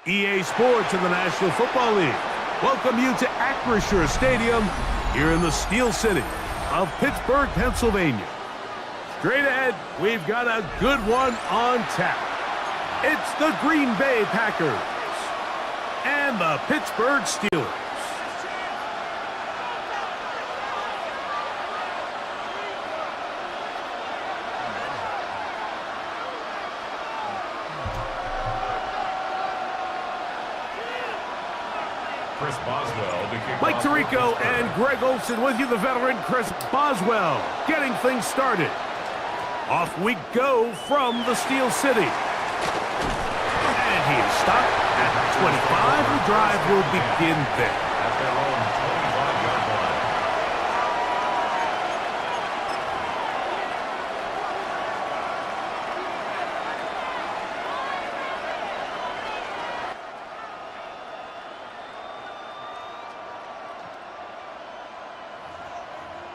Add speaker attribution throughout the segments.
Speaker 1: EA Sports in the National Football League welcome you to Acrisure Stadium here in the Steel City of Pittsburgh, Pennsylvania. Straight ahead, we've got a good one on tap. It's the Green Bay Packers and the Pittsburgh Steelers. Mike Tirico and Greg Olsen with you, the veteran Chris Boswell, getting things started. Off we go from the Steel City. And he is stopped at the 25. The drive will begin there.
Speaker 2: At their own 25-yard line.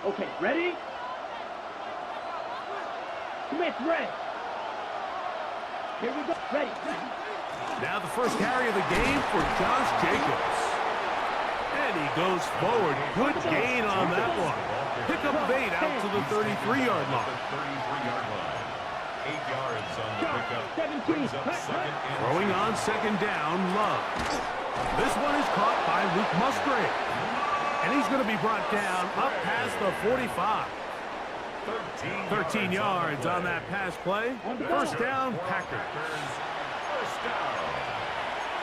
Speaker 3: Okay, ready? Smith, ready. Here we go. Ready.
Speaker 1: Now the first carry of the game for Josh Jacobs. And he goes forward. Good gain on that one. Pick up of 8 out to the 33-yard line.
Speaker 2: 33-yard line. 8 yards on the pickup.
Speaker 3: 17.
Speaker 1: Throwing on second down, Love. This one is caught by Luke Musgrave. And he's going to be brought down up past the 45. 13 yards on that pass play. First down, Packers.
Speaker 2: First down.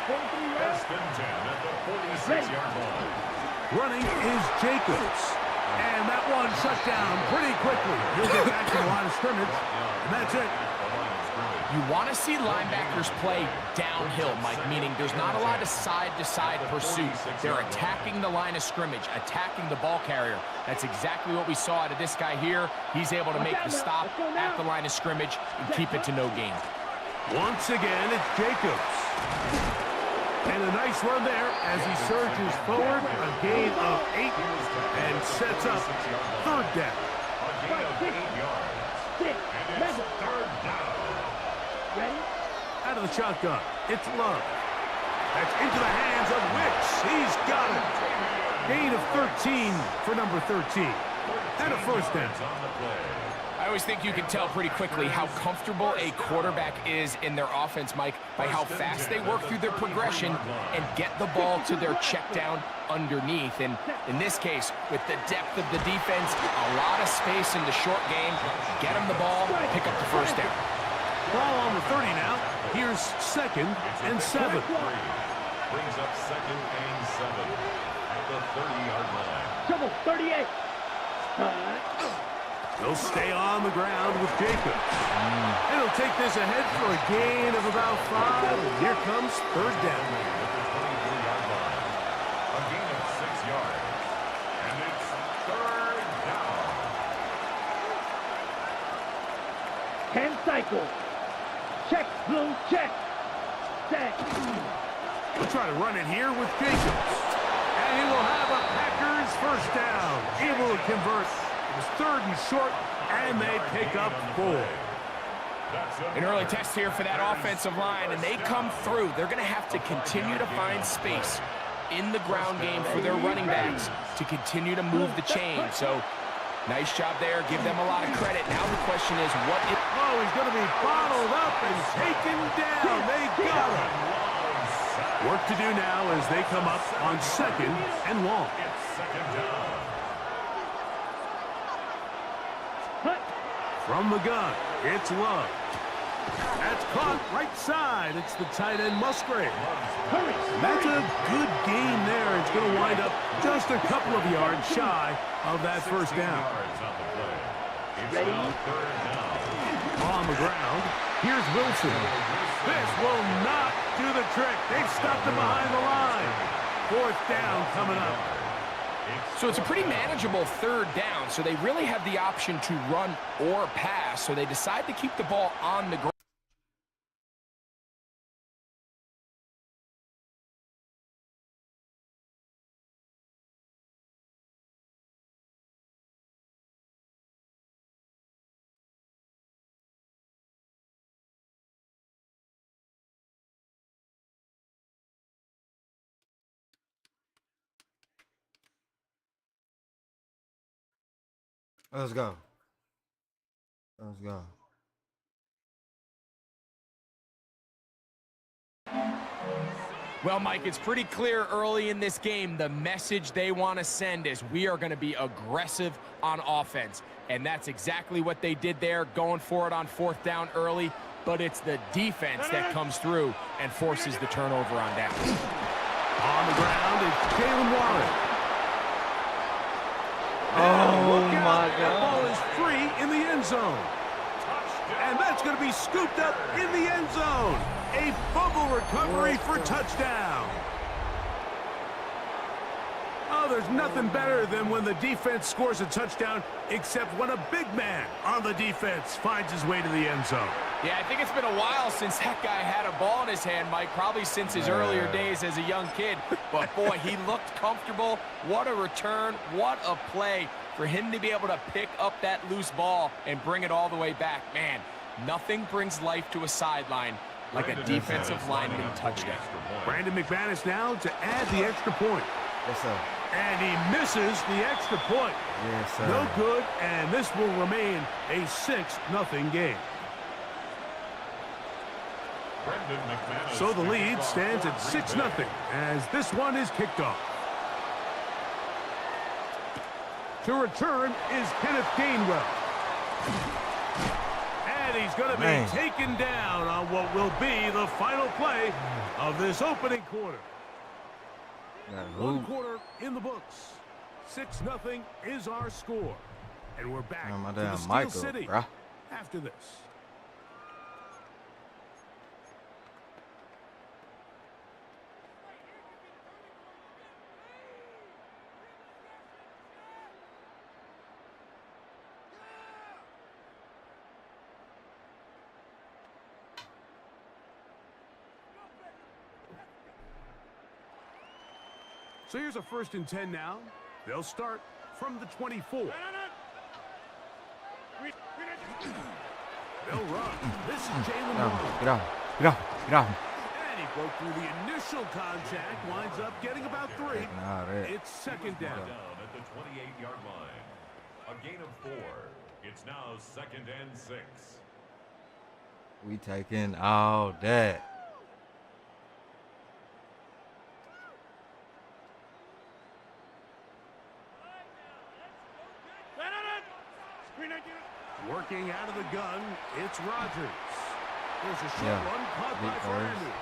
Speaker 2: First and 10 at the 46-yard line.
Speaker 1: Running is Jacobs. And that one shut down pretty quickly. He'll get back to the line of scrimmage. And that's it.
Speaker 4: You want to see linebackers play downhill, Mike, meaning there's not a lot of side-to-side pursuit. They're attacking the line of scrimmage, attacking the ball carrier. That's exactly what we saw out of this guy here. He's able to make the stop at the line of scrimmage and keep it to no gain.
Speaker 1: Once again, it's Jacobs. And a nice run there as he surges forward. A gain of 8 and sets up third down.
Speaker 2: A gain of 8 yards. And it's third down.
Speaker 3: Ready?
Speaker 1: Out of the shotgun, it's Love. That's into the hands of Wicks. He's got it. Gain of 13 for number 13. And a first down.
Speaker 4: I always think you can tell pretty quickly how comfortable a quarterback is in their offense, Mike, by how fast they work through their progression and get the ball to their check down underneath. And in this case, with the depth of the defense, a lot of space in the short game, get them the ball, pick up the first down.
Speaker 1: Ball on the 30 now. Here's second and 7.
Speaker 2: Brings up second and 7 at the 30-yard line.
Speaker 3: Double 38.
Speaker 1: They'll stay on the ground with Jacobs. And he'll take this ahead for a gain of about 5. And here comes third down.
Speaker 2: At the 23-yard line. A gain of 6 yards. And it's third down.
Speaker 3: 10 cycles. Check, blue, check. Set.
Speaker 1: We'll try to run it here with Jacobs. And he will have a Packers first down. Able to convert. It was third and short, and they pick up 4.
Speaker 4: An early test here for that offensive line, and they come through. They're going to have to continue to find space in the ground game for their running backs to continue to move the chain. So, nice job there. Give them a lot of credit. Now the question is, what if...
Speaker 1: Oh, he's going to be bottled up and taken down. They got him. Work to do now as they come up on second and long.
Speaker 2: Second down.
Speaker 1: From the gun, it's Love. That's caught right side. It's the tight end Musgrave. That's a good gain there. It's going to wind up just a couple of yards shy of that first down.
Speaker 3: Ready?
Speaker 1: On the ground, here's Wilson. This will not do the trick. They've stopped him behind the line. 4th down coming up.
Speaker 4: So it's a pretty manageable 3rd down, so they really have the option to run or pass, so they decide to keep the ball on the ground.
Speaker 5: Let's go. Let's go.
Speaker 4: Well, Mike, it's pretty clear early in this game the message they want to send is we are going to be aggressive on offense. And that's exactly what they did there, going for it on 4th down early. But it's the defense that comes through and forces the turnover on downs.
Speaker 1: On the ground, it's Jalen Warren.
Speaker 5: Oh, my
Speaker 1: The ball
Speaker 5: God.
Speaker 1: is free in the end zone. And that's going to be scooped up in the end zone. A fumble recovery for touchdown. Oh, there's nothing better than when the defense scores a touchdown, except when a big man on the defense finds his way to the end zone.
Speaker 4: Yeah, I think it's been a while since that guy had a ball in his hand, Mike, probably since his earlier days as a young kid. But, boy, he looked comfortable. What a return. What a play for him to be able to pick up that loose ball and bring it all the way back. Man, nothing brings life to a sideline like a defensive lineman touchdown.
Speaker 1: Brandon McManus now to add the extra point.
Speaker 5: Yes, sir.
Speaker 1: And he misses the extra point.
Speaker 5: Yes, sir.
Speaker 1: No good, and this will remain a 6-0 game. So the lead stands at 6-0 as this one is kicked off. To return is Kenneth Gainwell. And he's going to be taken down on what will be the final play of this opening quarter. One quarter in the books. 6-0 is our score. And we're back to the Steel City after this. So here's a 1st and 10 now. They'll start from the 24. They'll run. This is Jalen Warren.
Speaker 5: Get off. Get off. Get off.
Speaker 1: And he broke through the initial contact. Winds up getting about 3. It's 2nd down.
Speaker 2: At the 28-yard line. A gain of 4. It's now 2nd and 6.
Speaker 5: We taking all that.
Speaker 1: Working out of the gun, it's Rodgers. There's a short one caught by Fernandez.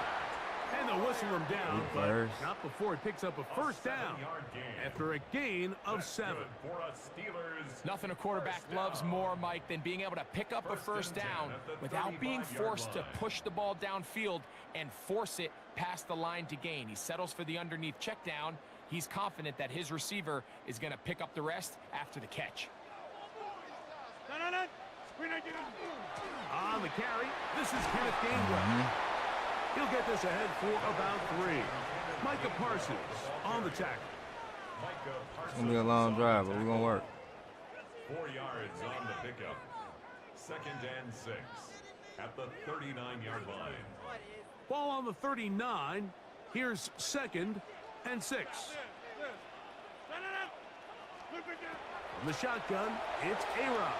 Speaker 1: And they'll whistle him down, but not before he picks up a 1st down after a gain of 7.
Speaker 4: Nothing a quarterback loves more, Mike, than being able to pick up a 1st down without being forced to push the ball downfield and force it past the line to gain. He settles for the underneath check down. He's confident that his receiver is going to pick up the rest after the catch.
Speaker 1: On the carry, this is Kenneth Gainwell. He'll get this ahead for about 3. Micah Parsons on the tackle.
Speaker 5: It's going to be a long drive, but we're going to work.
Speaker 2: 4 yards on the pickup. 2nd and 6 at the 39-yard line.
Speaker 1: Ball on the 39. Here's 2nd and 6. From the shotgun, it's A-Rod.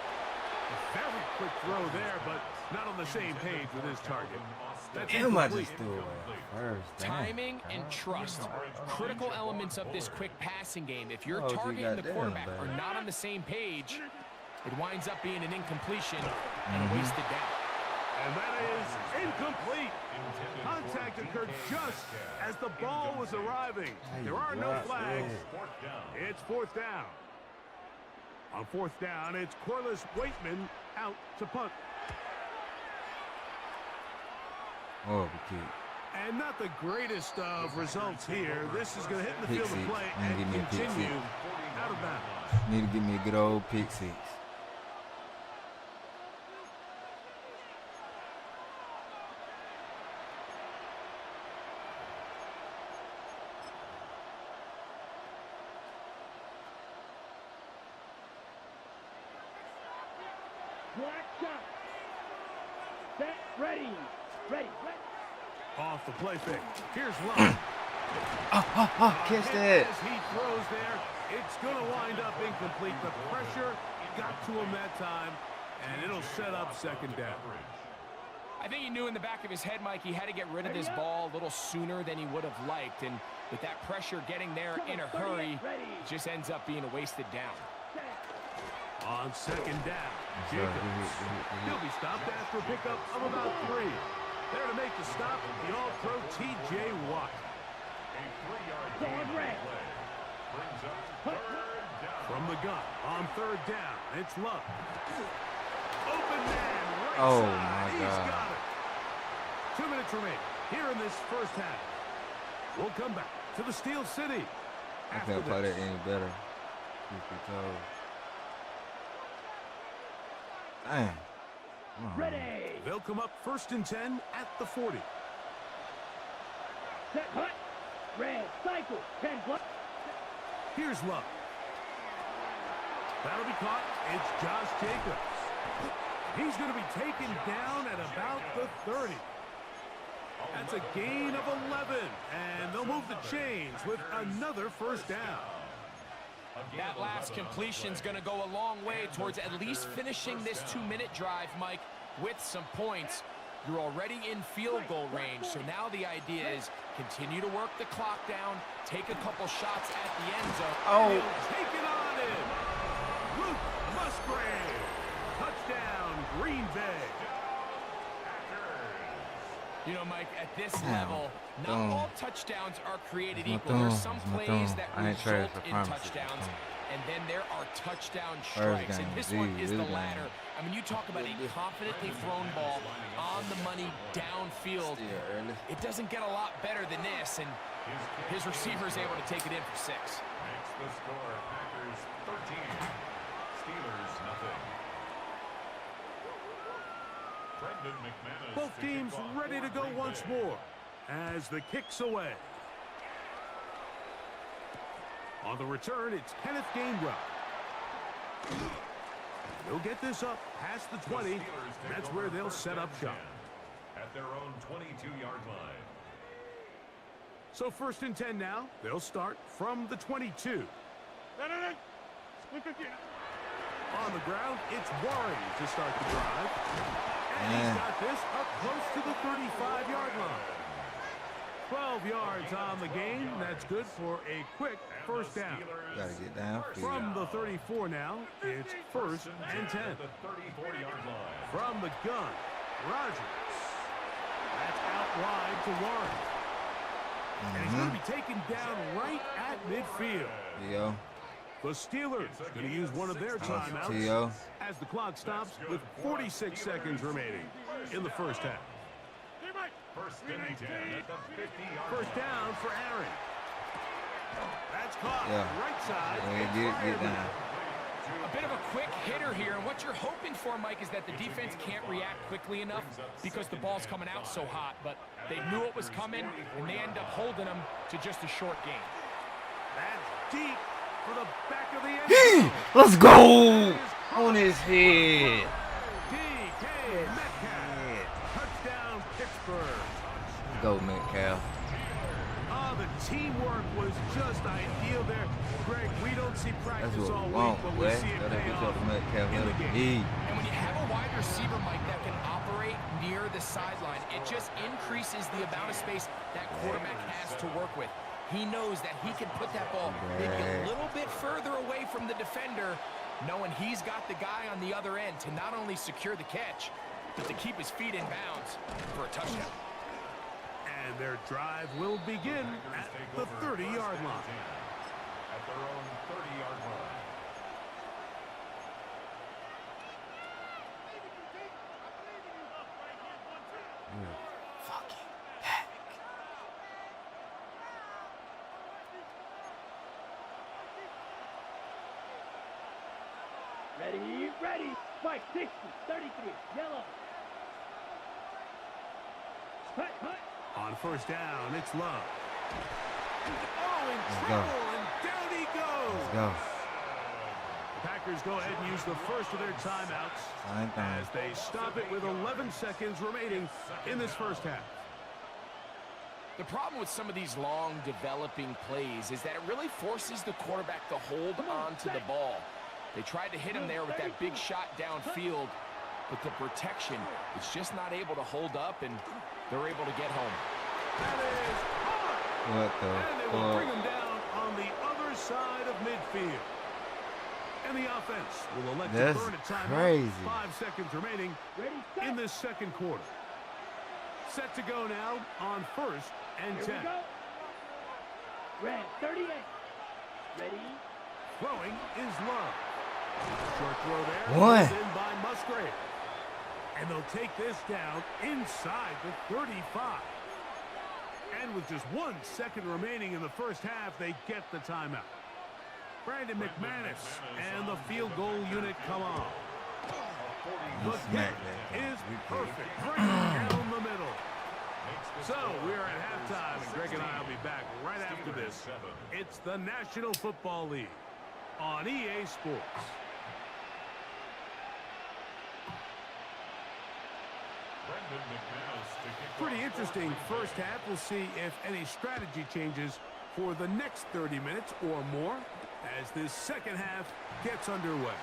Speaker 1: A very quick throw there, but not on the same page with his target. That's incomplete.
Speaker 4: Timing and trust, critical elements of this quick passing game. If your target and the quarterback are not on the same page, it winds up being an incompletion and a wasted down.
Speaker 1: And that is incomplete. Contact occurred just as the ball was arriving. There are no flags. It's 4th down. On 4th down, it's Corliss Waitman out to punt.
Speaker 5: Oh, kid.
Speaker 1: And not the greatest of results here. This is going to hit in the
Speaker 5: Pick
Speaker 1: field of
Speaker 5: six.
Speaker 1: play
Speaker 5: Man,
Speaker 1: and
Speaker 5: give me a pick
Speaker 1: continue
Speaker 5: six.
Speaker 1: out of bounds.
Speaker 5: Need to give me a good old pick six.
Speaker 3: Black shot. Set. Ready. Ready. Ready.
Speaker 1: Off the play fake. Here's Love.
Speaker 5: Catch that.
Speaker 1: As he throws there, it's going to wind up incomplete. The pressure got to him that time, and it'll set up second down.
Speaker 4: I think he knew in the back of his head, Mike, he had to get rid of this ball a little sooner than he would have liked. And with that pressure getting there in a hurry, it just ends up being a wasted down.
Speaker 1: On second down, Jacobs. He'll be stopped after a pickup of about 3. There to make the stop, the All-Pro T.J. Watt.
Speaker 3: Dog red.
Speaker 1: From the gun, on third down, it's Love. Open man, right
Speaker 5: Oh,
Speaker 1: side.
Speaker 5: my
Speaker 1: He's
Speaker 5: God.
Speaker 1: got it. 2 minutes remaining here in this first half. We'll come back to the Steel City.
Speaker 5: I
Speaker 1: after
Speaker 5: can't play
Speaker 1: this.
Speaker 5: that any better. Truth be told. Damn.
Speaker 3: Ready.
Speaker 1: They'll come up 1st and 10 at the 40.
Speaker 3: Set. Hut. Red. Cycle. 10 plus.
Speaker 1: Here's Love. That'll be caught. It's Josh Jacobs. He's going to be taken down at about the 30. That's a gain of 11, and they'll move the chains with another first down.
Speaker 4: That last completion's going to go a long way towards at least finishing this 2-minute drive, Mike, with some points. You're already in field goal range, so now the idea is continue to work the clock down, take a couple shots at the end zone.
Speaker 5: Oh.
Speaker 1: He'll take it on in. Luke Musgrave. Touchdown, Green Bay.
Speaker 4: You know, Mike, at this
Speaker 5: Damn.
Speaker 4: level, not
Speaker 5: Boom.
Speaker 4: all touchdowns are created
Speaker 5: It's my
Speaker 4: equal. There's
Speaker 5: thumb.
Speaker 4: some
Speaker 5: It's my
Speaker 4: plays
Speaker 5: thumb.
Speaker 4: that
Speaker 5: I ain't trash
Speaker 4: result
Speaker 5: for
Speaker 4: in
Speaker 5: promises.
Speaker 4: touchdowns, and then there are touchdown
Speaker 5: First
Speaker 4: strikes,
Speaker 5: game,
Speaker 4: and this one is
Speaker 5: this
Speaker 4: the
Speaker 5: game.
Speaker 4: latter. I mean, you talk about a confidently thrown ball on the money downfield.
Speaker 5: Still early.
Speaker 4: It doesn't get a lot better than this, and his receiver's able to take it in for 6.
Speaker 2: Makes the score Packers 13, Steelers nothing. Brendan McManus
Speaker 1: Both
Speaker 2: to
Speaker 1: teams
Speaker 2: kick off
Speaker 1: ready to
Speaker 2: for
Speaker 1: go
Speaker 2: Green
Speaker 1: once
Speaker 2: Bay.
Speaker 1: more as the kick's away. On the return, it's Kenneth Gainwell. He'll get this up past the 20.
Speaker 2: The Steelers take
Speaker 1: That's
Speaker 2: over
Speaker 1: where they'll
Speaker 2: first
Speaker 1: set up
Speaker 2: and
Speaker 1: shop.
Speaker 2: 10 at their own 22-yard line.
Speaker 1: So 1st and 10 now. They'll start from the 22. On the ground, it's Warren to start the drive. And he's got this up close to the 35-yard line. 12 yards on the game. That's good for a quick first down.
Speaker 5: Gotta get down.
Speaker 1: From the 34 now, it's 1st and 10.
Speaker 2: At the 34-yard line.
Speaker 1: From the gun, Rodgers. That's out wide to Warren. And he's going to be taken down right at midfield.
Speaker 5: There you go.
Speaker 1: The Steelers going to use one of their timeouts
Speaker 5: T.O.
Speaker 1: as the clock stops with 46 seconds remaining in the first half.
Speaker 2: 1st and 10 at the 50-yard line.
Speaker 1: First down for Aaron. That's caught.
Speaker 5: Yeah.
Speaker 1: Right side.
Speaker 5: Yeah, get down.
Speaker 4: A bit of a quick hitter here, and what you're hoping for, Mike, is that the defense can't react quickly enough because the ball's coming out so hot, but they knew it was coming, and they end up holding them to just a short gain.
Speaker 1: That's deep for the back of the end zone.
Speaker 5: Let's go on his head.
Speaker 1: DK Metcalf. Touchdown, Pittsburgh.
Speaker 5: Let's go, Metcalf.
Speaker 1: Oh, the teamwork was just ideal there. Greg, we don't see
Speaker 5: That's
Speaker 1: practice
Speaker 5: what
Speaker 1: all
Speaker 5: we
Speaker 1: week,
Speaker 5: want,
Speaker 1: but
Speaker 5: boy.
Speaker 1: we see it
Speaker 5: Gotta
Speaker 1: pay
Speaker 5: get
Speaker 1: off
Speaker 5: to Metcalf.
Speaker 1: in the
Speaker 5: Let him
Speaker 1: game.
Speaker 5: eat.
Speaker 4: And when you have a wide receiver, Mike, that can operate near the sideline, it just increases the amount of space that quarterback has to work with. He knows that he can put that ball maybe a little bit further away from the defender, knowing he's got the guy on the other end to not only secure the catch, but to keep his feet in bounds for a touchdown.
Speaker 1: And their drive will begin at the 30-yard line.
Speaker 2: At their own 30-yard line.
Speaker 3: Ready. Mike, 60, 33, yellow. Hut, hut.
Speaker 1: On first down, it's Love. Oh, in
Speaker 5: Let's
Speaker 1: trouble,
Speaker 5: go.
Speaker 1: and down he goes.
Speaker 5: Let's go.
Speaker 1: The Packers go ahead and use the first of their timeouts
Speaker 5: Fine thing.
Speaker 1: as they stop it with 11 seconds remaining in this first half.
Speaker 4: The problem with some of these long developing plays is that it really forces the quarterback to hold on to the ball. They tried to hit him there with that big shot downfield, but the protection is just not able to hold up, and they're able to get home.
Speaker 1: That is hard.
Speaker 5: What the
Speaker 1: And they will bring
Speaker 5: fuck?
Speaker 1: him down on the other side of midfield. And the offense will elect to
Speaker 5: That's
Speaker 1: burn a timeout.
Speaker 5: crazy.
Speaker 1: 5 seconds remaining
Speaker 3: Ready, set.
Speaker 1: in this second quarter. Set to go now on first and
Speaker 3: Here
Speaker 1: 10.
Speaker 3: we go. Red, 38. Ready.
Speaker 1: Throwing is Love. Short throw there.
Speaker 5: One.
Speaker 1: Pulled in by Musgrave. And they'll take this down inside the 35. And with just 1 second remaining in the first half, they get the timeout. Brandon McManus and the field goal unit come on. The
Speaker 5: Smack
Speaker 1: kick
Speaker 5: that
Speaker 1: is
Speaker 5: thing.
Speaker 1: perfect, right down the middle. So we're at halftime, and Greg and I will be back right after this. It's the National Football League on EA Sports. Pretty interesting first half. We'll see if any strategy changes for the next 30 minutes or more as this second half gets underway.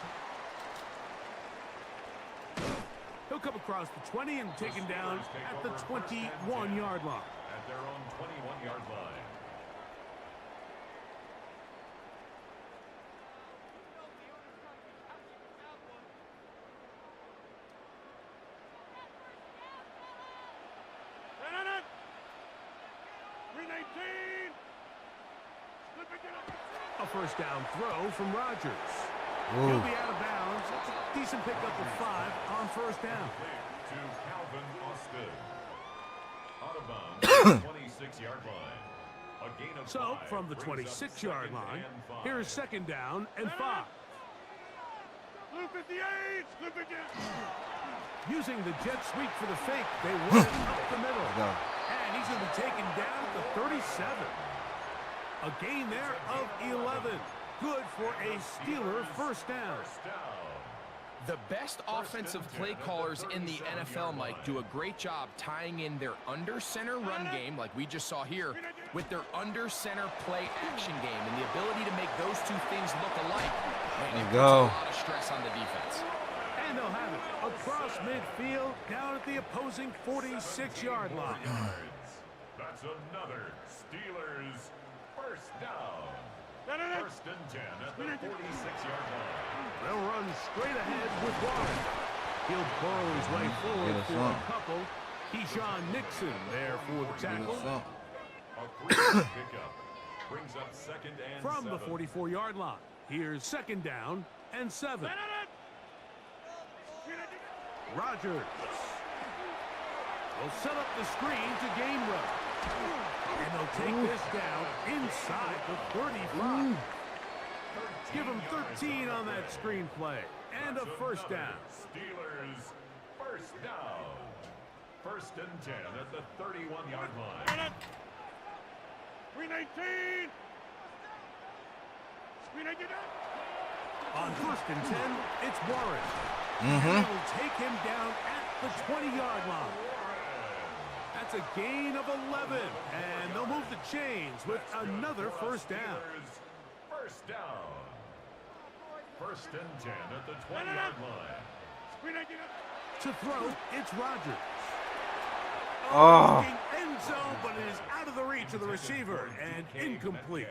Speaker 1: He'll come across the 20 and taken down at the 21-yard line.
Speaker 2: At their own 21-yard line.
Speaker 1: A first down throw from Rodgers.
Speaker 5: Ooh.
Speaker 1: He'll be out of bounds. It's a decent pickup of 5 on first down.
Speaker 2: To Calvin Austin. Out of bounds, 26-yard line. A gain of
Speaker 1: So
Speaker 2: 5
Speaker 1: from the
Speaker 2: brings up
Speaker 1: 26-yard
Speaker 2: second
Speaker 1: line,
Speaker 2: and 5.
Speaker 1: here is second down and 5. Using the jet sweep for the fake, they run it up the middle.
Speaker 5: Let's go.
Speaker 1: And he's going to be taken down at the 37. A gain there of 11. Good for a Steeler first down.
Speaker 4: The best offensive play callers in the NFL, Mike, do a great job tying in their under-center run game, like we just saw here, with their under-center play action game. And the ability to make those two things look alike, man, it puts a lot of stress on the defense.
Speaker 1: And they'll have it across midfield, down at the opposing 46-yard line.
Speaker 2: That's another Steelers first down. First and 10 at the 46-yard line.
Speaker 1: They'll run straight ahead with Warren. He'll burrow his way forward
Speaker 5: Get us
Speaker 1: for
Speaker 5: some.
Speaker 1: a couple. Keyshawn Nixon there for the tackle.
Speaker 2: A crucial pickup brings up second and
Speaker 1: From
Speaker 2: 7.
Speaker 1: the 44-yard line. Here's second down and 7. Rodgers. They'll set up the screen to gain run. And they'll take this down inside the 35. Give him 13 on that screen play. And a first down.
Speaker 2: Steelers first down. First and 10 at the 31-yard line.
Speaker 3: 319.
Speaker 1: On first and 10, it's Warren. And they will take him down at the 20-yard line. That's a gain of 11. And they'll move the chains with another first down.
Speaker 2: Steelers first down. First and 10 at the 20-yard line.
Speaker 1: To throw, it's Rodgers.
Speaker 5: Oh.
Speaker 1: Looking end zone, but it is out of the reach of the receiver and incomplete.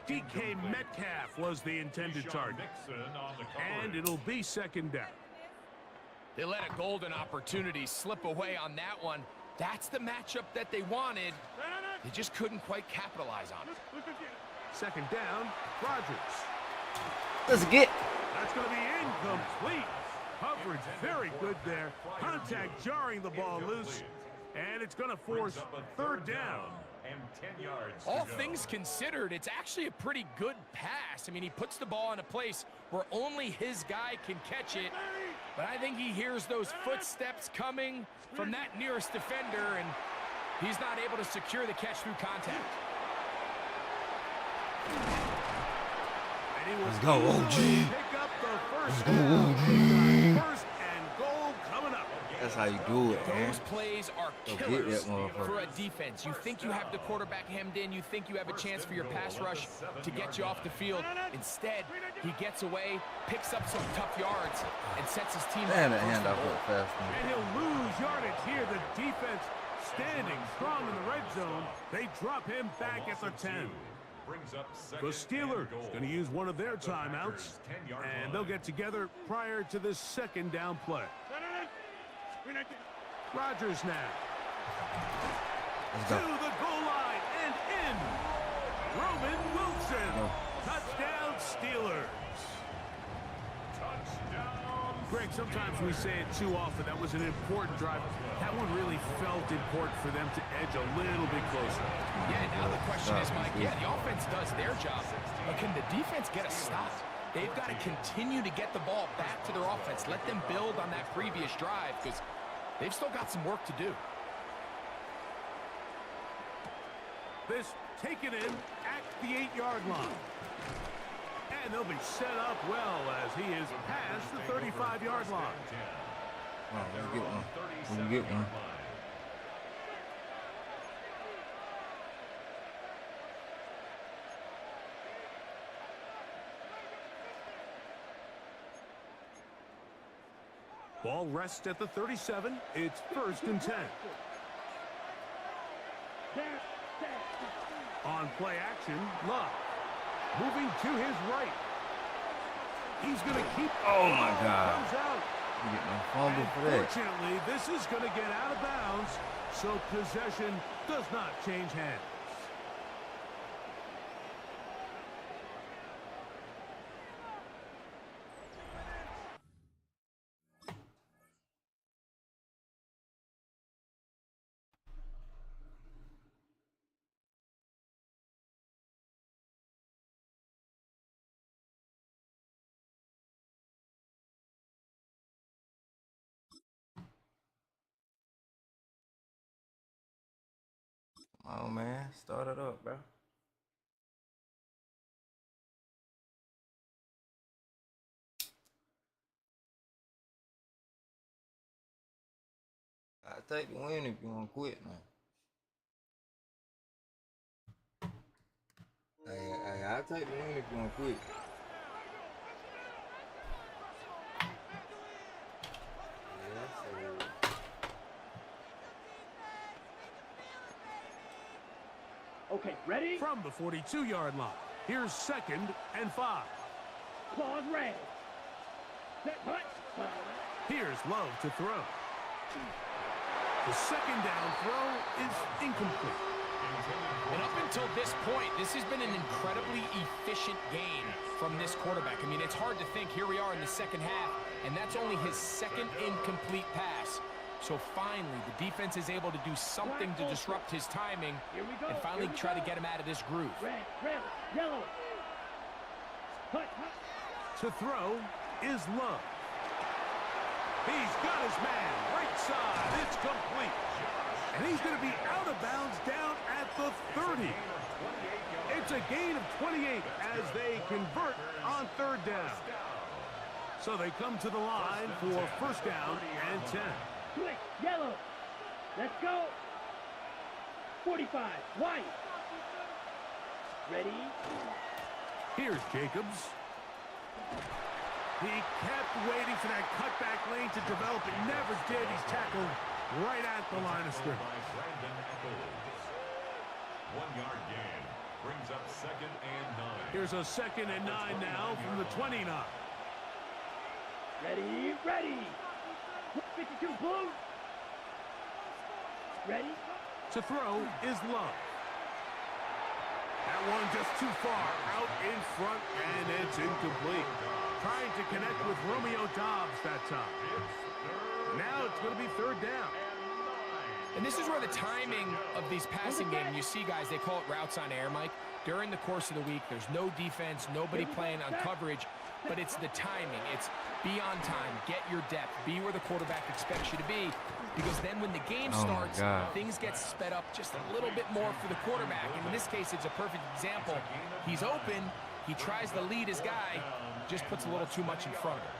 Speaker 1: DK Metcalf was the intended target. And it'll be second down.
Speaker 4: They let a golden opportunity slip away on that one. That's the matchup that they wanted. They just couldn't quite capitalize on it.
Speaker 1: Second down, Rodgers.
Speaker 5: Let's get.
Speaker 1: That's going to be incomplete. Coverage very good there. Contact jarring the ball loose. And it's going to force third down.
Speaker 2: and 10 yards.
Speaker 4: All things considered, it's actually a pretty good pass. I mean, he puts the ball in a place where only his guy can catch it. But I think he hears those footsteps coming from that nearest defender, and he's not able to secure the catch through contact.
Speaker 5: Let's go, OG.
Speaker 1: Let's go, OG. First and goal coming up.
Speaker 5: That's how you do it, man.
Speaker 4: Those plays are
Speaker 5: Go get
Speaker 4: killers
Speaker 5: that motherfucker.
Speaker 4: for a defense. You think you have the quarterback hemmed in. You think you have a chance for your pass rush to get you off the field. Instead, he gets away, picks up some tough yards, and sets his team
Speaker 5: Man,
Speaker 4: up
Speaker 5: that
Speaker 4: first
Speaker 5: hand
Speaker 4: and
Speaker 5: off
Speaker 4: goal.
Speaker 5: real fast.
Speaker 1: And he'll lose yardage here. The defense standing strong in the red zone. They drop him back at the 10. The Steelers going to use one of their timeouts, and they'll get together prior to the second down play. Rodgers now.
Speaker 5: Let's go.
Speaker 1: To the goal line and in. Roman Wilson. Touchdown Steelers. Greg, sometimes we say it too often. That was an important drive. That one really felt important for them to edge a little bit closer.
Speaker 4: Yeah, now the question is, Mike, yeah, the offense does their job, but can the defense get a stop? They've got to continue to get the ball back to their offense. Let them build on that previous drive, because they've still got some work to do.
Speaker 1: This taken in at the 8-yard line. And they'll be set up well as he is past the 35-yard line.
Speaker 5: Come on, let's get one. We can get one.
Speaker 1: Ball rests at the 37. It's 1st and 10. On play action, Love. Moving to his right. He's going to keep.
Speaker 5: Oh, my God.
Speaker 1: Comes out.
Speaker 5: You get no fumble for that.
Speaker 1: Fortunately, this is going to get out of bounds, so possession does not change hands.
Speaker 5: Oh, man. Start it up, bro. I'll take the win if you want to quit, man. Hey, I'll take the win if you want to quit.
Speaker 3: Okay, ready?
Speaker 1: From the 42-yard line, here's 2nd and 5.
Speaker 3: Claws red. Set, hut.
Speaker 1: Here's Love to throw. The 2nd down throw is incomplete.
Speaker 4: And up until this point, this has been an incredibly efficient game from this quarterback. I mean, it's hard to think here we are in the second half, and that's only his 2nd incomplete pass. So finally, the defense is able to do something to disrupt his timing and finally try to get him out of this groove.
Speaker 3: Red, yellow. Hut.
Speaker 1: To throw is Love. He's got his man, right side, it's complete. And he's going to be out of bounds down at the 30. It's a gain of 28 as they convert on 3rd down. So they come to the line for 1st down and 10.
Speaker 3: Quick, yellow. Let's go. 45, white. Ready?
Speaker 1: Here's Jacobs. He kept waiting for that cutback lane to develop. It never did. He's tackled right at the line of scrimmage.
Speaker 2: 1-yard gain brings up 2nd and 9.
Speaker 1: Here's a 2nd and 9 now from the 29.
Speaker 3: Ready. 52 blue. Ready?
Speaker 1: To throw is Love. That one just too far out in front, and it's incomplete. Trying to connect with Romeo Doubs that time. Now it's going to be 3rd down.
Speaker 4: And this is where the timing of these passing games, you see guys, they call it routes on air, Mike. During the course of the week, there's no defense, nobody playing on coverage, but it's the timing. It's be on time, get your depth, be where the quarterback expects you to be, because then when the game starts, things get sped up just a little bit more for the quarterback. And in this case, it's a perfect example. He's open, he tries to lead his guy, just puts a little too much in front of him.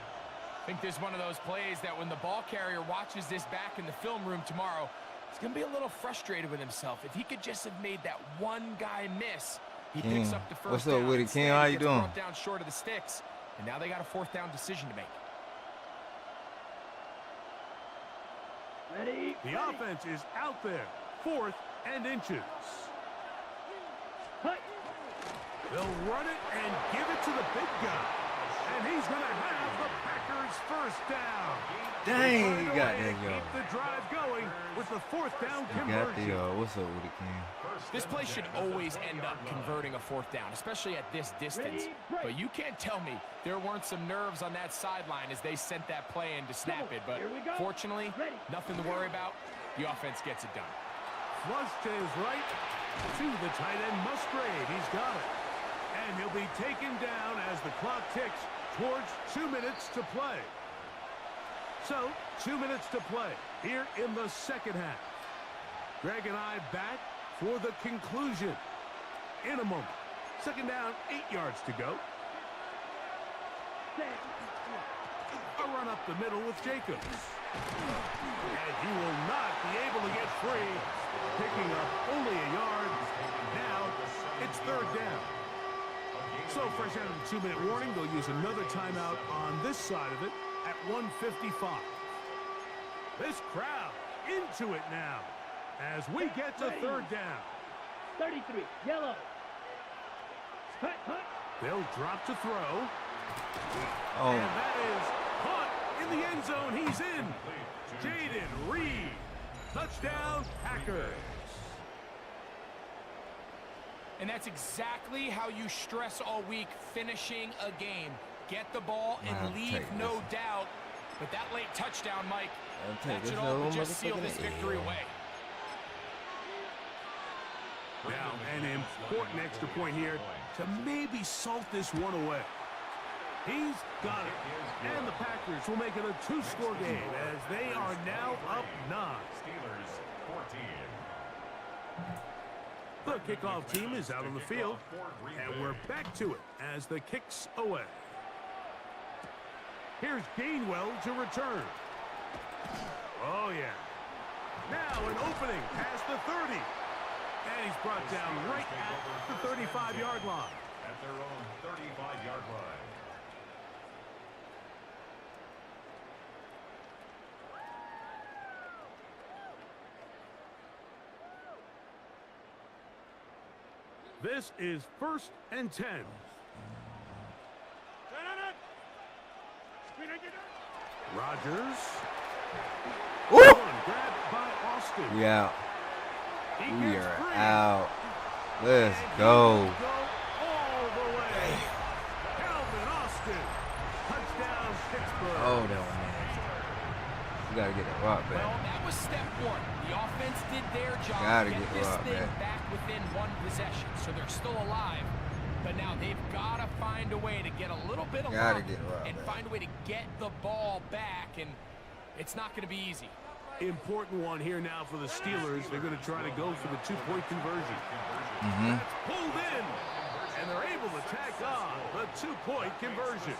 Speaker 4: I think there's one of those plays that when the ball carrier watches this back in the film room tomorrow, he's going to be a little frustrated with himself. If he could just have made that one guy miss, he picks up the first down.
Speaker 5: What's up with it, Ken? How you doing?
Speaker 4: Down short of the sticks, and now they got a fourth down decision to make.
Speaker 3: Ready?
Speaker 1: The offense is out there, 4th and inches.
Speaker 3: Cut.
Speaker 1: They'll run it and give it to the big guy. And he's going to have the Packers first down.
Speaker 5: Dang, you got that,
Speaker 1: Keep
Speaker 5: yo.
Speaker 1: the drive going with the 4th down
Speaker 5: You got the,
Speaker 1: conversion.
Speaker 5: what's up with it, Ken?
Speaker 4: This play should always end up converting a fourth down, especially at this distance. But you can't tell me there weren't some nerves on that sideline as they sent that play in to snap it. But fortunately, nothing to worry about. The offense gets it done.
Speaker 1: Flush to his right to the tight end Musgrave. He's got it. And he'll be taken down as the clock ticks towards 2 minutes to play. So, 2 minutes to play here in the second half. Greg and I back for the conclusion in a moment. Second down, 8 yards to go. A run up the middle with Jacobs. And he will not be able to get free. Picking up only a yard. Now, it's 3rd down. So fresh out of the 2-minute warning, they'll use another timeout on this side of it at 1:55. This crowd into it now as we get to 3rd down.
Speaker 3: 33, yellow. Cut.
Speaker 1: They'll drop to throw.
Speaker 5: Oh,
Speaker 1: And that is caught in the end zone. He's in. Jaden Reed. Touchdown, Packers.
Speaker 4: And that's exactly how you stress all week, finishing a game. Get the ball and leave no doubt. But that late touchdown, Mike, that should all just seal this victory away.
Speaker 1: Now, an important extra point here to maybe salt this one away. He's got it. And the Packers will make it a 2-score game as they are now up 9.
Speaker 2: Steelers 14.
Speaker 1: The kickoff team is out on the field, and we're back to it as the kick's away. Here's Gainwell to return. Oh, yeah. Now an opening past the 30. And he's brought down right at the 35-yard line.
Speaker 2: At their own 35-yard line.
Speaker 1: This is 1st and 10. Rodgers.
Speaker 5: woo!
Speaker 1: Grabbed by Austin.
Speaker 5: We out.
Speaker 1: He
Speaker 5: We
Speaker 1: gets
Speaker 5: are
Speaker 1: free.
Speaker 5: out. Let's
Speaker 1: And he
Speaker 5: go.
Speaker 1: will go all the way. Calvin Austin. Touchdown, Pittsburgh.
Speaker 5: Oh, that was nasty. We got to get that rock
Speaker 4: Well,
Speaker 5: back.
Speaker 4: that was step one. The offense did their job.
Speaker 5: Gotta
Speaker 4: Get
Speaker 5: get the
Speaker 4: this
Speaker 5: rock
Speaker 4: thing
Speaker 5: back.
Speaker 4: back within one possession, so they're still alive. But now they've got to find a way to get a little bit of
Speaker 5: Gotta
Speaker 4: luck
Speaker 5: get the rock
Speaker 4: and
Speaker 5: back.
Speaker 4: find a way to get the ball back, and it's not going to be easy.
Speaker 1: Important one here now for the Steelers. They're going to try to go for the 2-point conversion. That's pulled in, and they're able to tack on the 2-point conversion.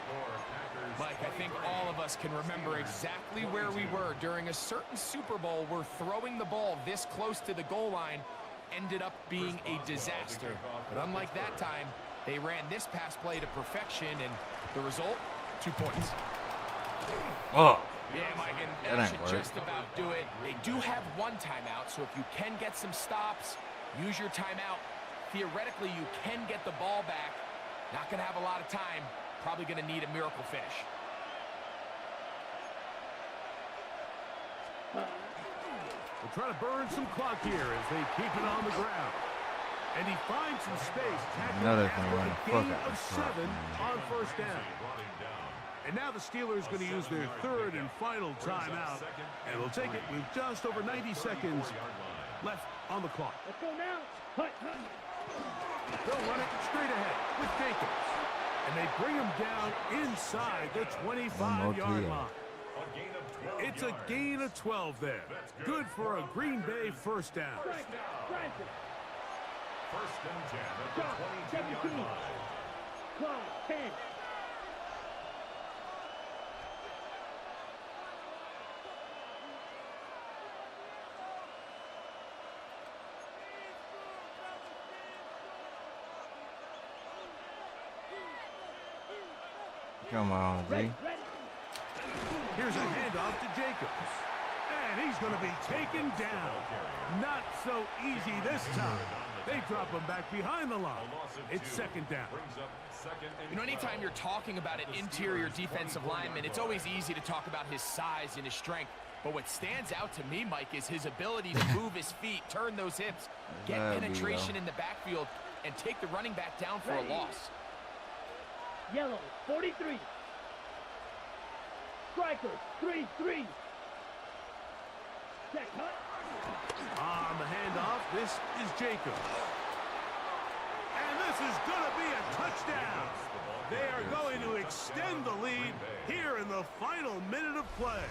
Speaker 4: Mike, I think all of us can remember exactly where we were during a certain Super Bowl where throwing the ball this close to the goal line ended up being a disaster. But unlike that time, they ran this pass play to perfection, and the result, 2 points.
Speaker 5: Oh,
Speaker 4: Yeah, Mike, and
Speaker 5: That
Speaker 4: that
Speaker 5: ain't
Speaker 4: should
Speaker 5: work.
Speaker 4: just about do it. They do have one timeout, so if you can get some stops, use your timeout. Theoretically, you can get the ball back. Not going to have a lot of time. Probably going to need a miracle finish.
Speaker 1: They'll try to burn some clock here as they keep it on the ground. And he finds some space. Tackling
Speaker 5: Another
Speaker 1: after
Speaker 5: thing, run
Speaker 1: a
Speaker 5: the fuck
Speaker 1: gain
Speaker 5: out
Speaker 1: of
Speaker 5: this clock,
Speaker 1: 7
Speaker 5: man.
Speaker 1: on 1st down.
Speaker 2: Brought him down.
Speaker 1: And now the Steelers going to use their third and final timeout, and they'll take it with just over 90 seconds left on the clock.
Speaker 3: Let's go now. Hut.
Speaker 1: They'll run it straight ahead with Jacobs. And they bring him down inside the 25-yard line. It's a gain of 12 there. Good for a Green Bay first down.
Speaker 3: Francis.
Speaker 2: First and 10 at the 22-yard line.
Speaker 3: Clyde, 10.
Speaker 5: Come on, G.
Speaker 3: Ready.
Speaker 1: Here's a handoff to Jacobs. And he's going to be taken down. Not so easy this time. They drop him back behind the line. It's second down.
Speaker 4: You know, anytime you're talking about an interior defensive lineman, it's always easy to talk about his size and his strength. But what stands out to me, Mike, is his ability to move his feet, turn those hips, get penetration in the backfield, and take the running back down for a loss.
Speaker 3: Yellow, 43. Striker, 3-3. Check, hut.
Speaker 1: On the handoff, this is Jacobs. And this is going to be a touchdown. They are going to extend the lead here in the final minute of play.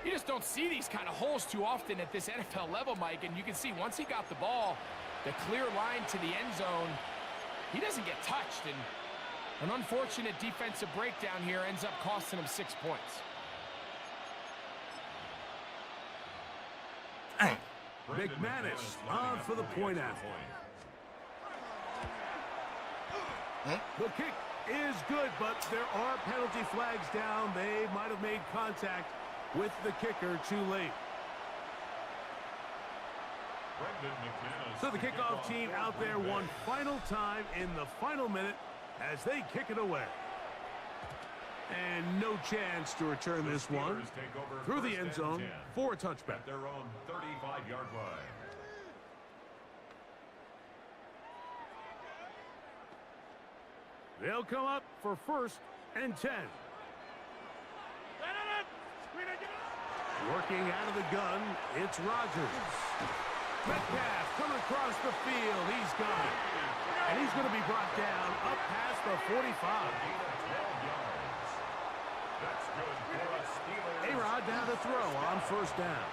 Speaker 4: You just don't see these kind of holes too often at this NFL level, Mike, and you can see once he got the ball, the clear line to the end zone, he doesn't get touched, and an unfortunate defensive breakdown here ends up costing him 6 points.
Speaker 1: McManus on for the point after. The kick is good, but there are penalty flags down. They might have made contact with the kicker too late. So the kickoff team out there one final time in the final minute as they kick it away. And no chance to return this one through the end zone for a touchback.
Speaker 2: At their own 35-yard line.
Speaker 1: They'll come up for first and 10. Working out of the gun, it's Rodgers. Metcalf coming across the field. He's got it. And he's going to be brought down up past the 45. A-Rod down to throw on first down.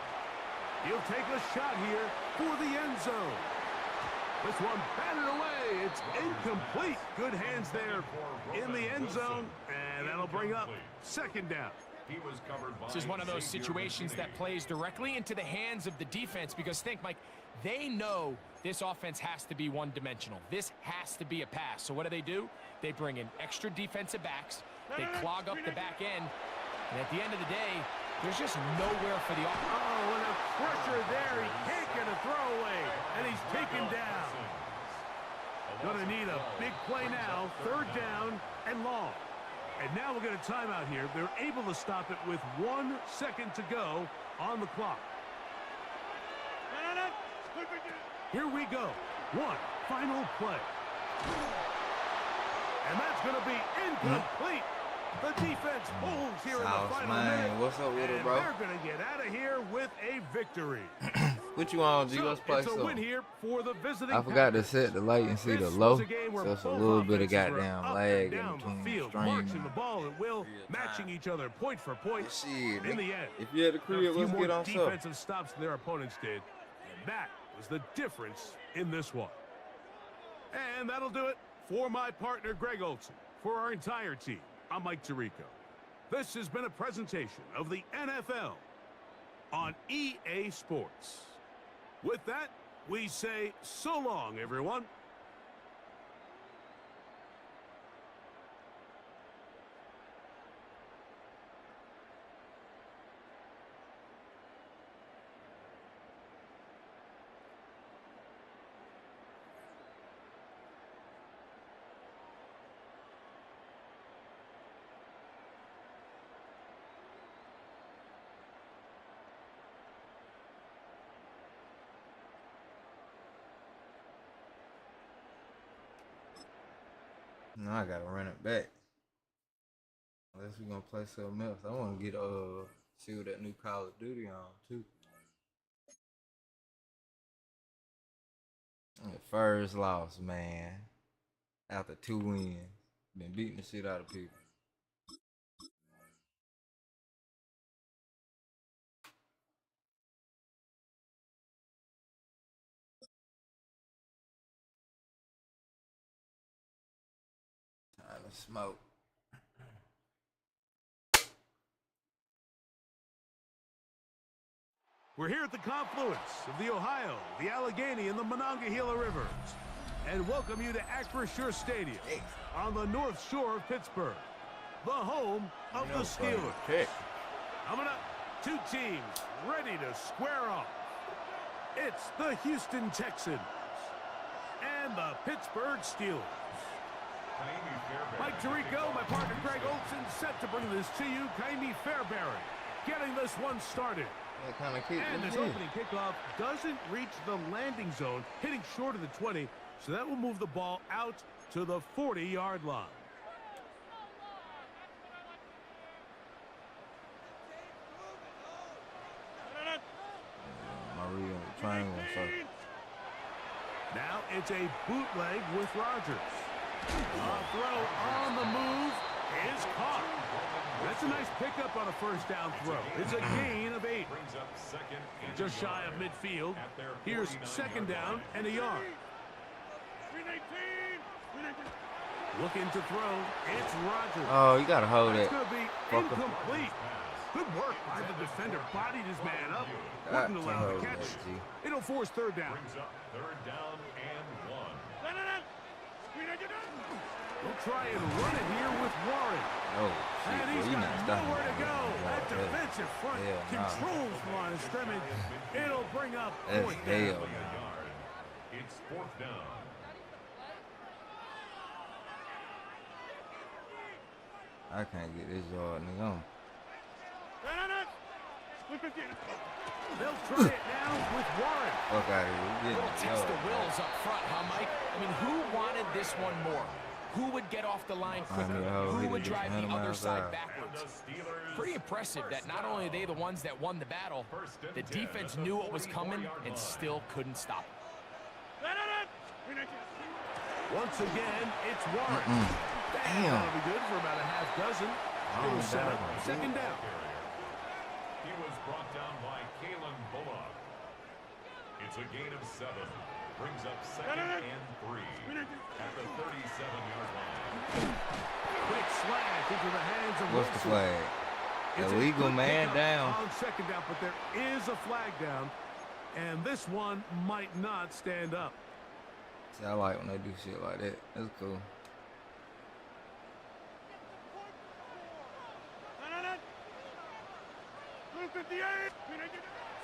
Speaker 1: He'll take a shot here for the end zone. This one batted away. It's incomplete. Good hands there in the end zone. And that'll bring up second down.
Speaker 4: This is one of those situations that plays directly into the hands of the defense because think, Mike, they know this offense has to be one-dimensional. This has to be a pass. So what do? They bring in extra defensive backs. They clog up the back end. And at the end of the day, there's just nowhere for the offense.
Speaker 1: Oh, and a pressure there. He can't get a throwaway. And he's taken down. Gonna need a big play now. Third down and long. And now we'll get a timeout here. They're able to stop it with 1 second to go on the clock. Here we go. One final play. And that's going to be incomplete. The defense holds here in the final minute.
Speaker 5: What's up with it, bro?
Speaker 1: They're going to get out of here with a victory.
Speaker 5: What you on, G? Let's play
Speaker 1: it's a win here for the visiting
Speaker 5: I forgot to set the light and see the low. So
Speaker 1: So
Speaker 5: it's a little bit of goddamn lag in between the stream.
Speaker 1: Marching the ball at will, matching each other point for point.
Speaker 5: Shit,
Speaker 1: in the end,
Speaker 5: if you're at the crib, let's get on stuff.
Speaker 1: Defensive stops than their opponents did. And that was the difference in this one. And that'll do it for my partner, Greg Olson. For our entire team, I'm Mike Tirico. This has been a presentation of the NFL on EA Sports. With that, we say so long, everyone.
Speaker 5: Now I gotta run it back. Unless we're gonna play something else. I wanna get see what that new Call of Duty on too. First loss, man. After 2 wins. Been beating the shit out of people. Time to smoke.
Speaker 1: We're here at the confluence of the Ohio, the Allegheny, and the Monongahela Rivers, and welcome you to Acrisure Stadium on the north shore of Pittsburgh, the home of the Steelers. Coming up, 2 teams ready to square off. It's the Houston Texans and the Pittsburgh Steelers. Mike Tirico, my partner Greg Olson, set to bring this to you. Kaimi Fairbairn getting this one started. And this opening kickoff doesn't reach the landing zone, hitting short of the 20, so that will move the ball out to the 40-yard line.
Speaker 5: Maria triangle.
Speaker 1: Now it's a bootleg with Rodgers. A throw on the move is caught. That's a nice pickup on a first down throw. It's a gain of 8. Just shy of midfield. Here's 2nd down and a yard. Looking to throw. It's Rodgers.
Speaker 5: Oh, you gotta hold
Speaker 1: It's
Speaker 5: it.
Speaker 1: going to be incomplete. Good work by the defender. Bodied his man up. Wouldn't allow the catch. It'll force 3rd down.
Speaker 2: Third down and 1.
Speaker 1: We'll try and run it here with Warren.
Speaker 5: Oh, shit.
Speaker 1: And he's
Speaker 5: Well,
Speaker 1: got nowhere to go. That defensive front controls the line of scrimmage. It'll bring up 4th down.
Speaker 2: It's 4th down.
Speaker 5: I can't get this yard, nigga. On.
Speaker 1: They'll try it now with Warren.
Speaker 5: Fuck out of here.
Speaker 4: Little test the wills up front, huh, Mike? I mean, who wanted this one more? Who would get off the line quicker? Who would drive the other side backwards? Pretty impressive that not only are they the ones that won the battle, the defense knew what was coming and still couldn't stop it.
Speaker 1: Once again, it's Warren.
Speaker 5: Damn.
Speaker 1: That'll be good for about a half dozen. It was set up 2nd down.
Speaker 2: He was brought down by Kalen Bullock. It's a gain of 7. Brings up 2nd and 3 at the 37-yard line.
Speaker 1: Quick slash into the hands of
Speaker 5: What's the
Speaker 1: Wilson.
Speaker 5: flag?
Speaker 1: It's a
Speaker 5: Illegal
Speaker 1: good
Speaker 5: man
Speaker 1: pickup
Speaker 5: down.
Speaker 1: on 2nd down, but there is a flag down, and this one might not stand up.
Speaker 5: See, I like when they do shit like that. That's cool.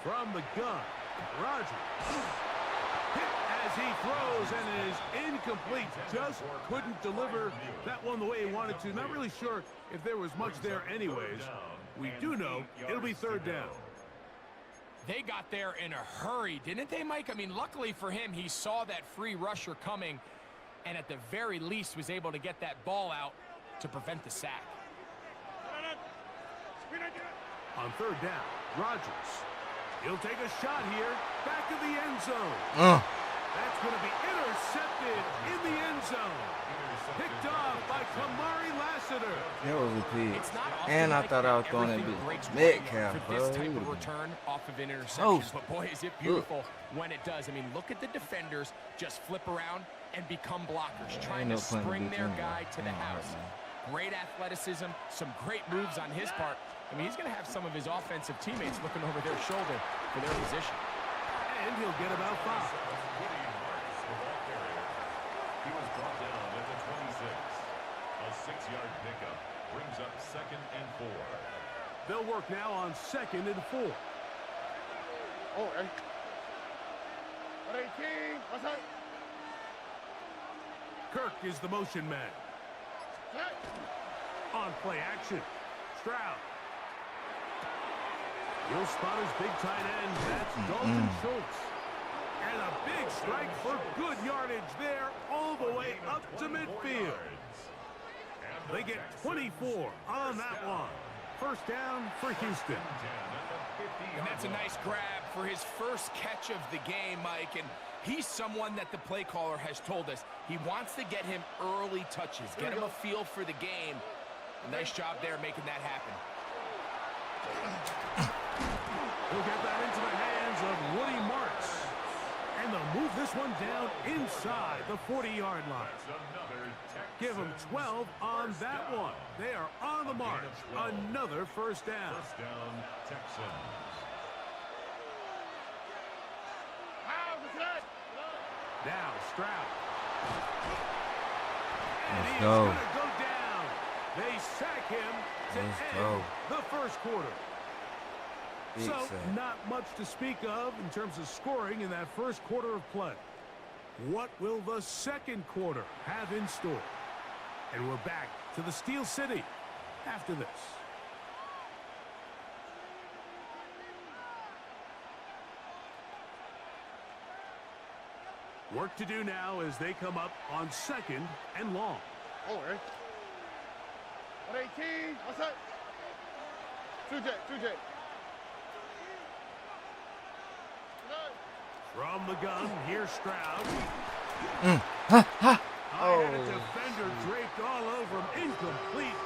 Speaker 1: From the gun, Rodgers hit as he throws and is incomplete. Just couldn't deliver that one the way he wanted to. Not really sure if there was much there anyways. We do know it'll be 3rd down.
Speaker 4: They got there in a hurry, didn't they, Mike? I mean, luckily for him, he saw that free rusher coming and at the very least was able to get that ball out to prevent the sack.
Speaker 1: On 3rd down, Rodgers. He'll take a shot here, back of the end zone. That's going to be intercepted in the end zone. Picked off by Kamari Lassiter.
Speaker 5: That was a pig.
Speaker 4: It's not often
Speaker 5: And I
Speaker 4: like
Speaker 5: thought I was throwing that
Speaker 4: everything
Speaker 5: bitch
Speaker 4: breaks
Speaker 5: Metcalf,
Speaker 4: for
Speaker 5: bro.
Speaker 4: this type of return off of an interception. But boy, is it beautiful when it does. I mean, look at the defenders just flip around and become blockers, trying to spring their guy to the house. Great athleticism, some great moves on his part. I mean, he's going to have some of his offensive teammates looking over their shoulder for their position.
Speaker 1: And he'll get about 5.
Speaker 2: He was brought down at the 26. A 6-yard pickup brings up 2nd and 4.
Speaker 1: They'll work now on 2nd and 4. Kirk is the motion man. On play action, Stroud. He'll spot his big tight end. That's Dalton Schultz. And a big strike for good yardage there all the way up to midfield. They get 24 on that one. First down for Houston.
Speaker 4: And that's a nice grab for his first catch of the game, Mike. And he's someone that the play caller has told us he wants to get him early touches, get him a feel for the game. A nice job there making that happen.
Speaker 1: He'll get that into the hands of Woody Marks. And they'll move this one down inside the 40-yard line. Give them 12 on that one. They are on the march. Another first down.
Speaker 2: First down, Texans.
Speaker 1: Now Stroud. And
Speaker 5: Let's
Speaker 1: he is
Speaker 5: go.
Speaker 1: going to go down. They sack him to
Speaker 5: Let's
Speaker 1: end
Speaker 5: go.
Speaker 1: the first quarter.
Speaker 5: Big
Speaker 1: So,
Speaker 5: sack.
Speaker 1: not much to speak of in terms of scoring in that first quarter of play. What will the second quarter have in store? And we're back to the Steel City after this. Work to do now as they come up on second and long.
Speaker 6: Over. 118. Outside. 2J. 2J.
Speaker 1: From the gun, here's Stroud.
Speaker 5: Oh.
Speaker 1: And a defender draped all over him. Incomplete.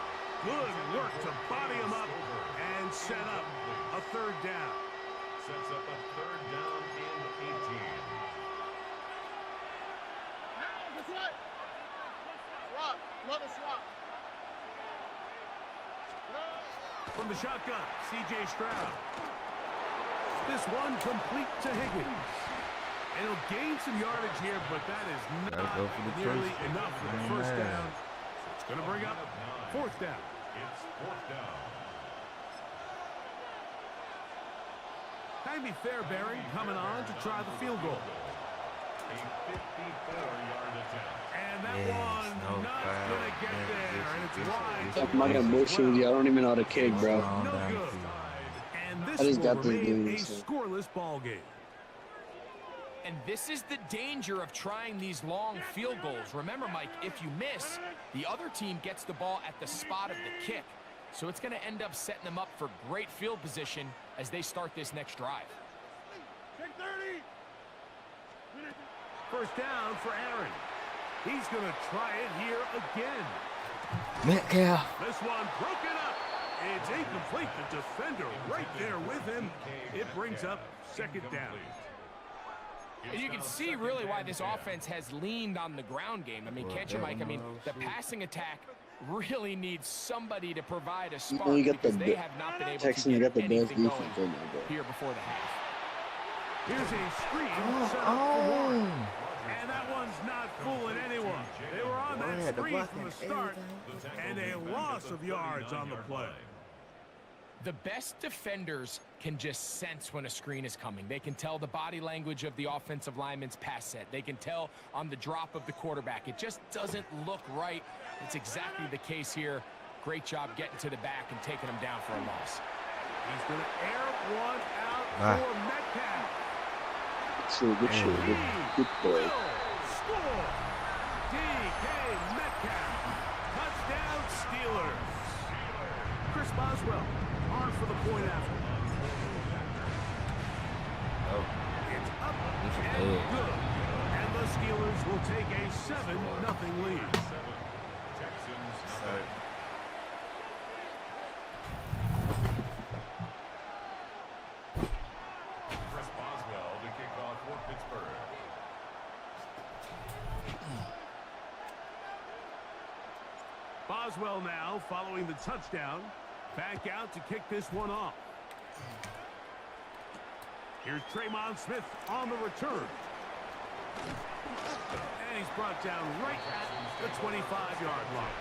Speaker 1: Good work to body him up and set up a third down.
Speaker 2: Sets up a third down and 18.
Speaker 6: That's right. Swap. Another swap.
Speaker 1: From the shotgun, C.J. Stroud. This one complete to Higgins. And he'll gain some yardage here, but that is
Speaker 5: Gotta
Speaker 1: not
Speaker 5: go for the
Speaker 1: nearly
Speaker 5: first.
Speaker 1: enough for the first down. So it's going to bring up fourth down.
Speaker 2: It's fourth down.
Speaker 1: Jaime Fairbury coming on to try the field goal.
Speaker 2: A 54-yard attempt.
Speaker 1: And that
Speaker 5: Yes,
Speaker 1: one
Speaker 5: no
Speaker 1: not
Speaker 5: foul.
Speaker 1: going to get there, and it's wide.
Speaker 7: I'm not gonna bullshit with you. I don't even know how to kick, bro.
Speaker 5: Calm
Speaker 1: No
Speaker 5: down,
Speaker 1: good.
Speaker 5: Q.
Speaker 1: And this
Speaker 7: I just
Speaker 1: will
Speaker 7: got this
Speaker 1: remain
Speaker 7: game,
Speaker 1: a
Speaker 7: so.
Speaker 1: scoreless ball game.
Speaker 4: And this is the danger of trying these long field goals. Remember, Mike, if you miss, the other team gets the ball at the spot of the kick. So it's going to end up setting them up for great field position as they start this next drive.
Speaker 1: First down for Aaron. He's going to try it here again.
Speaker 5: Metcalf.
Speaker 1: This one broken up. It's incomplete. The defender right there with him. It brings up second down.
Speaker 4: And you can see really why this offense has leaned on the ground game. I mean, can't you, Mike? I mean, the passing attack really needs somebody to provide a spark
Speaker 7: You got the
Speaker 4: because they have not been able
Speaker 7: Texans
Speaker 4: to get
Speaker 7: got the best
Speaker 4: anything
Speaker 7: defense
Speaker 4: going
Speaker 7: right now, bro.
Speaker 4: here before the half.
Speaker 1: Here's a screen set up for Warren. And that one's not fooling anyone. They were on
Speaker 5: Warren
Speaker 1: that
Speaker 5: had the
Speaker 1: screen
Speaker 5: block
Speaker 1: from the
Speaker 5: and
Speaker 1: start,
Speaker 5: everything.
Speaker 1: and a loss of yards on the play.
Speaker 4: The best defenders can just sense when a screen is coming. They can tell the body language of the offensive lineman's pass set. They can tell on the drop of the quarterback. It just doesn't look right. It's exactly the case here. Great job getting to the back and taking them down for a loss.
Speaker 1: He's going to air one out for Metcalf.
Speaker 7: So good shit. Good boy.
Speaker 1: Score! D.K. Metcalf. Touchdown Steelers. Chris Boswell on for the point after.
Speaker 5: Oh,
Speaker 1: It's up
Speaker 5: this is
Speaker 1: and
Speaker 5: big.
Speaker 1: good. And the Steelers will take a 7-0 lead.
Speaker 2: Texans
Speaker 5: Sorry.
Speaker 2: Chris Boswell to kick off for Pittsburgh.
Speaker 1: Boswell now following the touchdown. Back out to kick this one off. Here's Tremon Smith on the return. And he's brought down right at the 25-yard line.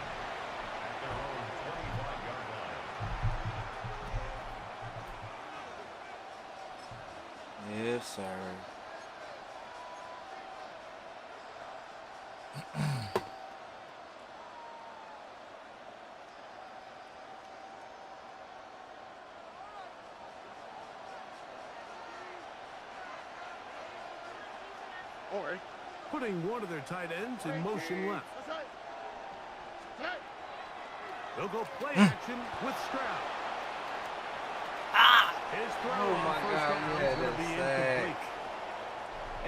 Speaker 2: At their own 25-yard line.
Speaker 5: Yes, sir.
Speaker 6: Over.
Speaker 1: putting one of their tight ends in motion left. They'll go play action with Stroud. His throw
Speaker 5: Oh
Speaker 1: on
Speaker 5: my
Speaker 1: first
Speaker 5: God,
Speaker 1: down
Speaker 5: we
Speaker 1: is
Speaker 5: had
Speaker 1: going to be
Speaker 5: that
Speaker 1: incomplete.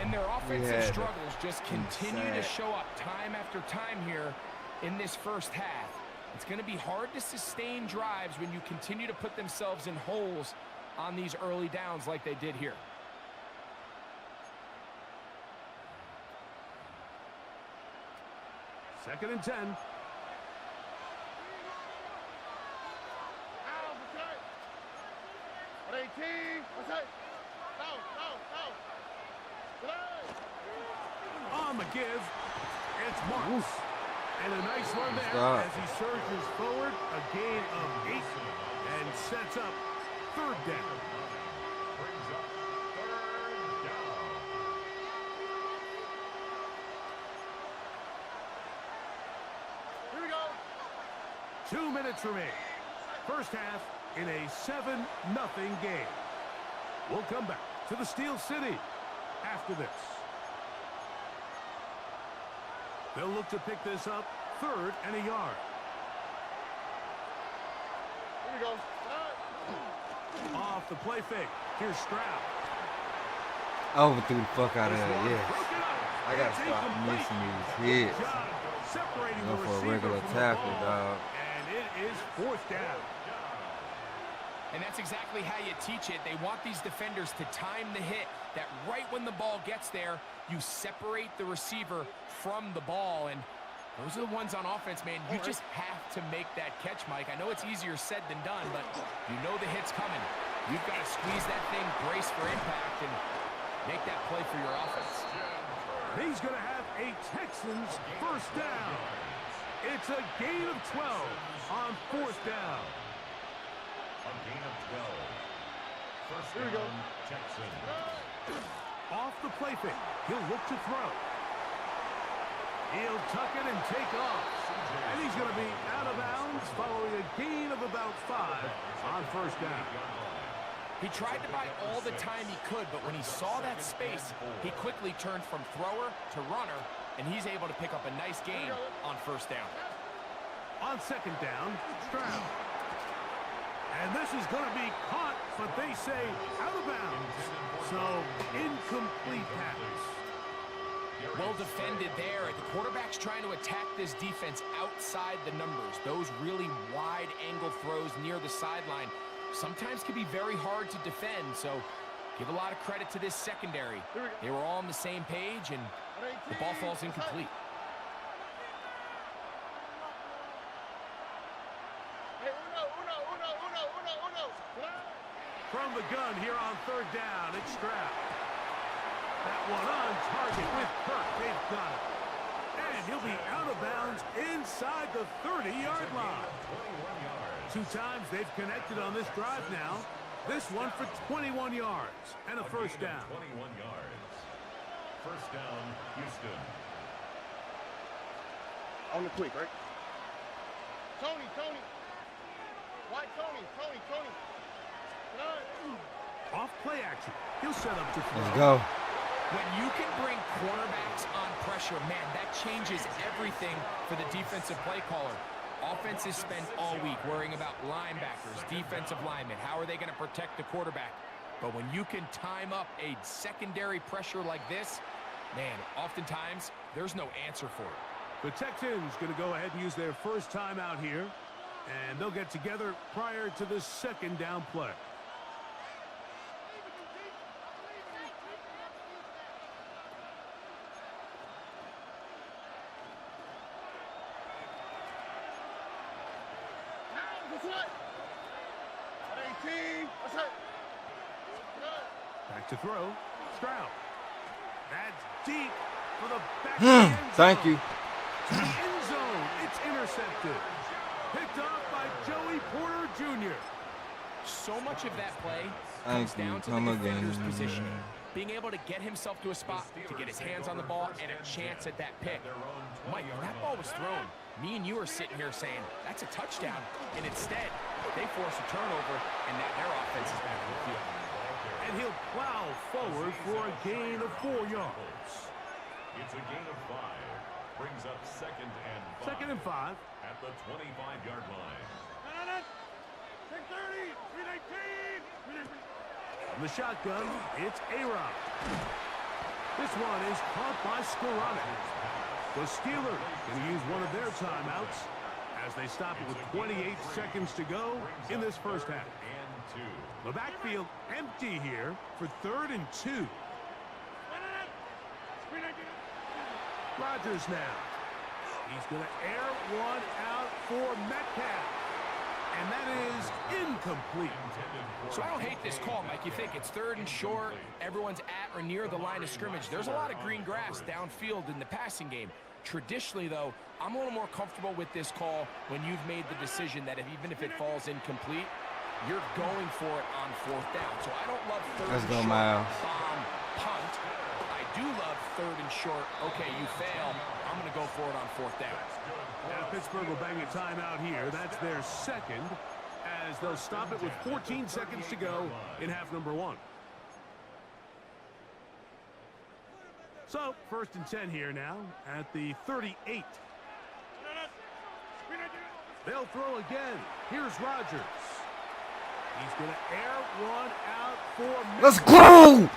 Speaker 4: And their offensive
Speaker 5: had
Speaker 4: struggles just continue to
Speaker 5: sack.
Speaker 4: show up time after time here in this first half. It's going to be hard to sustain drives when you continue to put themselves in holes on these early downs like they did here.
Speaker 1: Second and 10. On the give, it's Marks. And a nice run there as he surges forward, a gain of 8, and sets up third down.
Speaker 2: Brings up third down.
Speaker 6: Here we go.
Speaker 1: 2 minutes remain. First half in a 7-0 game. We'll come back to the Steel City after this. They'll look to pick this up, 3rd and a yard.
Speaker 6: Here we go.
Speaker 1: Off the play fake. Here's Stroud.
Speaker 5: Overthrew the fuck out of
Speaker 1: This
Speaker 5: that,
Speaker 1: one
Speaker 5: yes.
Speaker 1: broken up.
Speaker 5: I gotta
Speaker 1: It's
Speaker 5: stop
Speaker 1: incomplete.
Speaker 5: missing these
Speaker 1: Good
Speaker 5: hits.
Speaker 1: job separating
Speaker 5: Go
Speaker 1: the
Speaker 5: for a
Speaker 1: receiver
Speaker 5: regular
Speaker 1: from the
Speaker 5: tackle,
Speaker 1: ball,
Speaker 5: dog.
Speaker 1: And it is 4th down.
Speaker 4: And that's exactly how you teach it. They want these defenders to time the hit, that right when the ball gets there, you separate the receiver from the ball. And those are the ones on offense, man. You just have to make that catch, Mike. I know it's easier said than done, but you know the hit's coming. You've got to squeeze that thing, brace for impact, and make that play for your offense.
Speaker 1: He's going to have a Texans first down. It's a gain of 12 on 4th down.
Speaker 2: A gain of 12. First
Speaker 6: Here we go.
Speaker 2: down, Texans.
Speaker 1: Off the play fake. He'll look to throw. He'll tuck it and take off. And he's going to be out of bounds following a gain of about 5 on first down.
Speaker 4: He tried to buy all the time he could, but when he saw that space, he quickly turned from thrower to runner, and he's able to pick up a nice gain on first down.
Speaker 1: On second down, Stroud. And this is going to be caught, but they say out of bounds. So, incomplete pass.
Speaker 4: Well defended there. The quarterback's trying to attack this defense outside the numbers. Those really wide angle throws near the sideline sometimes can be very hard to defend, so give a lot of credit to this secondary. They were all on the same page, and the ball falls incomplete.
Speaker 1: From the gun here on third down, it's Stroud. That one on target with Kirk. They've got it. And he'll be out of bounds inside the 30-yard line. 2 times they've connected on this drive now. This one for 21 yards and a first down.
Speaker 2: 21 yards. First down, Houston.
Speaker 6: On the quick, right? Tony. White Tony.
Speaker 1: Off play action. He'll set up to throw.
Speaker 5: Let's go.
Speaker 4: When you can bring cornerbacks on pressure, man, that changes everything for the defensive play caller. Offenses spend all week worrying about linebackers, defensive linemen. How are they going to protect the quarterback? But when you can time up a secondary pressure like this, man, oftentimes there's no answer for it.
Speaker 1: The Texans going to go ahead and use their first time out here, and they'll get together prior to the second down play. Back to throw. Stroud. That's deep for the back of the end zone.
Speaker 5: Thank you.
Speaker 1: To the end zone. It's intercepted. Picked off by Joey Porter Jr.
Speaker 4: So much of that play
Speaker 5: Thank
Speaker 4: comes
Speaker 5: you.
Speaker 4: down to
Speaker 5: Come
Speaker 4: the
Speaker 5: again.
Speaker 4: defender's positioning. Being able to get himself to a spot to get his hands on the ball and a chance at that pick. Mike, when that ball was thrown, me and you are sitting here saying, that's a touchdown. And instead, they force a turnover, and now their offense is back in the field.
Speaker 1: And he'll plow forward for a gain of 4 yards.
Speaker 2: It's a gain of 5. Brings up 2nd and 5.
Speaker 1: 2nd and 5.
Speaker 2: At the 25-yard line.
Speaker 1: From the shotgun, it's A-Rod. This one is caught by Skoranek. The Steelers going to use one of their timeouts as they stop it with 28 seconds to go in this first half. The backfield empty here for 3rd and 2. Rodgers now. He's going to air one out for Metcalf. And that is incomplete.
Speaker 4: So I don't hate this call, Mike. You think it's 3rd and short, everyone's at or near the line of scrimmage. There's a lot of green grass downfield in the passing game. Traditionally, though, I'm a little more comfortable with this call when you've made the decision that even if it falls incomplete, you're going for it on 4th down. So I don't love 3rd and short, bomb, punt. I do love 3rd and short. Okay, you fail. I'm going to go for it on 4th down.
Speaker 1: Now Pittsburgh will bang a timeout here. That's their 2nd, as they'll stop it with 14 seconds to go in half number 1. So, 1st and 10 here now at the 38. They'll throw again. Here's Rodgers. He's going to air one out for Metcalf.
Speaker 5: Let's go!
Speaker 1: And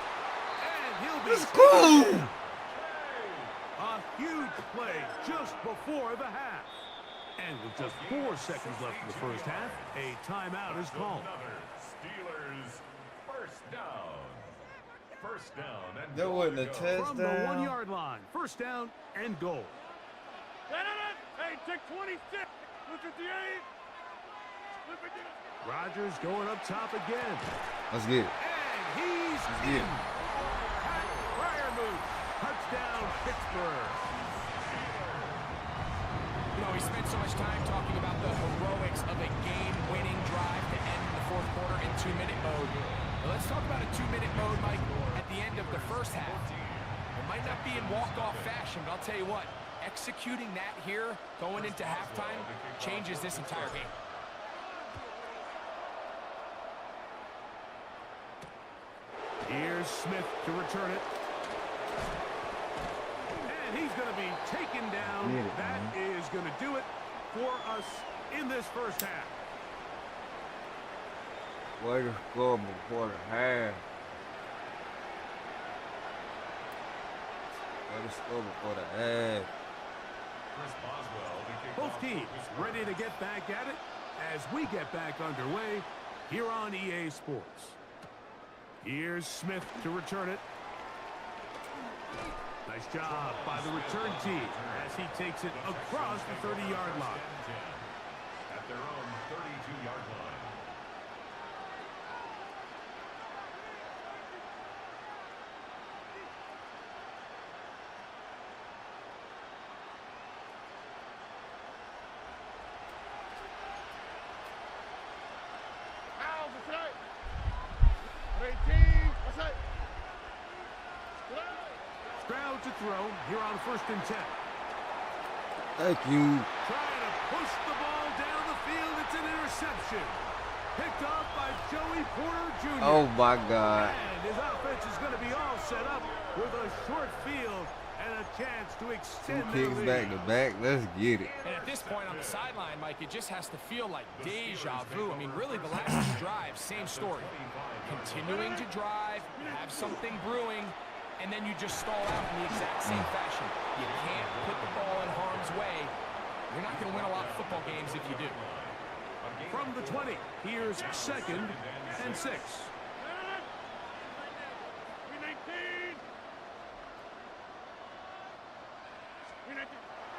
Speaker 1: he'll be
Speaker 5: Let's go!
Speaker 1: A huge play just before the half. And with just 4 seconds left in the first half, a timeout is called.
Speaker 2: Steelers first down. First down and
Speaker 5: That wasn't a touchdown.
Speaker 1: From the 1-yard line, 1st down and goal.
Speaker 6: Hey, take 26. Look at the 8.
Speaker 1: Rodgers going up top again.
Speaker 5: Let's get it.
Speaker 1: And he's in. Pat Fryermuth. Touchdown, Pittsburgh.
Speaker 4: You know, we spent so much time talking about the heroics of a game-winning drive to end the 4th quarter in 2-minute mode. Well, let's talk about a 2-minute mode, Mike, at the end of the first half. It might not be in walk-off fashion, but I'll tell you what, executing that here, going into halftime, changes this entire game.
Speaker 1: Here's Smith to return it. And he's going to be taken down. That is going to do it for us in this first half.
Speaker 5: Way to score before the half. Way to score before the half.
Speaker 1: Both teams ready to get back at it as we get back underway here on EA Sports. Here's Smith to return it. Nice job by the return team as he takes it across the 30-yard line.
Speaker 2: At their own 32-yard line.
Speaker 1: Stroud to throw here on 1st and 10.
Speaker 5: Thank you.
Speaker 1: Trying to push the ball down the field. It's an interception. Picked off by Joey Porter Jr.
Speaker 5: Oh, my God.
Speaker 1: And his offense is going to be all set up with a short field and a chance to
Speaker 5: 2
Speaker 1: extend their
Speaker 5: kicks
Speaker 1: lead.
Speaker 5: back to back. Let's get it.
Speaker 4: And at this point on the sideline, Mike, it just has to feel like deja vu. I mean, really, the last 2 drives, same story. Continuing to drive, have something brewing, and then you just stall out in the exact same fashion. You can't put the ball in harm's way. You're not going to win a lot of football games if you do.
Speaker 1: From the 20, here's 2nd and 6.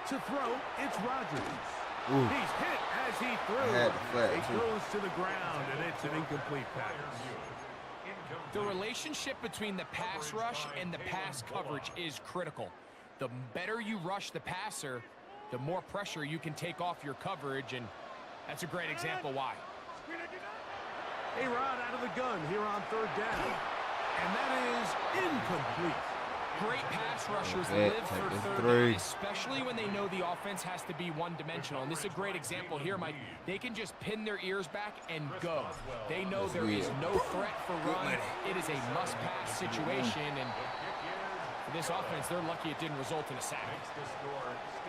Speaker 1: To throw, it's Rodgers.
Speaker 5: Ooh.
Speaker 1: He's hit as he threw.
Speaker 5: I had the flag,
Speaker 1: He
Speaker 5: too.
Speaker 1: throws to the ground, and it's an incomplete pass.
Speaker 4: The relationship between the pass rush and the pass coverage is critical. The better you rush the passer, the more pressure you can take off your coverage, and that's a great example why.
Speaker 1: A-Rod out of the gun here on 3rd down. And that is incomplete.
Speaker 4: Great pass rushers
Speaker 5: Yeah,
Speaker 4: live for
Speaker 5: take the
Speaker 4: 3rd
Speaker 5: 3.
Speaker 4: down, especially when they know the offense has to be one-dimensional. And this is a great example here, Mike. They can just pin their ears back and go. They know there is no threat for run. It is a must-pass situation, and For this offense, they're lucky it didn't result in a sack.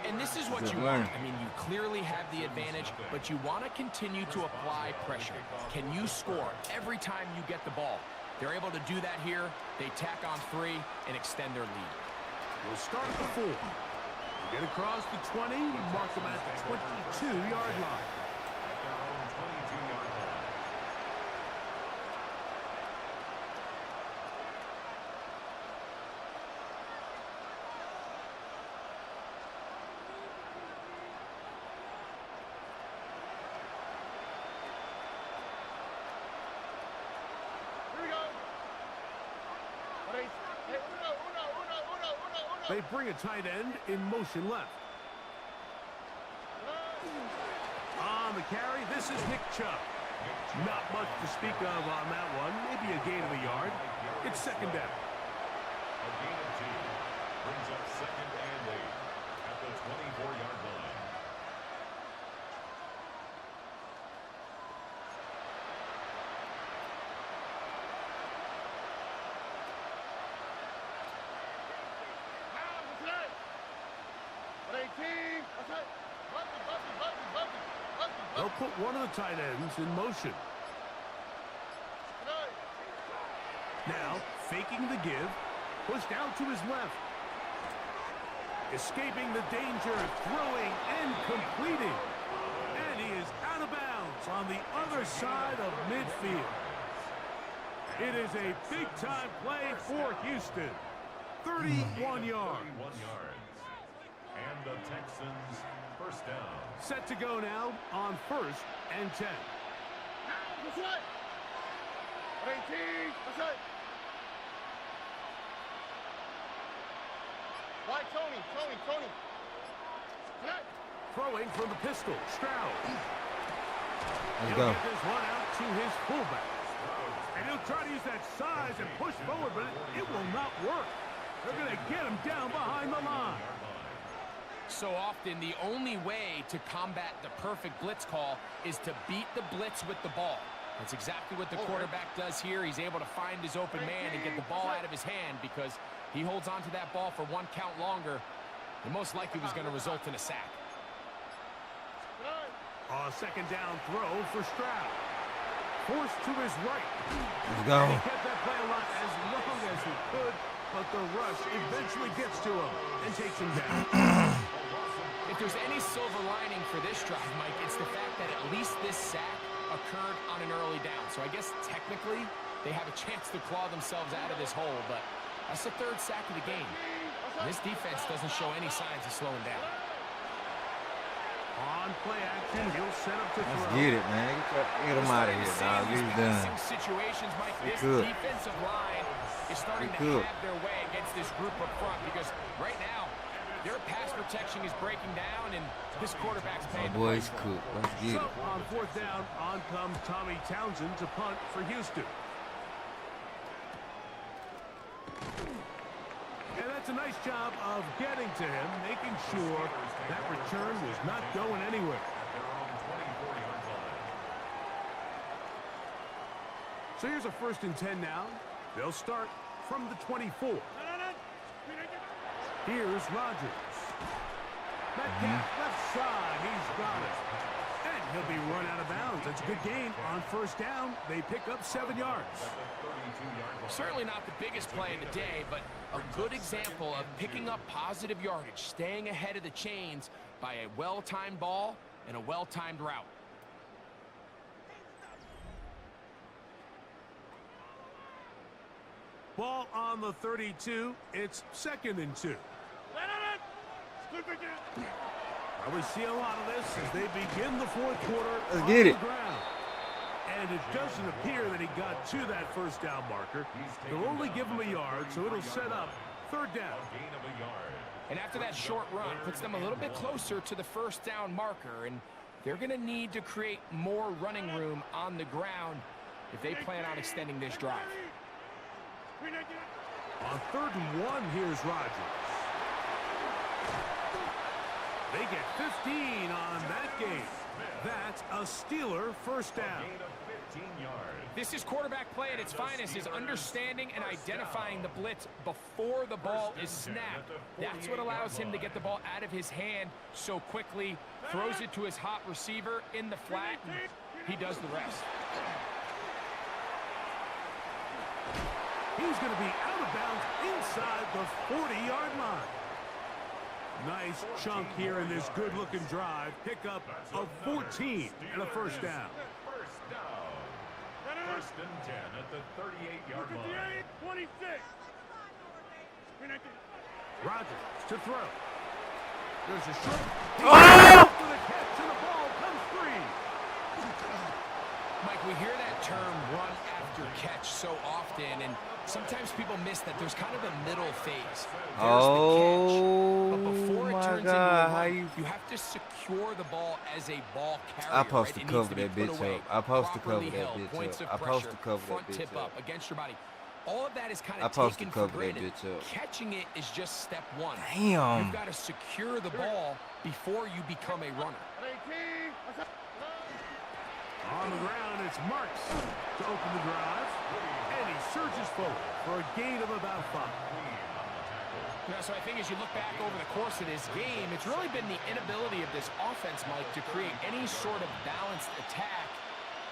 Speaker 4: And this is what
Speaker 5: Good
Speaker 4: you
Speaker 5: learn.
Speaker 4: want. I mean, you clearly have the advantage, but you want to continue to apply pressure. Can you score every time you get the ball? They're able to do that here. They tack on 3 and extend their lead.
Speaker 1: We'll start at the 4. Get across the 20, mark them at the 22-yard line. They bring a tight end in motion left. On the carry, this is Nick Chubb. Not much to speak of on that one. Maybe a gain of a yard. It's second down.
Speaker 2: A gain of 2 brings up 2nd and 8 at the 24-yard line.
Speaker 1: They'll put one of the tight ends in motion. Now, faking the give, pushed out to his left. Escaping the danger, throwing and completing. And he is out of bounds on the other side of midfield. It is a big-time play for Houston. 31 yards.
Speaker 2: 31 yards. And the Texans first down.
Speaker 1: Set to go now on 1st and 10.
Speaker 6: Tony.
Speaker 1: Throwing from the pistol, Stroud.
Speaker 5: Let's
Speaker 1: He'll
Speaker 5: go.
Speaker 1: get this one out to his fullback. And he'll try to use that size and push forward, but it will not work. They're going to get him down behind the line.
Speaker 4: So often, the only way to combat the perfect blitz call is to beat the blitz with the ball. That's exactly what the quarterback does here. He's able to find his open man and get the ball out of his hand because he holds on to that ball for 1 count longer. And most likely was going to result in a sack.
Speaker 1: A second down throw for Stroud. Forced to his right.
Speaker 5: Let's go.
Speaker 1: And he kept that play alive as long as he could, but the rush eventually gets to him and takes him down.
Speaker 4: If there's any silver lining for this drive, Mike, it's the fact that at least this sack occurred on an early down. So I guess technically they have a chance to claw themselves out of this hole, but that's the 3rd sack of the game. And this defense doesn't show any signs of slowing down.
Speaker 1: On play action, he'll set up to
Speaker 5: Let's
Speaker 1: throw.
Speaker 5: get it, man. Get him out of here, dog. He's done.
Speaker 4: Situations, Mike, this
Speaker 5: good.
Speaker 4: defensive line is starting to
Speaker 5: good.
Speaker 4: have their way against this group up front because right now their pass protection is breaking down and this quarterback's
Speaker 5: My
Speaker 4: paying the
Speaker 5: boy's
Speaker 4: price.
Speaker 5: cool. Let's get
Speaker 1: So
Speaker 5: it.
Speaker 1: on 4th down, on comes Tommy Townsend to punt for Houston. And that's a nice job of getting to him, making sure that return was not going anywhere. So here's a 1st and 10 now. They'll start from the 24. Here's Rodgers. Metcalf left side, he's got it. And he'll be run out of bounds. That's a good gain on 1st down. They pick up 7 yards.
Speaker 4: Certainly not the biggest play of the day, but a good example of picking up positive yardage, staying ahead of the chains by a well-timed ball and a well-timed route.
Speaker 1: Ball on the 32. It's 2nd and 2. Probably see a lot of this as they begin the 4th quarter.
Speaker 5: Let's get it.
Speaker 1: On the ground. And it doesn't appear that he got to that 1st down marker. They'll only give him a yard, so it'll set up 3rd down.
Speaker 4: And after that short run, puts them a little bit closer to the 1st down marker, and they're going to need to create more running room on the ground if they plan on extending this drive.
Speaker 1: On 3rd and 1, here's Rodgers. They get 15 on that game. That's a Steeler 1st down.
Speaker 2: yards.
Speaker 4: This is quarterback play at its finest, is understanding and identifying the blitz before the ball is snapped. That's what allows him to get the ball out of his hand so quickly, throws it to his hot receiver in the flat, and he does the rest.
Speaker 1: He's going to be out of bounds inside the 40-yard line. Nice chunk here in this good-looking drive. Pickup of 14 and a first down.
Speaker 2: First and 10 at the 38-yard line.
Speaker 6: 26.
Speaker 1: Rodgers to throw. There's a short.
Speaker 5: Oh!
Speaker 1: For the catch, and the ball comes free.
Speaker 4: Mike, we hear that term run after catch so often, and sometimes people miss that there's kind of a middle phase. There's the catch, but before it turns into a run, you have to secure the ball as a ball carrier.
Speaker 5: I supposed to
Speaker 4: It needs
Speaker 5: cover
Speaker 4: be
Speaker 5: that
Speaker 4: put
Speaker 5: bitch
Speaker 4: away,
Speaker 5: up. I supposed to cover
Speaker 4: properly
Speaker 5: that
Speaker 4: held,
Speaker 5: bitch
Speaker 4: points
Speaker 5: up.
Speaker 4: of
Speaker 5: I supposed to
Speaker 4: pressure,
Speaker 5: cover that
Speaker 4: front
Speaker 5: bitch
Speaker 4: tip
Speaker 5: up.
Speaker 4: against your body. All of that is kind
Speaker 5: I
Speaker 4: of
Speaker 5: supposed to
Speaker 4: taken for
Speaker 5: cover that
Speaker 4: granted.
Speaker 5: bitch up.
Speaker 4: Catching it is just step one.
Speaker 5: Damn.
Speaker 4: You've got to secure the ball before you become a runner.
Speaker 1: On the ground, it's Marks to open the drive. And he surges forward for a gain of about 5.
Speaker 4: So I think as you look back over the course of this game, it's really been the inability of this offense, Mike, to create any sort of balanced attack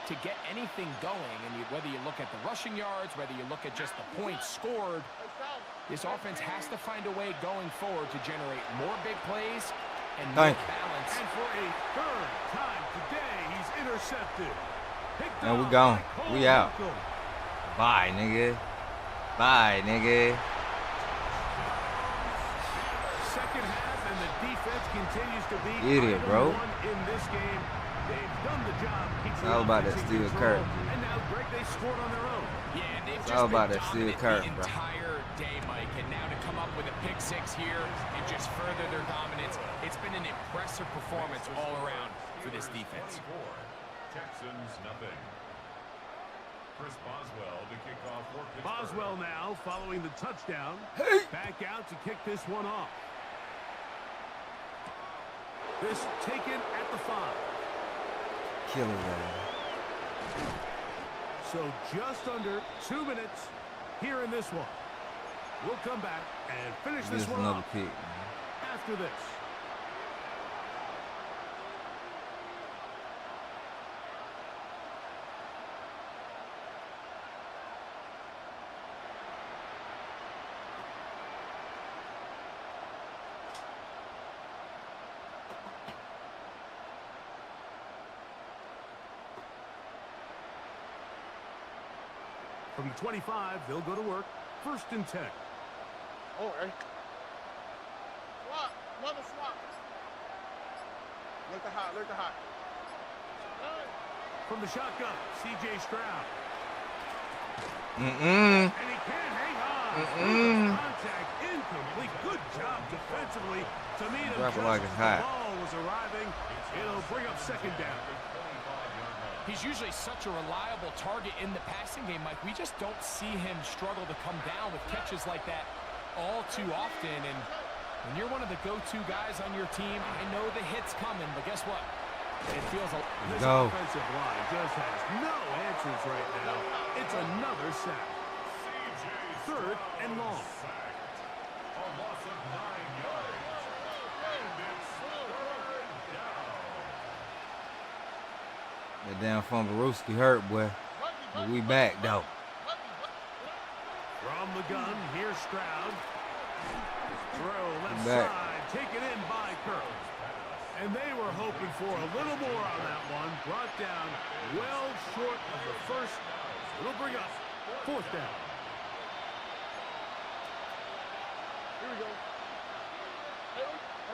Speaker 4: to get anything going. And whether you look at the rushing yards, whether you look at just the points scored, this offense has to find a way going forward to generate more big plays and more balance.
Speaker 1: And for a third time today, he's intercepted.
Speaker 5: And we gone. We out. Bye, nigga. Bye, nigga.
Speaker 1: Second half, and the defense continues to be
Speaker 5: Idiot, bro.
Speaker 1: in this game. They've done the job.
Speaker 5: It's all about that steel curve.
Speaker 1: And now, Greg, they scored on their own.
Speaker 4: Yeah, they've
Speaker 5: It's
Speaker 4: just
Speaker 5: all
Speaker 4: been
Speaker 5: about that steel
Speaker 4: dominant
Speaker 5: curve,
Speaker 4: the
Speaker 5: bro.
Speaker 4: entire day, Mike. And now to come up with a pick six here and just further their dominance, it's been an impressive performance all around for this defense.
Speaker 2: Texans nothing. Chris Boswell to kick off for Pittsburgh.
Speaker 1: Boswell now following the touchdown. Back out to kick this one off. This taken at the 5.
Speaker 5: Killer, man.
Speaker 1: So just under 2 minutes here in this one. We'll come back and finish this
Speaker 5: Just
Speaker 1: one
Speaker 5: another
Speaker 1: off
Speaker 5: pick, man.
Speaker 1: after this. From the 25, they'll go to work. First and 10.
Speaker 6: All right. Swap. Another swap. Look the hot. Look the hot.
Speaker 1: From the shotgun, C.J. Stroud.
Speaker 5: Mm-mm.
Speaker 1: And he can't hang on.
Speaker 5: Mm-mm.
Speaker 1: Contact incomplete. Good job defensively to meet him.
Speaker 5: Drop it like it's
Speaker 1: The
Speaker 5: hot.
Speaker 1: ball was arriving. It'll bring up second down.
Speaker 4: He's usually such a reliable target in the passing game, Mike. We just don't see him struggle to come down with catches like that all too often. And when you're one of the go-to guys on your team, I know the hit's coming, but guess what? It feels a...
Speaker 1: This
Speaker 5: Go.
Speaker 1: offensive line just has no answers right now. It's another sack. Third and long.
Speaker 2: A loss of 9 yards. And it's third down.
Speaker 5: That damn Fumbarooski hurt, boy. But we back, though.
Speaker 1: From the gun, here's Stroud. Throw left
Speaker 5: Back.
Speaker 1: side, taken in by Kirk. And they were hoping for a little more on that one. Brought down well short of the first. It'll bring us fourth down.
Speaker 6: Here we go.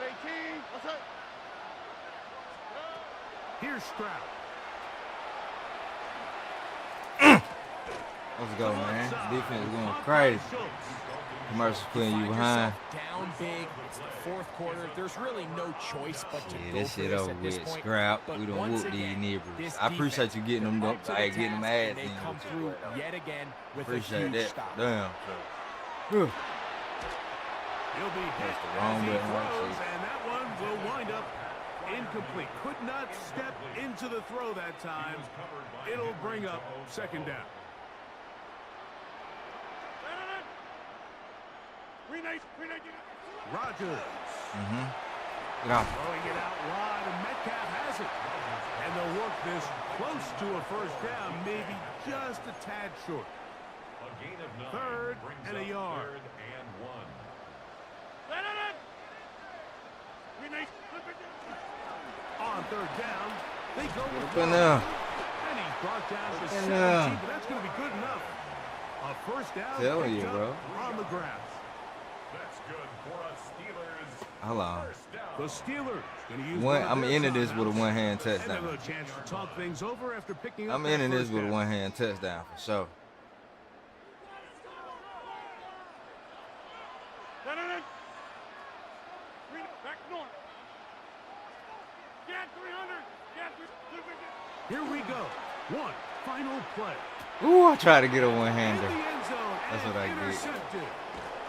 Speaker 6: 18. What's up?
Speaker 1: Here's Stroud.
Speaker 5: Let's go, man. Defense is going crazy. Commercial putting you behind.
Speaker 4: Down big. It's the fourth quarter. There's really no choice but to
Speaker 5: Yeah,
Speaker 4: go
Speaker 5: this
Speaker 4: for
Speaker 5: shit
Speaker 4: this
Speaker 5: over
Speaker 4: at this
Speaker 5: with.
Speaker 4: point.
Speaker 5: Scrap.
Speaker 4: But
Speaker 5: We done
Speaker 4: once
Speaker 5: whoop these
Speaker 4: again,
Speaker 5: neighbors.
Speaker 4: this
Speaker 5: I appreciate
Speaker 4: defense
Speaker 5: you getting them,
Speaker 4: up to the
Speaker 5: getting them
Speaker 4: task,
Speaker 5: ads
Speaker 4: and they
Speaker 5: in.
Speaker 4: come through yet again with a
Speaker 5: Appreciate
Speaker 4: huge
Speaker 5: that.
Speaker 4: stop.
Speaker 5: Damn.
Speaker 1: He'll be hit
Speaker 5: That's the
Speaker 1: as
Speaker 5: wrong
Speaker 1: he
Speaker 5: button, right?
Speaker 1: throws, and that one will wind up incomplete. Could not step into the throw that time. It'll bring up second down. Rodgers. Throwing it out wide, and Metcalf has it. And they'll work this close to a first down, maybe just a tad short.
Speaker 2: A gain of 9
Speaker 1: Third and a yard.
Speaker 2: 3rd and 1.
Speaker 1: On third down, they go with
Speaker 5: Open up.
Speaker 1: and he's brought down to
Speaker 5: Open
Speaker 1: 17,
Speaker 5: up.
Speaker 1: but that's going to be good enough. A first down
Speaker 5: Tell you,
Speaker 1: picked
Speaker 5: bro.
Speaker 1: up on the grass.
Speaker 2: That's good for us Steelers.
Speaker 5: Hold on.
Speaker 2: First down.
Speaker 1: The Steelers going to use
Speaker 5: One,
Speaker 1: one of
Speaker 5: I'm
Speaker 1: their
Speaker 5: into this with a
Speaker 1: timeouts.
Speaker 5: one-hand
Speaker 1: And
Speaker 5: touchdown.
Speaker 1: another chance to talk things over after picking up
Speaker 5: I'm
Speaker 1: that
Speaker 5: into this
Speaker 1: first
Speaker 5: with a
Speaker 1: down.
Speaker 5: one-hand touchdown for sure.
Speaker 1: Here we go. One final play.
Speaker 5: Ooh, I tried to get a
Speaker 1: In
Speaker 5: one-hander.
Speaker 1: the end zone.
Speaker 5: That's
Speaker 1: and
Speaker 5: what I get.
Speaker 1: intercepted.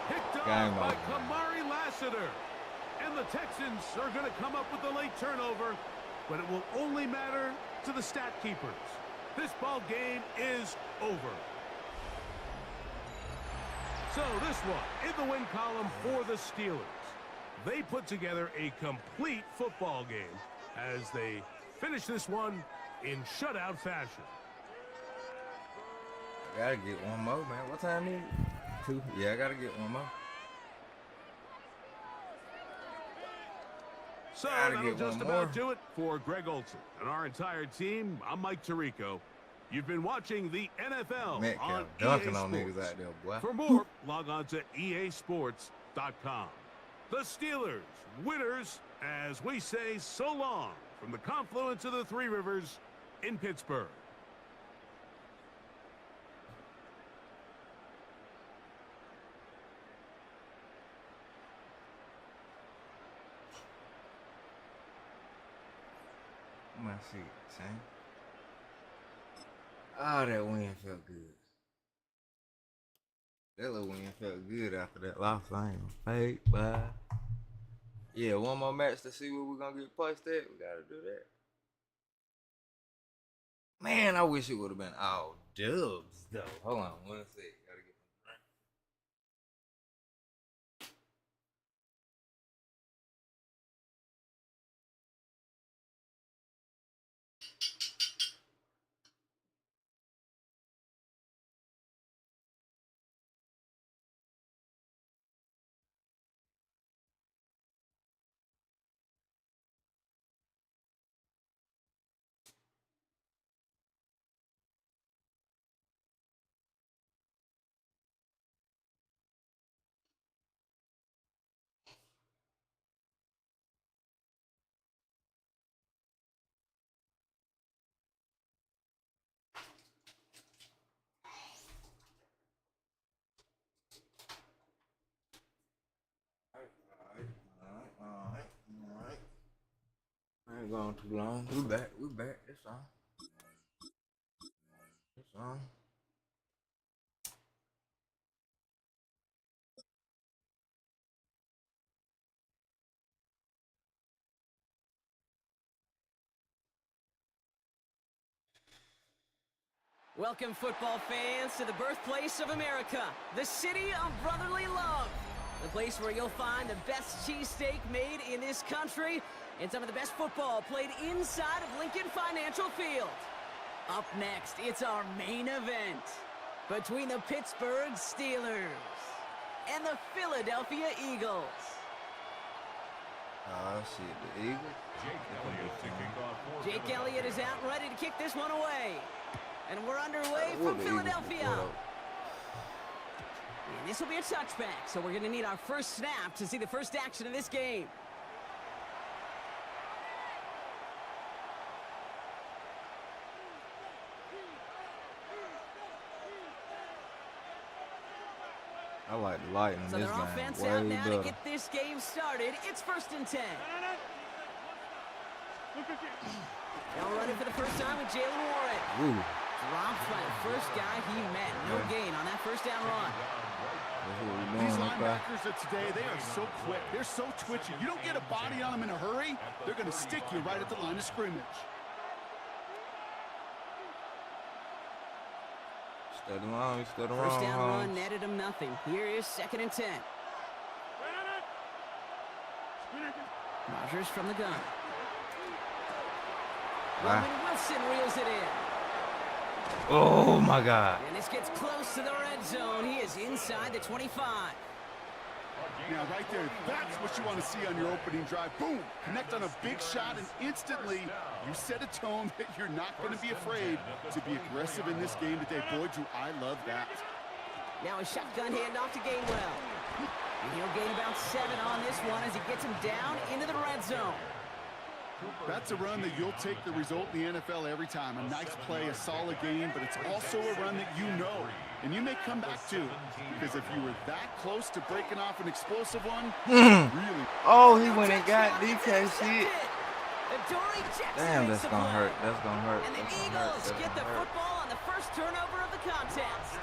Speaker 1: Picked
Speaker 5: Game
Speaker 1: off by
Speaker 5: over.
Speaker 1: Kamari Lassiter. And the Texans are going to come up with a late turnover, but it will only matter to the stat keepers. This ball game is over. So this one in the win column for the Steelers. They put together a complete football game as they finish this one in shutout fashion.
Speaker 5: I gotta get one more, man. What time is it? 2? Yeah, I gotta get one more.
Speaker 1: So
Speaker 5: Gotta
Speaker 1: that'll
Speaker 5: get
Speaker 1: just
Speaker 5: one
Speaker 1: about
Speaker 5: more.
Speaker 1: do it for Greg Olson and our entire team. I'm Mike Tirico. You've been watching the NFL
Speaker 5: Metcalf
Speaker 1: on
Speaker 5: dunking
Speaker 1: EA
Speaker 5: on
Speaker 1: Sports.
Speaker 5: niggas out there, boy.
Speaker 1: For more, log on to easports.com. The Steelers, winners, as we say so long from the confluence of the Three Rivers in Pittsburgh.
Speaker 5: My shit, Sam. Oh, that win felt good. That little win felt good after that loss. I ain't gonna fake, but yeah, one more match to see where we're gonna get placed at. We gotta do that. Man, I wish it would have been all dubs though. Hold on one sec. Gotta get my drink. Alright. I ain't going too long. We back. It's on.
Speaker 8: Welcome, football fans, to the birthplace of America, the city of brotherly love. The place where you'll find the best cheesesteak made in this country and some of the best football played inside of Lincoln Financial Field. Up next, it's our main event between the Pittsburgh Steelers and the Philadelphia Eagles.
Speaker 5: Oh shit, the Eagles.
Speaker 2: Jake Elliott to kick off for
Speaker 8: Jake
Speaker 2: Philadelphia.
Speaker 8: Elliott is out ready to kick this one away. And we're underway
Speaker 5: What
Speaker 8: from
Speaker 5: the Eagles
Speaker 8: Philadelphia.
Speaker 5: put up?
Speaker 8: And this will be a touchback, so we're going to need our first snap to see the first action of this game.
Speaker 5: I like the lighting in
Speaker 8: So
Speaker 5: this
Speaker 8: their
Speaker 5: game
Speaker 8: offense
Speaker 5: way
Speaker 8: out now
Speaker 5: better.
Speaker 8: to get this game started. It's 1st and 10. Now running for the first time with Jalen Warren.
Speaker 5: Ooh.
Speaker 8: Dropped by the first guy he met. No gain on that first down run.
Speaker 6: These linebackers of today, they are so quick. They're so twitchy. You don't get a body on them in a hurry, they're going to stick you right at the line of scrimmage.
Speaker 5: Steady long, steady long.
Speaker 8: First down run netted him nothing. Here is 2nd and 10. Rodgers from the gun. Roman Wilson reels it in.
Speaker 5: Oh my God.
Speaker 8: And this gets close to the red zone. He is inside the 25.
Speaker 6: Now, right there, that's what you want to see on your opening drive. Boom! Connect on a big shot, and instantly you set a tone that you're not going to be afraid to be aggressive in this game today. Boy, do I love that.
Speaker 8: Now a shotgun handoff to Gainwell. And he'll gain about 7 on this one as he gets him down into the red zone.
Speaker 6: That's a run that you'll take the result in the NFL every time. A nice play, a solid game, but it's also a run that you know, and you may come back to. Because if you were that close to breaking off an explosive one, really.
Speaker 5: Oh, he went and got DKC. Damn, that's going to hurt. That's going to hurt.
Speaker 8: And the Eagles get the football on the first turnover of the contest.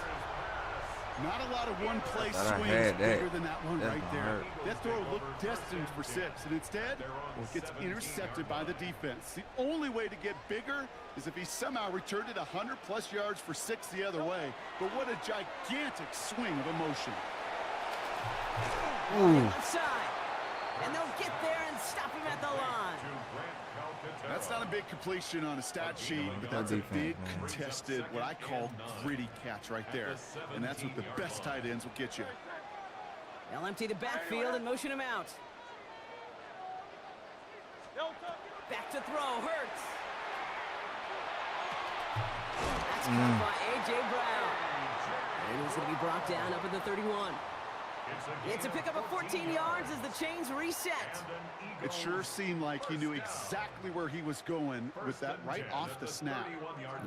Speaker 6: Not a lot of one-play swings bigger than that one right there. That throw looked destined for 6, and instead, it gets intercepted by the defense. The only way to get bigger is if he somehow returned it 100-plus yards for 6 the other way. But what a gigantic swing of emotion.
Speaker 8: Outside, and they'll get there and stop him at the line.
Speaker 6: That's not a big completion on a stat sheet, but that's a big contested, what I call gritty catch right there. And that's what the best tight ends will get you.
Speaker 8: They'll empty the backfield and motion him out. Back to throw, Hurts. That's caught by A.J. Brown. And he's going to be brought down up at the 31. It's a pickup of 14 yards as the chains reset.
Speaker 6: It sure seemed like he knew exactly where he was going with that right off the snap.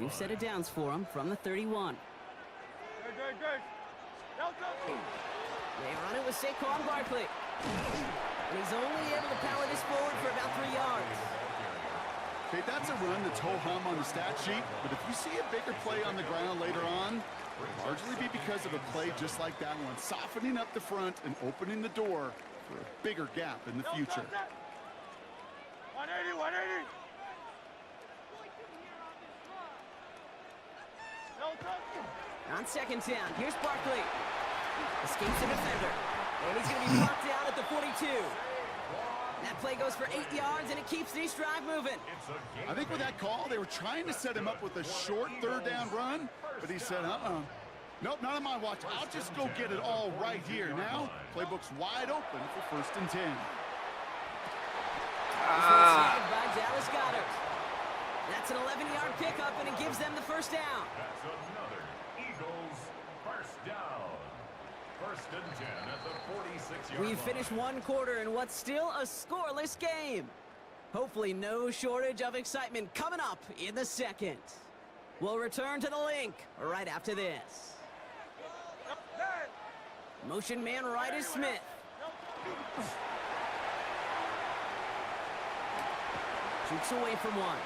Speaker 8: New set of downs for him from the 31. They run it with Saquon Barkley. And he's only able to power this forward for about 3 yards.
Speaker 6: Okay, that's a run that's ho-hum on the stat sheet, but if you see a bigger play on the ground later on, it'll largely be because of a play just like that one, softening up the front and opening the door for a bigger gap in the future.
Speaker 3: 180, 180.
Speaker 8: On 2nd down, here's Barkley. Escapes the defender. And he's going to be brought down at the 42. That play goes for 8 yards, and it keeps this drive moving.
Speaker 6: I think with that call, they were trying to set him up with a short 3rd down run, but he said, nope, not on my watch. I'll just go get it all right here. Now, playbook's wide open for 1st and 10.
Speaker 8: By Dallas Goedert. That's an 11-yard pickup, and it gives them the 1st down.
Speaker 2: That's another Eagles first down. 1st and 10 at the 46-yard line.
Speaker 8: We've finished one quarter in what's still a scoreless game. Hopefully no shortage of excitement coming up in the 2nd. We'll return to the link right after this. Motion man right is Smith. Shoots away from one.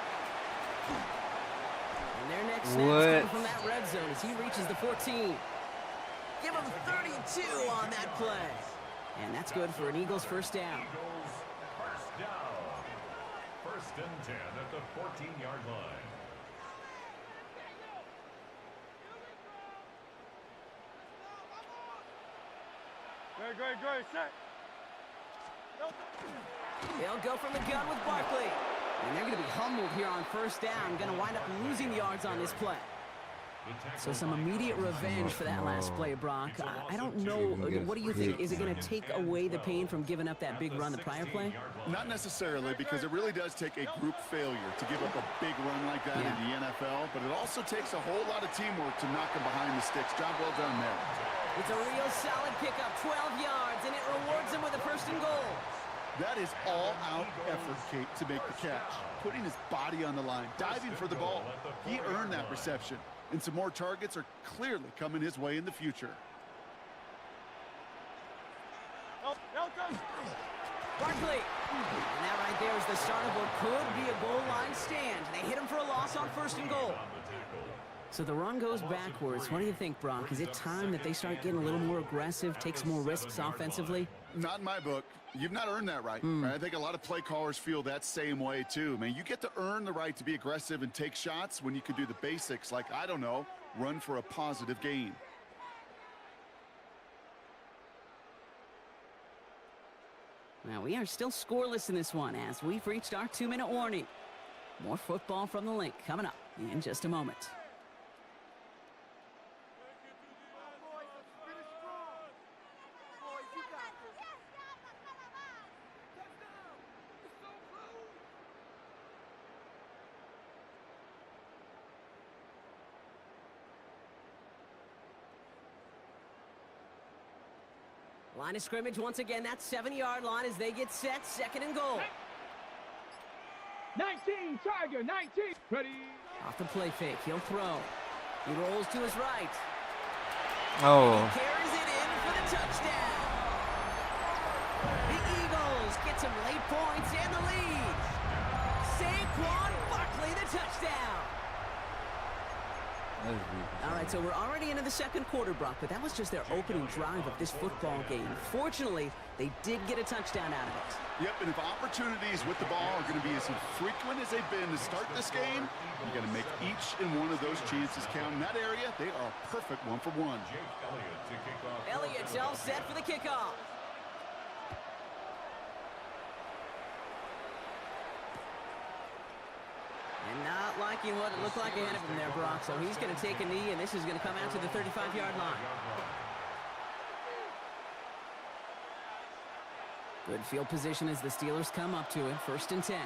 Speaker 8: And their next snap's coming from that red zone as he reaches the 14. Give him 32 on that play. And that's good for an Eagles 1st down.
Speaker 2: Eagles first down. 1st and 10 at the 14-yard line.
Speaker 3: Good, set.
Speaker 8: They'll go from the gun with Barkley. And they're going to be humbled here on 1st down. Going to wind up losing yards on this play. So some immediate revenge for that last play, Brock. I don't know. What do you think? Is it going to take away the pain from giving up that big run the prior play?
Speaker 6: Not necessarily, because it really does take a group failure to give up a big run like that in the NFL, but it also takes a whole lot of teamwork to knock them behind the sticks. Job well done there.
Speaker 8: It's a real solid pickup, 12 yards, and it rewards him with a 1st and goal.
Speaker 6: That is all-out effort, Kate, to make the catch. Putting his body on the line, diving for the ball. He earned that reception. And some more targets are clearly coming his way in the future.
Speaker 8: Barkley. And that right there is the start of what could be a goal line stand. They hit him for a loss on 1st and goal. So the run goes backwards. What do you think, Brock? Is it time that they start getting a little more aggressive, take some more risks offensively?
Speaker 6: Not in my book. You've not earned that right. I think a lot of play callers feel that same way too. Man, you get to earn the right to be aggressive and take shots when you can do the basics like, I don't know, run for a positive gain.
Speaker 8: Now, we are still scoreless in this one as we've reached our 2-minute warning. More football from the link coming up in just a moment. Line of scrimmage once again, that 7-yard line as they get set, 2nd and goal.
Speaker 3: 19, Tiger, 19. Ready.
Speaker 8: Off the play fake, he'll throw. He rolls to his right.
Speaker 5: Oh.
Speaker 8: He carries it in for the touchdown. The Eagles get some late points and the lead. Saquon Barkley, the touchdown. All right, so we're already into the 2nd quarter, Brock, but that was just their opening drive of this football game. Fortunately, they did get a touchdown out of it.
Speaker 6: Yep, and if opportunities with the ball are going to be as infrequent as they've been to start this game, you got to make each and one of those chances count. In that area, they are a perfect 1-for-1.
Speaker 8: Elliott's all set for the kickoff. And not liking what it looked like ahead of him there, Brock. So he's going to take a knee, and this is going to come out to the 35-yard line. Good field position as the Steelers come up to it. 1st and 10.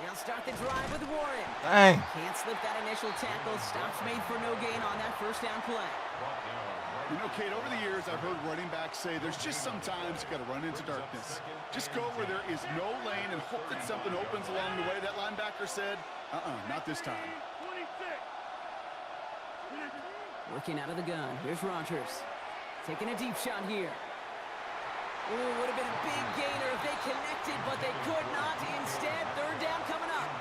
Speaker 8: They'll start the drive with Warren.
Speaker 5: Dang.
Speaker 8: Can't slip that initial tackle. Stops made for no gain on that 1st down play.
Speaker 6: You know, Kate, over the years, I've heard running backs say there's just sometimes you got to run into darkness. Just go where there is no lane and hope that something opens along the way. That linebacker said, not this time.
Speaker 8: Working out of the gun. Here's Rodgers. Taking a deep shot here. Ooh, would have been a big gainer if they connected, but they could not. Instead, 3rd down coming up.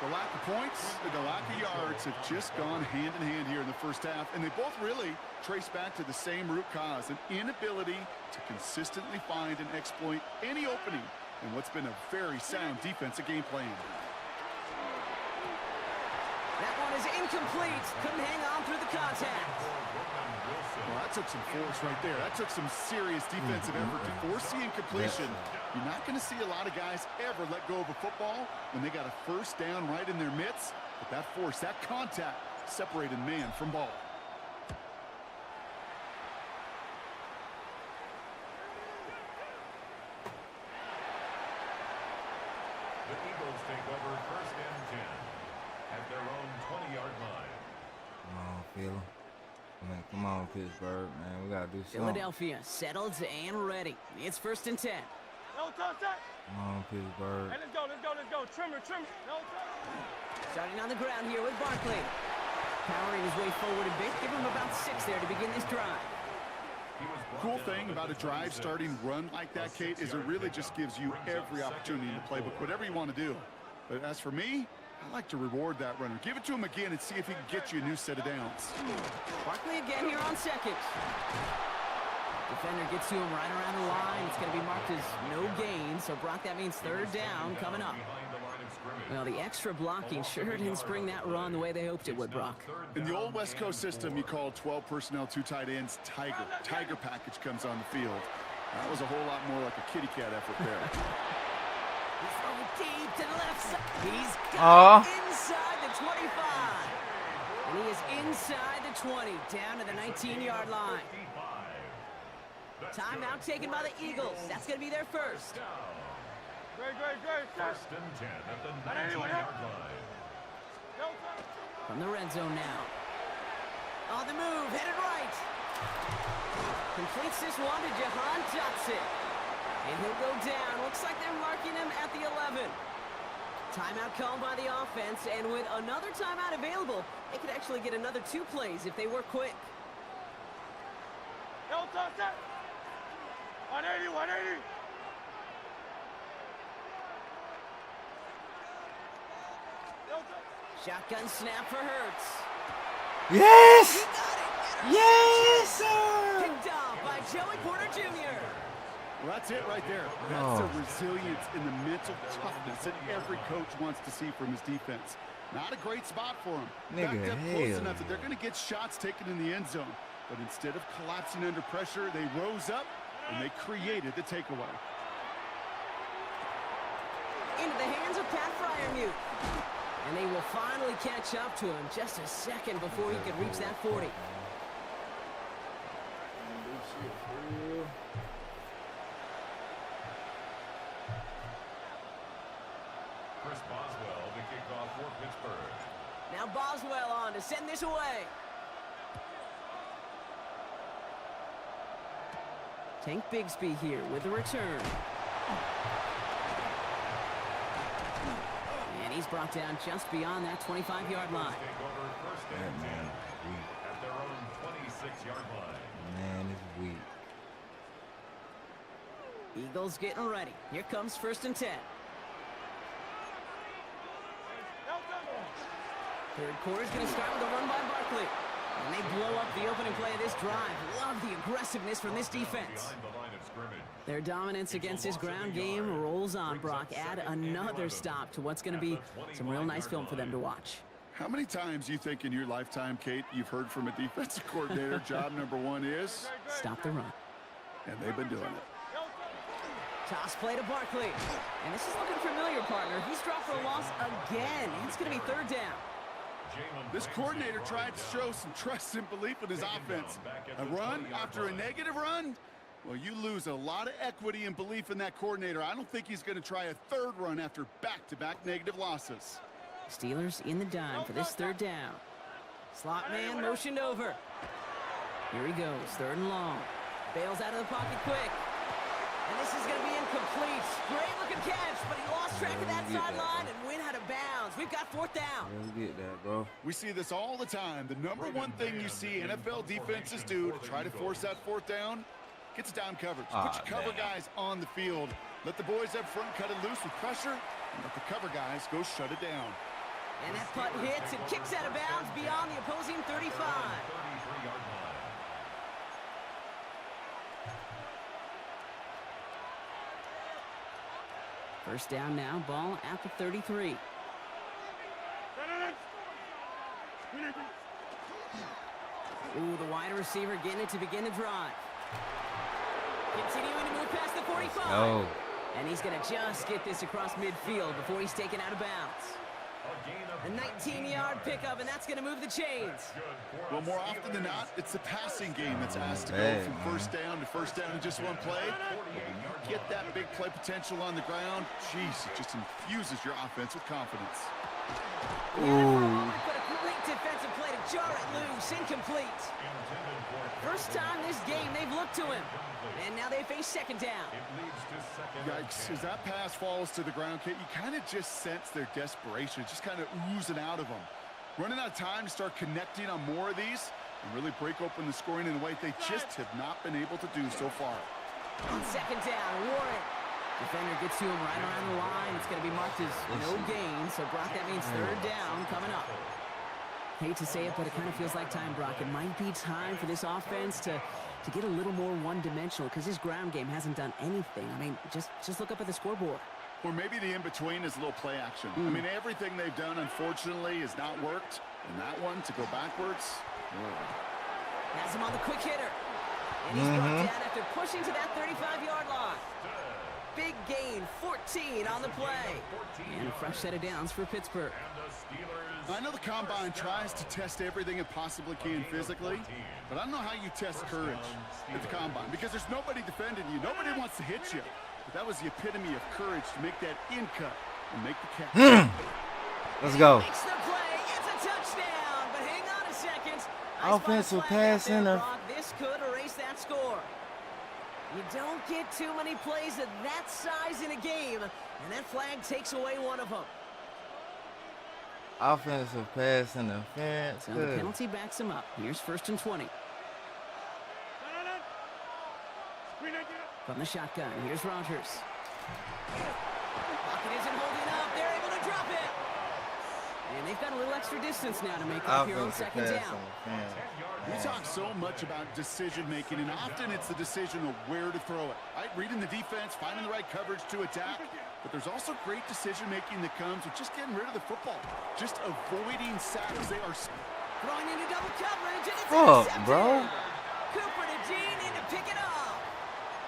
Speaker 6: The lack of points and the lack of yards have just gone hand in hand here in the 1st half, and they both really trace back to the same root cause, an inability to consistently find and exploit any opening in what's been a very sound defensive game plan.
Speaker 8: That one is incomplete. Couldn't hang on through the contact.
Speaker 6: Well, that took some force right there. That took some serious defensive effort to force the incompletion. You're not going to see a lot of guys ever let go of a football when they got a 1st down right in their midst. But that force, that contact, separated man from ball.
Speaker 2: The Eagles take over 1st and 10 at their own 20-yard line.
Speaker 5: Come on, Phil. Come on, Pittsburgh, man. We got to do something.
Speaker 8: Philadelphia settled and ready. It's 1st and 10.
Speaker 5: Come on, Pittsburgh.
Speaker 3: Hey, let's go. Trimmer. No touch.
Speaker 8: Starting on the ground here with Barkley. Powering his way forward a bit. Give him about 6 there to begin this drive.
Speaker 6: Cool thing about a drive starting run like that, Kate, is it really just gives you every opportunity in the playbook, whatever you want to do. But as for me, I like to reward that runner. Give it to him again and see if he can get you a new set of downs.
Speaker 8: Barkley again here on 2nd. Defender gets to him right around the line. It's going to be marked as no gain. So, Brock, that means 3rd down coming up. Well, the extra blocking sure didn't spring that run the way they hoped it would, Brock.
Speaker 6: In the old West Coast system, you called 12 personnel, 2 tight ends, Tiger. Tiger package comes on the field. That was a whole lot more like a kitty cat effort there.
Speaker 8: He's throwing deep to the left side. He's got it inside the 25. And he is inside the 20, down to the 19-yard line. Timeout taken by the Eagles. That's going to be their 1st.
Speaker 3: Great.
Speaker 2: 1st and 10 at the 19-yard line.
Speaker 8: From the red zone now. On the move, headed right. Completes this one to Jahan Dotson. And he'll go down. Looks like they're marking him at the 11. Timeout called by the offense, and with another timeout available, they could actually get another 2 plays if they work quick.
Speaker 3: 180.
Speaker 8: Shotgun snap for Hurts.
Speaker 5: Yes! Yes, sir!
Speaker 8: Picked off by Joey Porter Jr.
Speaker 6: Well, that's it right there. That's the resilience and the mental toughness that every coach wants to see from his defense. Not a great spot for him. Backed up close enough that they're going to get shots taken in the end zone. But instead of collapsing under pressure, they rose up and they created the takeaway.
Speaker 8: Into the hands of Pat Fryermuth. And they will finally catch up to him just a second before he could reach that 40.
Speaker 2: Chris Boswell to kick off for Pittsburgh.
Speaker 8: Now Boswell on to send this away. Tank Bigsby here with the return. And he's brought down just beyond that 25-yard line.
Speaker 2: Take over first and 10 at their own 26-yard line.
Speaker 5: Man, it's weak.
Speaker 8: Eagles getting ready. Here comes 1st and 10. Third quarter's going to start with a run by Barkley. And they blow up the opening play of this drive. Love the aggressiveness from this defense. Their dominance against his ground game rolls on, Brock. Add another stop to what's going to be some real nice film for them to watch.
Speaker 6: How many times do you think in your lifetime, Kate, you've heard from a defensive coordinator, job number one is?
Speaker 8: Stop the run.
Speaker 6: And they've been doing it.
Speaker 8: Toss play to Barkley. And this is looking familiar, partner. He's dropped for a loss again. It's going to be 3rd down.
Speaker 6: This coordinator tried to show some trust and belief in his offense. A run after a negative run? Well, you lose a lot of equity and belief in that coordinator. I don't think he's going to try a 3rd run after back-to-back negative losses.
Speaker 8: Steelers in the dime for this 3rd down. Slot man motioned over. Here he goes, 3rd and long. Bails out of the pocket quick. And this is going to be incomplete. Great-looking catch, but he lost track of that sideline and went out of bounds. We've got 4th down.
Speaker 5: Let's get that, bro.
Speaker 6: We see this all the time. The number one thing you see NFL defenses do to try to force that 4th down, gets down coverage. Put your cover guys on the field. Let the boys up front cut it loose with pressure, and let the cover guys go shut it down.
Speaker 8: And that punt hits and kicks out of bounds beyond the opposing 35. First down now, ball at the 33. Ooh, the wide receiver getting it to begin the drive. Continuing to move past the 45.
Speaker 5: Oh.
Speaker 8: And he's going to just get this across midfield before he's taken out of bounds. A 19-yard pickup, and that's going to move the chains.
Speaker 6: Well, more often than not, it's the passing game that's asked to go from first down in just one play. But when you get that big play potential on the ground, geez, it just infuses your offense with confidence.
Speaker 8: Ooh. But a great defensive play to jar it loose, incomplete. First time this game they've looked to him. And now they face 2nd down.
Speaker 6: Yikes, as that pass falls to the ground, Kate, you kind of just sense their desperation, just kind of oozing out of them. Running out of time to start connecting on more of these and really break open the scoring in a way they just have not been able to do so far.
Speaker 8: On 2nd down, Warren. Defender gets to him right around the line. It's going to be marked as no gain, so Brock, that means 3rd down coming up. Hate to say it, but it kind of feels like time, Brock. It might be time for this offense to get a little more one-dimensional because his ground game hasn't done anything. I mean, just look up at the scoreboard.
Speaker 6: Or maybe the in-between is a little play action. I mean, everything they've done, unfortunately, has not worked. And that one, to go backwards,
Speaker 8: Has him on the quick hitter. And he's brought down after pushing to that 35-yard line. Big gain, 14 on the play. And a fresh set of downs for Pittsburgh.
Speaker 6: I know the Combine tries to test everything it possibly can physically, but I don't know how you test courage at the Combine because there's nobody defending you. Nobody wants to hit you. But that was the epitome of courage to make that in cut and make the catch.
Speaker 5: Let's go.
Speaker 8: Makes the play. It's a touchdown, but hang on a second.
Speaker 5: Offensive pass interference.
Speaker 8: This could erase that score. You don't get too many plays of that size in a game, and that flag takes away one of them.
Speaker 5: Offensive pass interference.
Speaker 8: So the penalty backs him up. Here's 1st and 20. From the shotgun, here's Rodgers. Pocket isn't holding up. They're able to drop it. And they've got a little extra distance now to make up here on second down.
Speaker 6: We talk so much about decision-making, and often it's the decision of where to throw it. Right? Reading the defense, finding the right coverage to attack. But there's also great decision-making that comes with just getting rid of the football. Just avoiding sacks. They are
Speaker 8: throwing into double coverage, and it's
Speaker 5: intercepted. Bro.
Speaker 8: Cooper to Gene in to pick it up.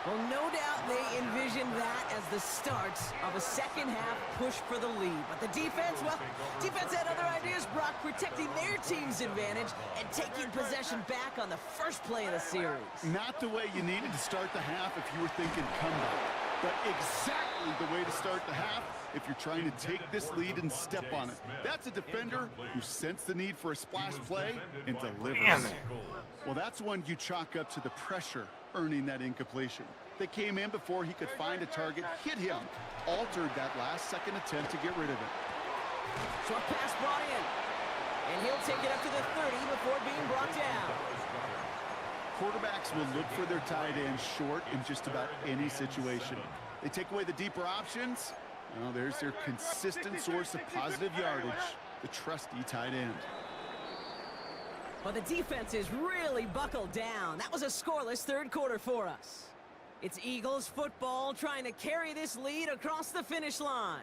Speaker 8: Well, no doubt they envisioned that as the start of a second-half push for the lead. But the defense, well, defense had other ideas, Brock, protecting their team's advantage and taking possession back on the first play of the series.
Speaker 6: Not the way you needed to start the half if you were thinking comeback, but exactly the way to start the half if you're trying to take this lead and step on it. That's a defender who sensed the need for a splash play and delivers. Well, that's one you chalk up to the pressure earning that incompletion. They came in before he could find a target, hit him, altered that last-second attempt to get rid of it.
Speaker 8: Short pass brought in, and he'll take it up to the 30 before being brought down.
Speaker 6: Quarterbacks will look for their tight end short in just about any situation. They take away the deeper options. Well, there's their consistent source of positive yardage, the trusty tight end.
Speaker 8: Well, the defense is really buckled down. That was a scoreless third quarter for us. It's Eagles football trying to carry this lead across the finish line.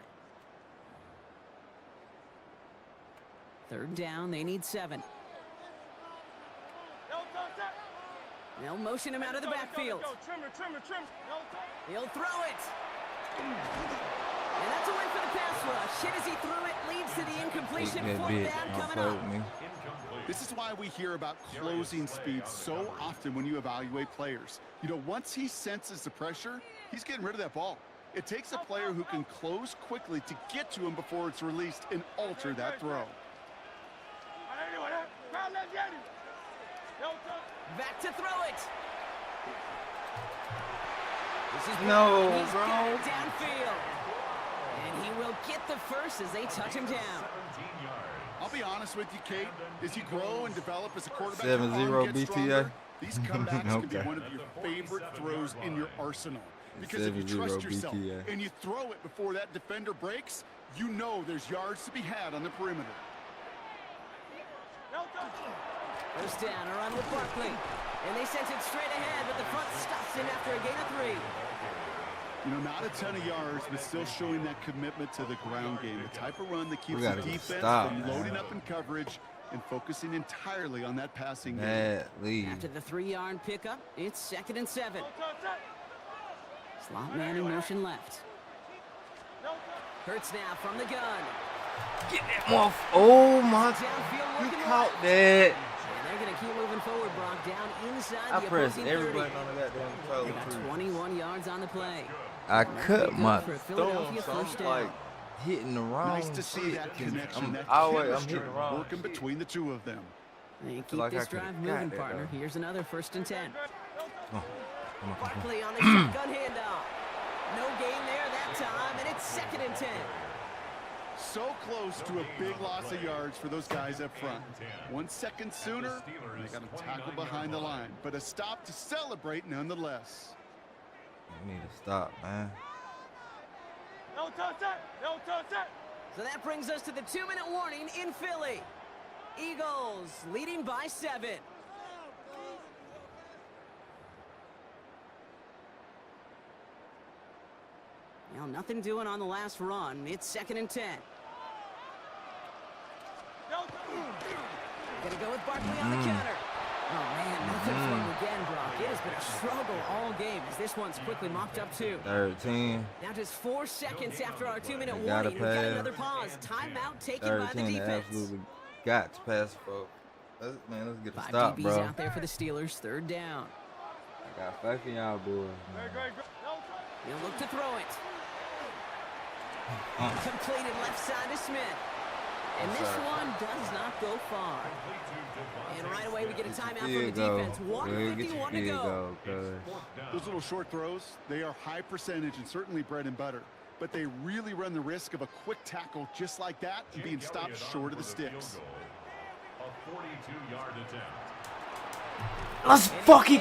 Speaker 8: Third down, they need 7. They'll motion him out of the backfield. He'll throw it. And that's a win for the pass rush. Hit as he threw it, leads to the incompletion. Fourth down coming up.
Speaker 6: This is why we hear about closing speed so often when you evaluate players. You know, once he senses the pressure, he's getting rid of that ball. It takes a player who can close quickly to get to him before it's released and alter that throw.
Speaker 8: Back to throw it. This is
Speaker 5: no,
Speaker 8: he's
Speaker 5: bro.
Speaker 8: got it downfield. And he will get the first as they touch him down.
Speaker 6: I'll be honest with you, Kate. As you grow and develop as a quarterback,
Speaker 5: 7-0 BTA.
Speaker 6: These comebacks can be one of your favorite throws in your arsenal. Because if you trust yourself and you throw it before that defender breaks, you know there's yards to be had on the perimeter.
Speaker 8: First down, a run with Barkley. And they sent it straight ahead, but the front stops him after a gain of 3.
Speaker 6: You know, not a ton of yards, but still showing that commitment to the ground game. The type of run that keeps the defense from loading up in coverage and focusing entirely on that passing game.
Speaker 8: After the 3-yard pickup, it's 2nd and 7. Slot man in motion left. Hurts now from the gun.
Speaker 5: Get that off. Oh, my. He caught that.
Speaker 8: And they're going to keep moving forward, Brock, down inside
Speaker 5: I
Speaker 8: the
Speaker 5: pressed
Speaker 8: opposing
Speaker 5: every
Speaker 8: 30.
Speaker 5: button on the goddamn controller.
Speaker 8: They got 21 yards on the play.
Speaker 5: I cut my
Speaker 8: thumb, so
Speaker 5: I'm like hitting the wrong
Speaker 6: Nice to see that connection, that
Speaker 5: I'm
Speaker 6: chemistry
Speaker 5: hitting the wrong
Speaker 6: working between the two of them.
Speaker 8: They keep this drive moving, partner. Here's another 1st and 10.
Speaker 5: Come on.
Speaker 8: Barkley on the shotgun handoff. No gain there that time, and it's 2nd and 10.
Speaker 6: So close to a big loss of yards for those guys up front. 1 second sooner, they got a tackle behind the line, but a stop to celebrate nonetheless.
Speaker 5: We need to stop, man.
Speaker 8: So that brings us to the 2-minute warning in Philly. Eagles leading by 7. Well, nothing doing on the last run. It's 2nd and 10. Gonna go with Barkley on the counter. Oh, man, nothing for him again, Brock. It has been a struggle all game as this one's quickly mopped up, too.
Speaker 5: 13.
Speaker 8: Now just 4 seconds after our 2-minute warning. We've got another pause. Timeout taken by the defense.
Speaker 5: Absolutely got to pass, folks. Let's get the
Speaker 8: 5
Speaker 5: stop,
Speaker 8: DBs
Speaker 5: bro.
Speaker 8: out there for the Steelers. 3rd down.
Speaker 5: I got faith in y'all, boys.
Speaker 8: He'll look to throw it. Completed left side to Smith. And this one does not go far. And right away we get a timeout from the defense. 1:51 to go.
Speaker 6: Those little short throws, they are high percentage and certainly bread and butter. But they really run the risk of a quick tackle just like that and being stopped short of the sticks.
Speaker 2: A 42-yard attempt.
Speaker 5: Let's fucking...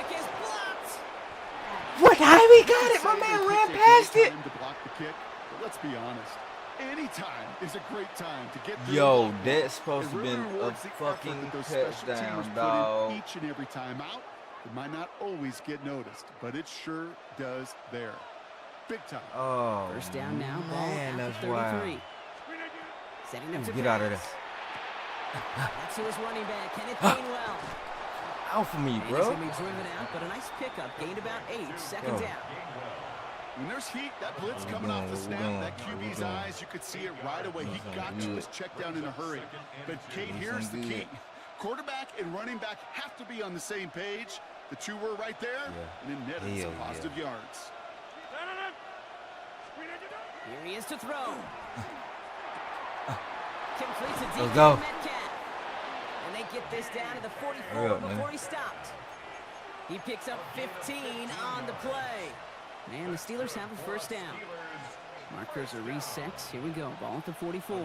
Speaker 5: What? How we got it? My man ran past it.
Speaker 6: To block the kick, but let's be honest. Any time is a great time to get through.
Speaker 5: Yo, that's supposed
Speaker 6: It
Speaker 5: to
Speaker 6: really
Speaker 5: be a
Speaker 6: rewards the effort
Speaker 5: fucking
Speaker 6: that those special teamers
Speaker 5: touchdown,
Speaker 6: put
Speaker 5: dog.
Speaker 6: in each and every time out. It might not always get noticed, but it sure does there. Big time.
Speaker 5: Oh,
Speaker 8: First down now, ball
Speaker 5: man,
Speaker 8: at
Speaker 5: that's
Speaker 8: the
Speaker 5: wild.
Speaker 8: 33. Setting up to
Speaker 5: Get out of there.
Speaker 8: That's to his running back, Kenneth Gainwell.
Speaker 5: Out for me,
Speaker 8: And he's
Speaker 5: bro.
Speaker 8: going to be driven out, but a nice pickup. Gained about 8. Second down.
Speaker 6: When there's heat, that blitz coming off the snap, that QB's eyes, you could see it right away. He got to his check down in a hurry. But Kate, here's the key. Quarterback and running back have to be on the same page. The two were right there, and it netted some positive yards.
Speaker 8: Here he is to throw. Completes a deep
Speaker 5: Let's go.
Speaker 8: Metcalf. And they get this down to the 44 before he stopped. He picks up 15 on the play. And the Steelers have a first down. Markers are reset. Here we go. Ball at the 44.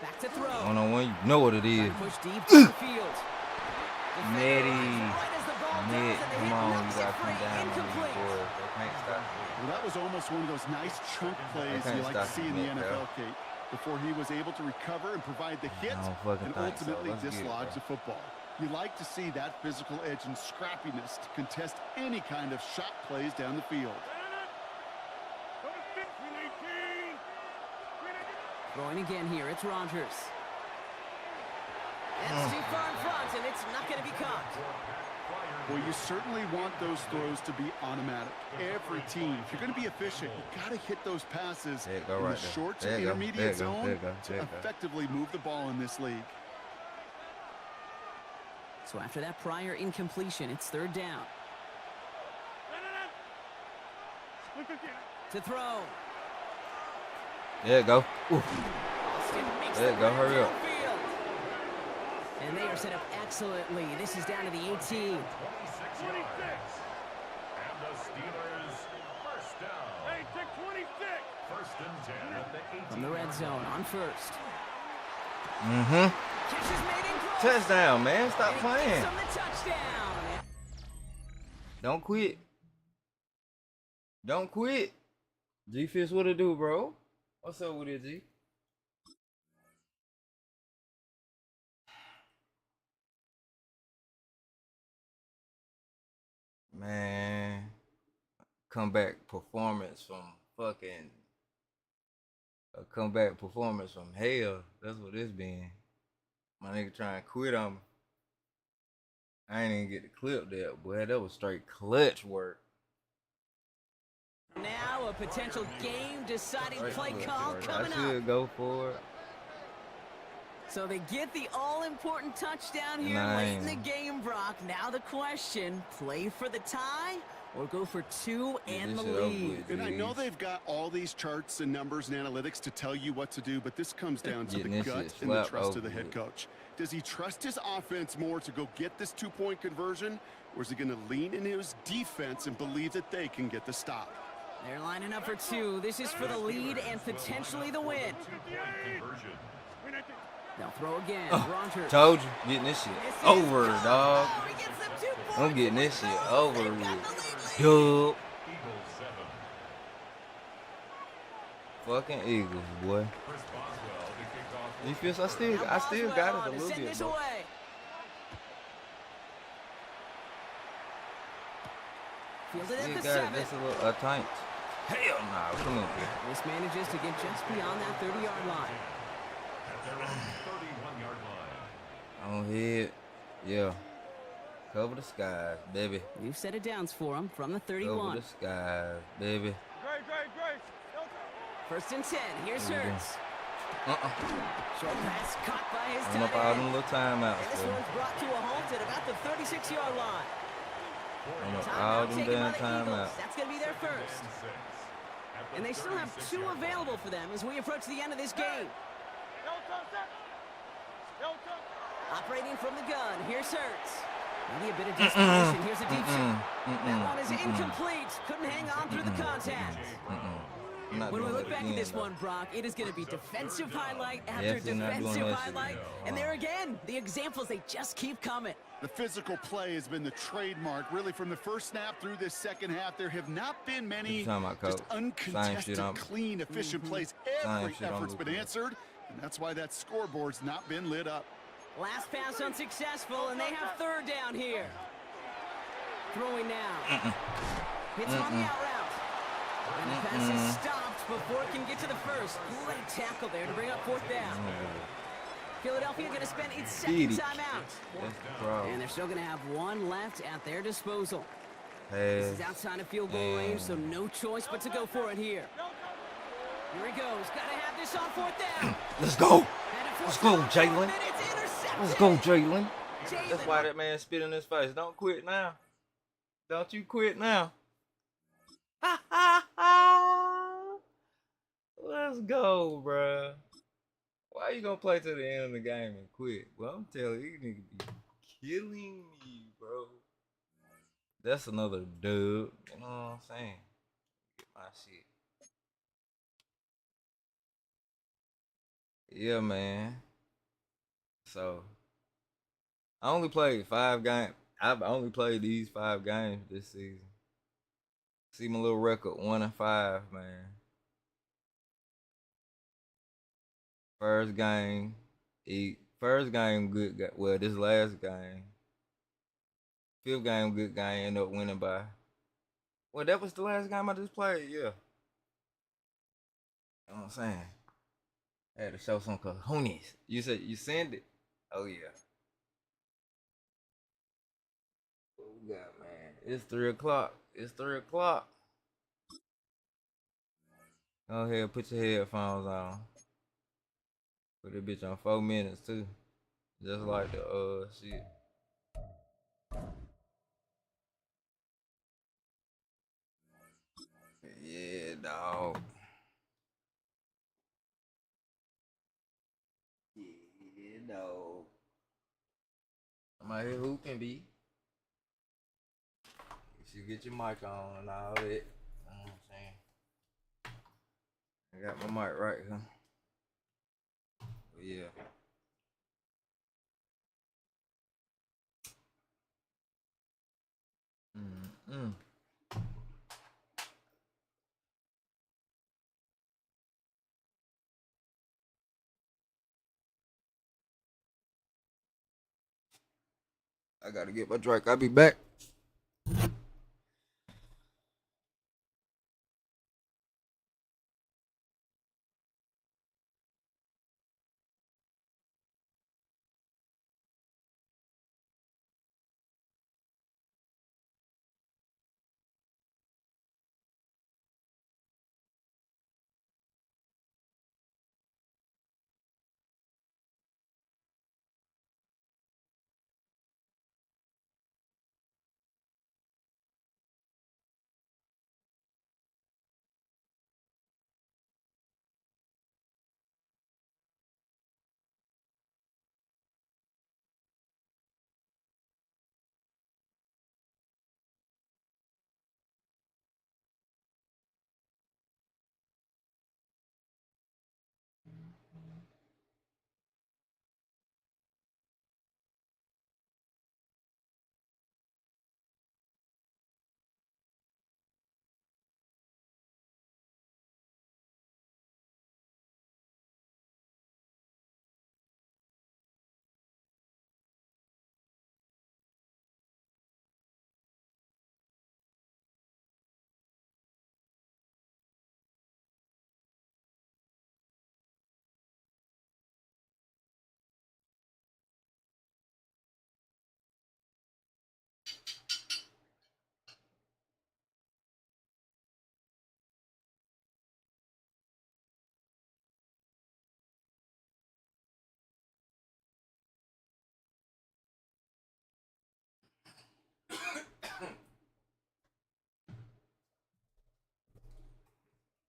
Speaker 8: Back to throw.
Speaker 5: One-on-one, you know what it is.
Speaker 8: Push deep to the field.
Speaker 5: Netty. Net, come on, you gotta come down on these boys. They can't stop me.
Speaker 6: Well, that was almost one of those nice chunk plays you like to see in the NFL, Kate, before he was able to recover and provide the hit and ultimately dislodge the football. You like to see that physical edge and scrappiness to contest any kind of shot plays down the field.
Speaker 8: Throwing again here, it's Rodgers. That's too far in front, and it's not going to be caught.
Speaker 6: Well, you certainly want those throws to be automatic. Every team, if you're going to be efficient, you got to hit those passes in the short to intermediate zone to effectively move the ball in this league.
Speaker 8: So after that prior incompletion, it's third down. To throw.
Speaker 5: There you go.
Speaker 8: Austin makes
Speaker 5: There you go, hurry up.
Speaker 8: field. And they are set up excellently. This is down to the 18.
Speaker 2: 26 yards. And the Steelers first down. Hey, take 26. First and 10 at the 18.
Speaker 8: From the red zone on first.
Speaker 5: Mm-hmm.
Speaker 8: Catch is made in close.
Speaker 5: Touchdown, man. Stop
Speaker 8: And he
Speaker 5: playing.
Speaker 8: gives them the touchdown.
Speaker 5: Don't quit. Don't quit. G-Fist, what it do, bro? What's up with it, G? Man, comeback performance from fucking a comeback performance from hell. That's what it's been. My nigga trying to quit on me. I ain't even get the clip there, boy. That was straight clutch work.
Speaker 8: Now a potential game-deciding play
Speaker 5: Clutch
Speaker 8: call
Speaker 5: work.
Speaker 8: coming
Speaker 5: I should
Speaker 8: up.
Speaker 5: go for it.
Speaker 8: So they get the all-important touchdown here late in the game, Brock. Now the question, play for the tie or go for 2 and the lead?
Speaker 6: And I know they've got all these charts and numbers and analytics to tell you what to do, but this comes down to the gut and the trust of the head coach. Does he trust his offense more to go get this 2-point conversion, or is he going to lean in his defense and believe that they can get the stop?
Speaker 8: They're lining up for 2. This is for the lead and potentially the win. They'll throw again. Rodgers.
Speaker 5: Told you, getting this shit over, dog.
Speaker 8: Oh, he gets them 2 points.
Speaker 5: I'm getting this shit over
Speaker 8: They've
Speaker 5: with.
Speaker 8: got the lead.
Speaker 5: Yup. Fucking Eagles, boy. You feel? I still got it a little bit, bro.
Speaker 8: Fielded at
Speaker 5: Still
Speaker 8: the
Speaker 5: got
Speaker 8: 7.
Speaker 5: it. That's a little tight. Hell nah, come on, man.
Speaker 8: This manages to get just beyond that 30-yard line.
Speaker 2: At their own 31-yard line.
Speaker 5: On head, yeah. Cover the skies, baby.
Speaker 8: New set of downs for him from the 31.
Speaker 5: Cover the skies, baby.
Speaker 8: First and 10. Here's Hurts. Short pass caught by his
Speaker 5: Run
Speaker 8: tight
Speaker 5: up all
Speaker 8: end.
Speaker 5: them little timeouts,
Speaker 8: And this
Speaker 5: boy.
Speaker 8: one's brought to a halt at about the 36-yard line.
Speaker 5: Run up
Speaker 8: Timeout
Speaker 5: all them
Speaker 8: taken by
Speaker 5: damn
Speaker 8: the Eagles.
Speaker 5: timeouts.
Speaker 8: That's going to be their first. And they still have 2 available for them as we approach the end of this game. Operating from the gun, here's Hurts. Maybe a bit of desperation. Here's a deep shot. That one is incomplete. Couldn't hang on through the contact. When we look back at this one, Brock, it is going to be defensive highlight after defensive highlight. And there again, the examples, they just keep coming.
Speaker 6: The physical play has been the trademark, really, from the first snap through this second half. There have not been many just uncontested, clean, efficient plays. Every effort's been answered, and that's why that scoreboard's not been lit up.
Speaker 8: Last pass unsuccessful, and they have third down here. Throwing now. Hits him on the out route. And the pass is stopped before it can get to the first. Great tackle there to bring up fourth down. Philadelphia going to spend its second timeout. And they're still going to have one left at their disposal. This is outside of field goal range, so no choice but to go for it here. Here he goes. Got to have this on fourth down.
Speaker 5: Let's go. Let's go, Jalen. Let's go, Jalen. That's why that man spit in his face. Don't quit now. Don't you quit now. Let's go, bruh. Why you gonna play to the end of the game and quit? Well, I'm telling you, you nigga be killing me, bro. That's another dub. You know what I'm saying? Get my shit. Yeah, man. So, I only played 5 games. I've only played these 5 games this season. See my little record, 1-5, man. First game, good. Well, this last game, 5th game, good game. Ended up winning by. Well, that was the last game I just played. Yeah. You know what I'm saying? I had to show some cojones. You said you send it. Oh yeah. What we got, man? It's 3 o'clock. It's 3 o'clock. Go ahead, put your headphones on. Put that bitch on 4 minutes too. Just like the shit. Yeah, dog. Yeah, dog. I'm out here hooping, B. You should get your mic on and all that. You know what I'm saying? I got my mic right here. But yeah. I gotta get my drink. I'll be back.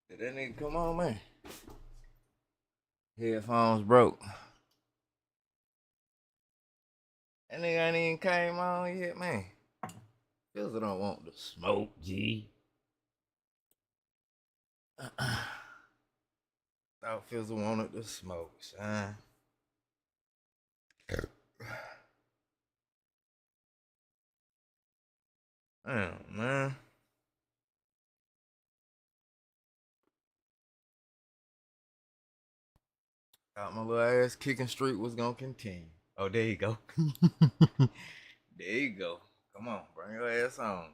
Speaker 5: Did that nigga come on, man? Headphones broke. That nigga ain't even came on yet, man. Feels I don't want the smoke, G. Thought Fizzle wanted the smoke, son. Damn, man. Thought my little ass kicking streak was gonna continue. Oh, there you go. There you go. Come on, bring your ass on.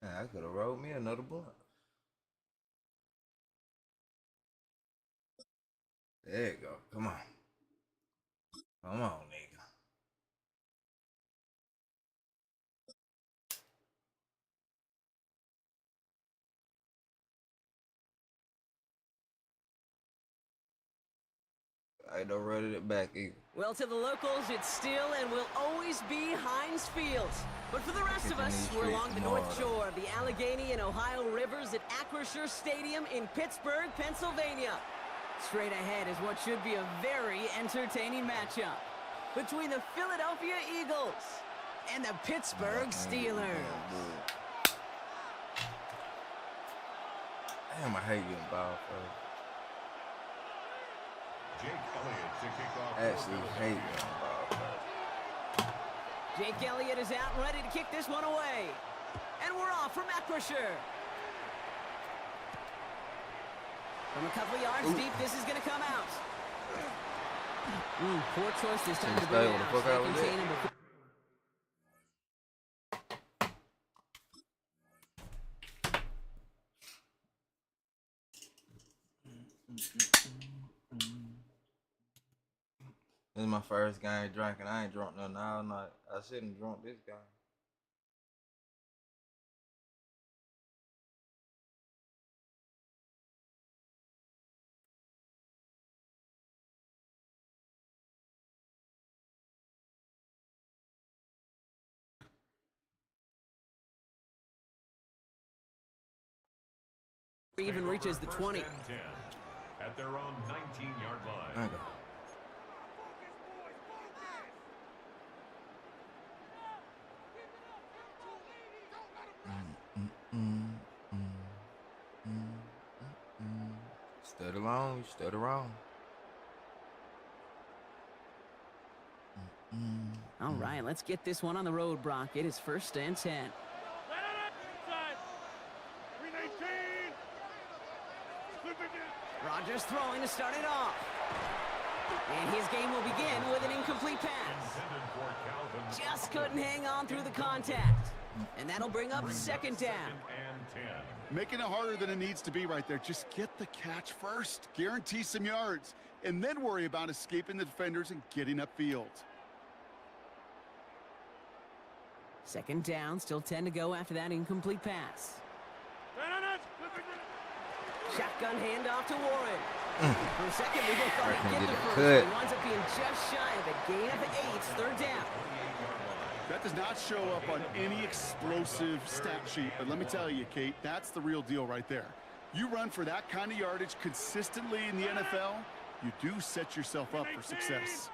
Speaker 5: Man, I could have rolled me another blunt. There you go. Come on. Come on, nigga. I don't run it back either.
Speaker 8: Well, to the locals, it's still and will always be Heinz Field. But for the rest of us, we're along the North Shore of the Allegheny and Ohio rivers at Acrisure Stadium in Pittsburgh, Pennsylvania. Straight ahead is what should be a very entertaining matchup between the Philadelphia Eagles and the Pittsburgh Steelers.
Speaker 5: Damn, I hate getting ball first.
Speaker 2: Jake Elliott to kick off.
Speaker 5: Actually hate getting ball first.
Speaker 8: Jake Elliott is out and ready to kick this one away. And we're off from Acrisure. From a couple yards deep, this is going to come out. Poor choice this time to bring it out. They contain him before.
Speaker 5: This is my first game drinking. I ain't drunk nothing all night. I shouldn't have drunk this guy.
Speaker 8: Even reaches the 20.
Speaker 2: At their own 19-yard line.
Speaker 5: Okay. Stood alone, you stood around.
Speaker 8: All right, let's get this one on the road, Brock. It is 1st and 10. Rodgers throwing to start it off. And his game will begin with an incomplete pass. Just couldn't hang on through the contact. And that'll bring up 2nd down.
Speaker 6: Making it harder than it needs to be right there. Just get the catch first. Guarantee some yards. And then worry about escaping the defenders and getting upfield.
Speaker 8: 2nd down, still 10 to go after that incomplete pass. Shotgun handoff to Warren. For a second, we both thought he'd get the first. He winds up being just shy of a gain of 8. 3rd down.
Speaker 6: That does not show up on any explosive stat sheet, but let me tell you, Kate, that's the real deal right there. You run for that kind of yardage consistently in the NFL, you do set yourself up for success.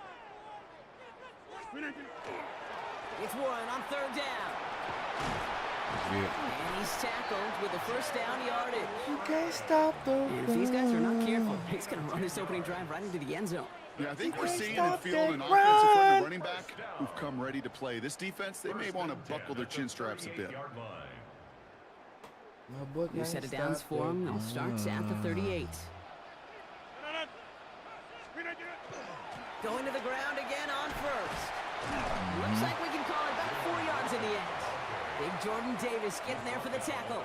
Speaker 8: It's Warren on 3rd down. And he's tackled with the 1st down yardage.
Speaker 5: You can't stop the
Speaker 8: And if these guys are not careful, he's going to run this opening drive right into the end zone.
Speaker 6: Yeah, I think we're seeing in the field an offensive front and running back who've come ready to play. This defense, they may want to buckle their chin straps a bit.
Speaker 8: New set of downs for him. They'll start at the 38. Going to the ground again on 1st. Looks like we can call it back 4 yards in the end. Big Jordan Davis getting there for the tackle.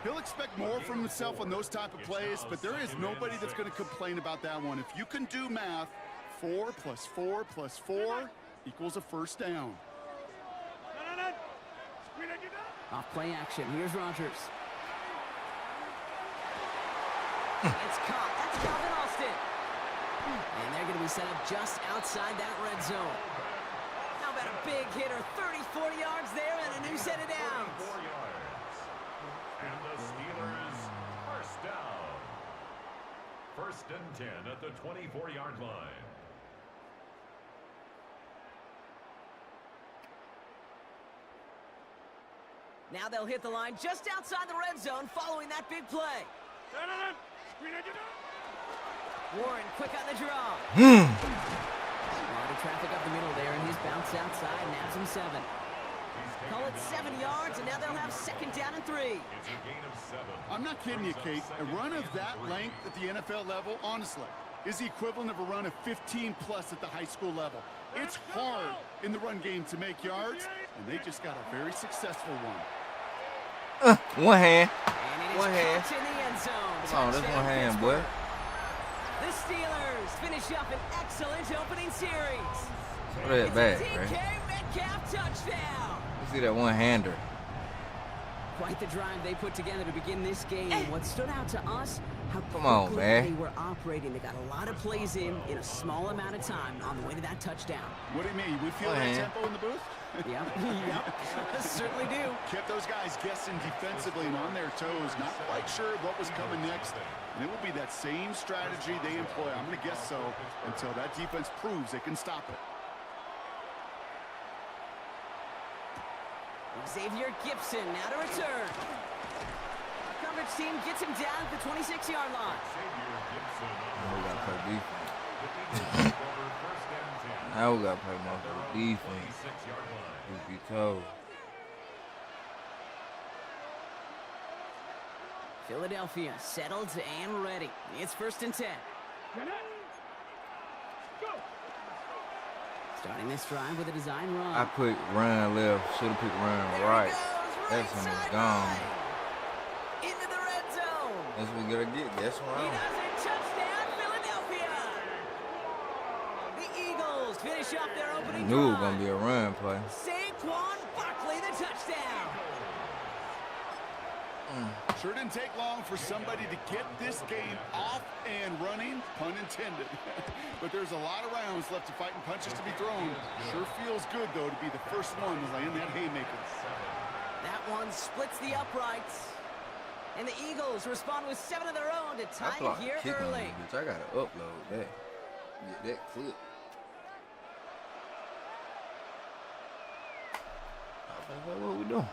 Speaker 6: He'll expect more from himself on those type of plays, but there is nobody that's going to complain about that one. If you can do math, 4 + 4 + 4 equals a 1st down.
Speaker 8: Off play action. Here's Rodgers. It's caught. That's Calvin Austin. And they're going to be set up just outside that red zone. How about a big hitter, 34 yards there and a new set of downs.
Speaker 2: 4 yards. And the Steelers first down. 1st and 10 at the 24-yard line.
Speaker 8: Now they'll hit the line just outside the red zone following that big play. Warren quick on the draw. A lot of traffic up the middle there, and his bounce outside nabs him 7. Call it 7 yards, and now they'll have 2nd down and 3.
Speaker 2: It's a gain of 7.
Speaker 6: I'm not kidding you, Kate. A run of that length at the NFL level, honestly, is the equivalent of a run of 15-plus at the high school level. It's hard in the run game to make yards, and they just got a very successful one.
Speaker 5: One hand.
Speaker 8: And it is
Speaker 5: One hand.
Speaker 8: caught in the end zone.
Speaker 5: Come on, that's
Speaker 8: Touchdown,
Speaker 5: one hand, boy.
Speaker 8: Pittsburgh. The Steelers finish up an excellent opening series.
Speaker 5: Throw that
Speaker 8: It's
Speaker 5: back,
Speaker 8: a DK
Speaker 5: right?
Speaker 8: Metcalf touchdown.
Speaker 5: You see that one-hander.
Speaker 8: Quite the drive they put together to begin this game. What stood out to us, how
Speaker 5: Come on,
Speaker 8: quickly
Speaker 5: man.
Speaker 8: they were operating. They got a lot of plays in a small amount of time on the way to that touchdown.
Speaker 6: What do you mean? We feel
Speaker 5: Go
Speaker 6: that
Speaker 5: ahead.
Speaker 6: tempo in the booth?
Speaker 8: Yep, yep, certainly do.
Speaker 6: Kept those guys guessing defensively and on their toes, not quite sure what was coming next. And it will be that same strategy they employ, I'm going to guess so, until that defense proves they can stop it.
Speaker 8: Xavier Gibson now to return. Coverage team gets him down at the 26-yard line.
Speaker 5: Now we gotta play defense. Now we gotta play more defense. Truth be told.
Speaker 8: Philadelphia settled and ready. It's 1st and 10. Starting this drive with a design run.
Speaker 5: I put run left, should have picked run right. That's when it's gone.
Speaker 8: Into the red zone.
Speaker 5: That's what we gotta get. That's
Speaker 8: He
Speaker 5: wrong.
Speaker 8: does it. Touchdown, Philadelphia. The Eagles finish off their opening
Speaker 5: Knew it was
Speaker 8: drive.
Speaker 5: gonna be a run play.
Speaker 8: Saquon Barkley, the touchdown.
Speaker 6: Sure didn't take long for somebody to get this game off and running, pun intended. But there's a lot of rounds left to fight and punches to be thrown. Sure feels good, though, to be the first one to lay in that haymaker.
Speaker 8: That one splits the uprights. And the Eagles respond with 7 of their own to
Speaker 5: I
Speaker 8: tie
Speaker 5: blocked
Speaker 8: it here
Speaker 5: kick on
Speaker 8: early.
Speaker 5: this bitch. I gotta upload that. Get that clip. What we doing?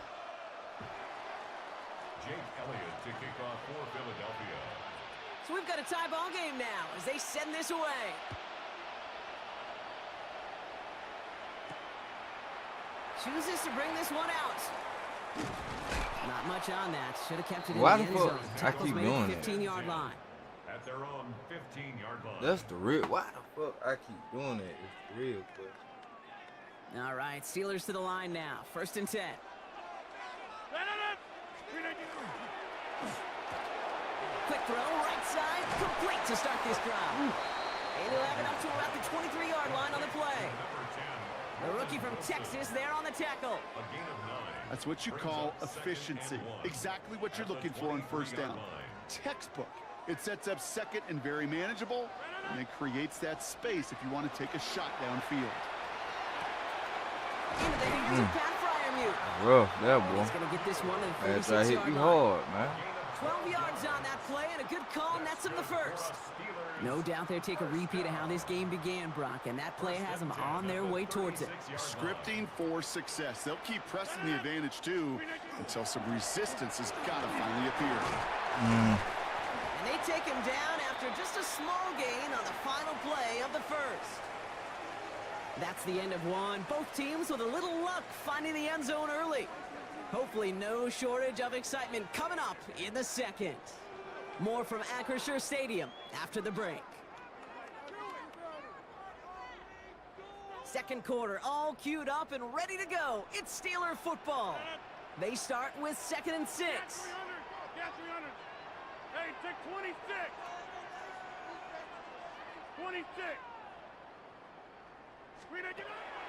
Speaker 2: Jake Elliott to kick off for Philadelphia.
Speaker 8: So we've got a tie ball game now as they send this away. Chooses to bring this one out. Not much on that. Should have kept it in
Speaker 5: Why
Speaker 8: the
Speaker 5: the
Speaker 8: end
Speaker 5: fuck
Speaker 8: zone.
Speaker 5: I
Speaker 8: Tackles
Speaker 5: keep
Speaker 8: made
Speaker 5: doing
Speaker 8: at
Speaker 5: that?
Speaker 8: 15-yard line.
Speaker 2: At their own 15-yard line.
Speaker 5: That's the real. Why the fuck I keep doing that? It's the real question.
Speaker 8: All right, Steelers to the line now. 1st and 10. Quick throw, right side, complete to start this drive. And he'll have it up to about the 23-yard line on the play. The rookie from Texas there on the tackle.
Speaker 2: A gain of 9.
Speaker 6: That's what you call efficiency. Exactly what you're looking for on first down. Textbook. It sets up second and very manageable, and it creates that space if you want to take a shot downfield.
Speaker 8: Into the hands of Pat Fryermuth.
Speaker 5: Rough, that boy.
Speaker 8: He's going to get this one to the
Speaker 5: That's I hit
Speaker 8: 36-yard
Speaker 5: you
Speaker 8: line.
Speaker 5: hard, man.
Speaker 8: 12 yards on that play and a good call nets him the first. No doubt they take a repeat of how this game began, Brock, and that play has them on their way towards it.
Speaker 6: Scripting for success. They'll keep pressing the advantage, too, until some resistance has got to finally appear.
Speaker 8: And they take him down after just a small gain on the final play of the first. That's the end of one. Both teams with a little luck finding the end zone early. Hopefully no shortage of excitement coming up in the second. More from Acrisure Stadium after the break. Second quarter all queued up and ready to go. It's Steeler football. They start with 2nd and 6.
Speaker 9: Hey, take 26. 26.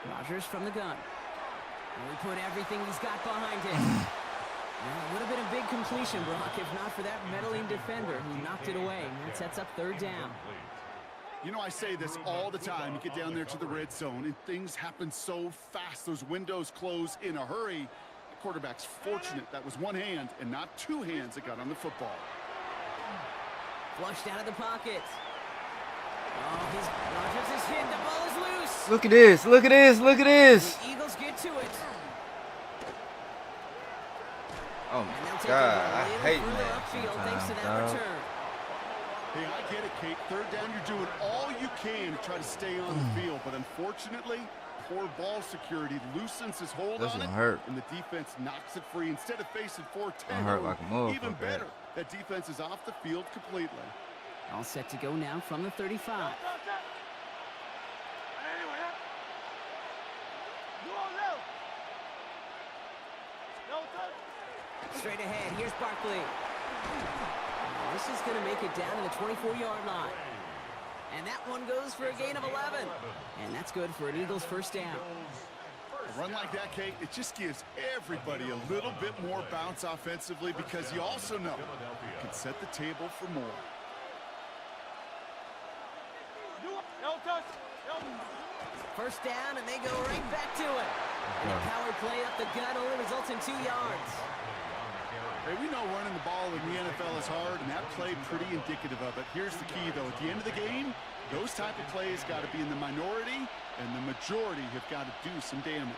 Speaker 8: Rodgers from the gun. And we put everything he's got behind him. Well, it would have been a big completion, Brock, if not for that meddling defender who knocked it away. And that sets up 3rd down.
Speaker 6: You know, I say this all the time. You get down there to the red zone, and things happen so fast. Those windows close in a hurry. The quarterback's fortunate that was one hand and not two hands that got on the football.
Speaker 8: Flushed out of the pocket. Oh, Rodgers is hit. The ball is loose.
Speaker 5: Look at this. Look at this. Look at this.
Speaker 8: The Eagles get to it.
Speaker 5: Oh, my God. I hate that
Speaker 8: upfield
Speaker 5: sometimes,
Speaker 8: thanks to that
Speaker 5: dog.
Speaker 8: return.
Speaker 6: Hey, I get it, Kate. Third down, you're doing all you can to try to stay on the field. But unfortunately, poor ball security loosens his hold
Speaker 5: This
Speaker 6: on
Speaker 5: one
Speaker 6: it.
Speaker 5: hurt.
Speaker 6: And the defense knocks it free. Instead of facing 4-10,
Speaker 5: hurt like a motherfucker.
Speaker 6: even better, that defense is off the field completely.
Speaker 8: All set to go now from the 35. Straight ahead, here's Barkley. This is going to make it down to the 24-yard line. And that one goes for a gain of 11. And that's good for an Eagles first down.
Speaker 6: A run like that, Kate, it just gives everybody a little bit more bounce offensively because you also know you can set the table for more.
Speaker 8: First down, and they go right back to it. And a power play up the gut only results in 2 yards.
Speaker 6: Hey, we know running the ball in the NFL is hard, and that play pretty indicative of it. Here's the key, though. At the end of the game, those type of plays got to be in the minority, and the majority have got to do some damage.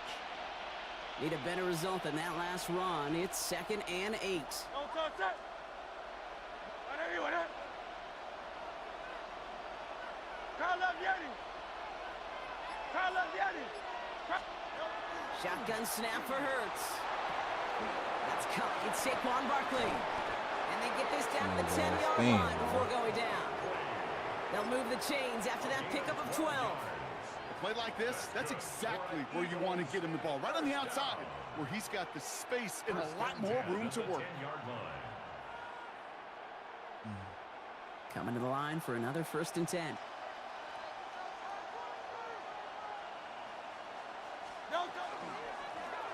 Speaker 8: Need a better result than that last run. It's 2nd and 8. Shotgun snap for Hurts. That's cut. It's Saquon Barkley. And they get this down to the 10-yard line before going down. They'll move the chains after that pickup of 12.
Speaker 6: A play like this, that's exactly where you want to get him the ball. Right on the outside, where he's got the space and a lot more room to work.
Speaker 8: Coming to the line for another 1st and 10.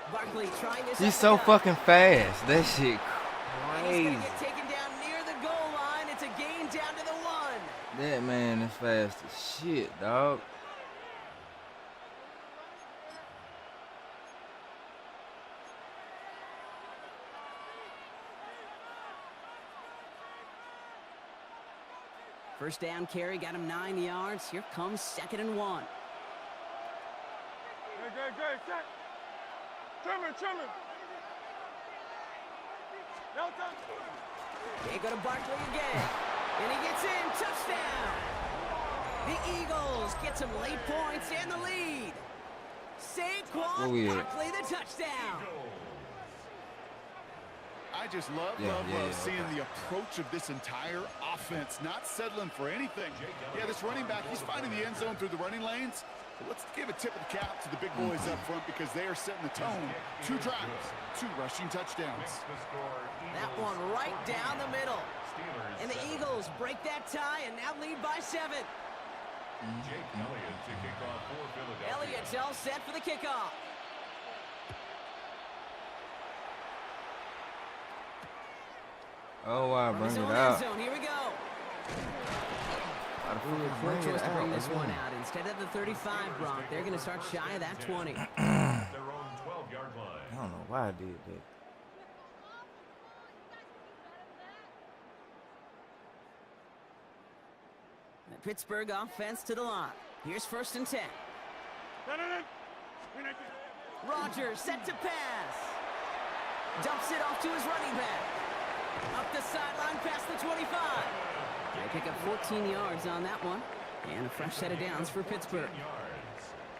Speaker 8: Barkley trying this.
Speaker 5: He's so fucking fast. That shit
Speaker 8: He's
Speaker 5: crazy.
Speaker 8: gonna get taken down near the goal line. It's a gain down to the 1.
Speaker 5: That man is fast as shit, dog.
Speaker 8: First down carry got him 9 yards. Here comes 2nd and 1. They go to Barkley again. And he gets in. Touchdown. The Eagles get some late points and the lead. Saquon Barkley, the touchdown.
Speaker 6: I just love seeing the approach of this entire offense, not settling for anything. Yeah, this running back, he's finding the end zone through the running lanes. But let's give a tip of the cap to the big boys up front because they are setting the tone. 2 drives, 2 rushing touchdowns.
Speaker 8: That one right down the middle. And the Eagles break that tie and now lead by 7. Elliott's all set for the kickoff.
Speaker 5: Oh, wow, bring it out.
Speaker 8: Here we go. Poor choice to bring this one out. Instead of the 35, Brock, they're going to start shy of that 20.
Speaker 2: Their own 12-yard line.
Speaker 5: I don't know why I did that.
Speaker 8: The Pittsburgh offense to the line. Here's 1st and 10. Rodgers set to pass. Dumps it off to his running back. Up the sideline past the 25. They pick up 14 yards on that one. And a fresh set of downs for Pittsburgh.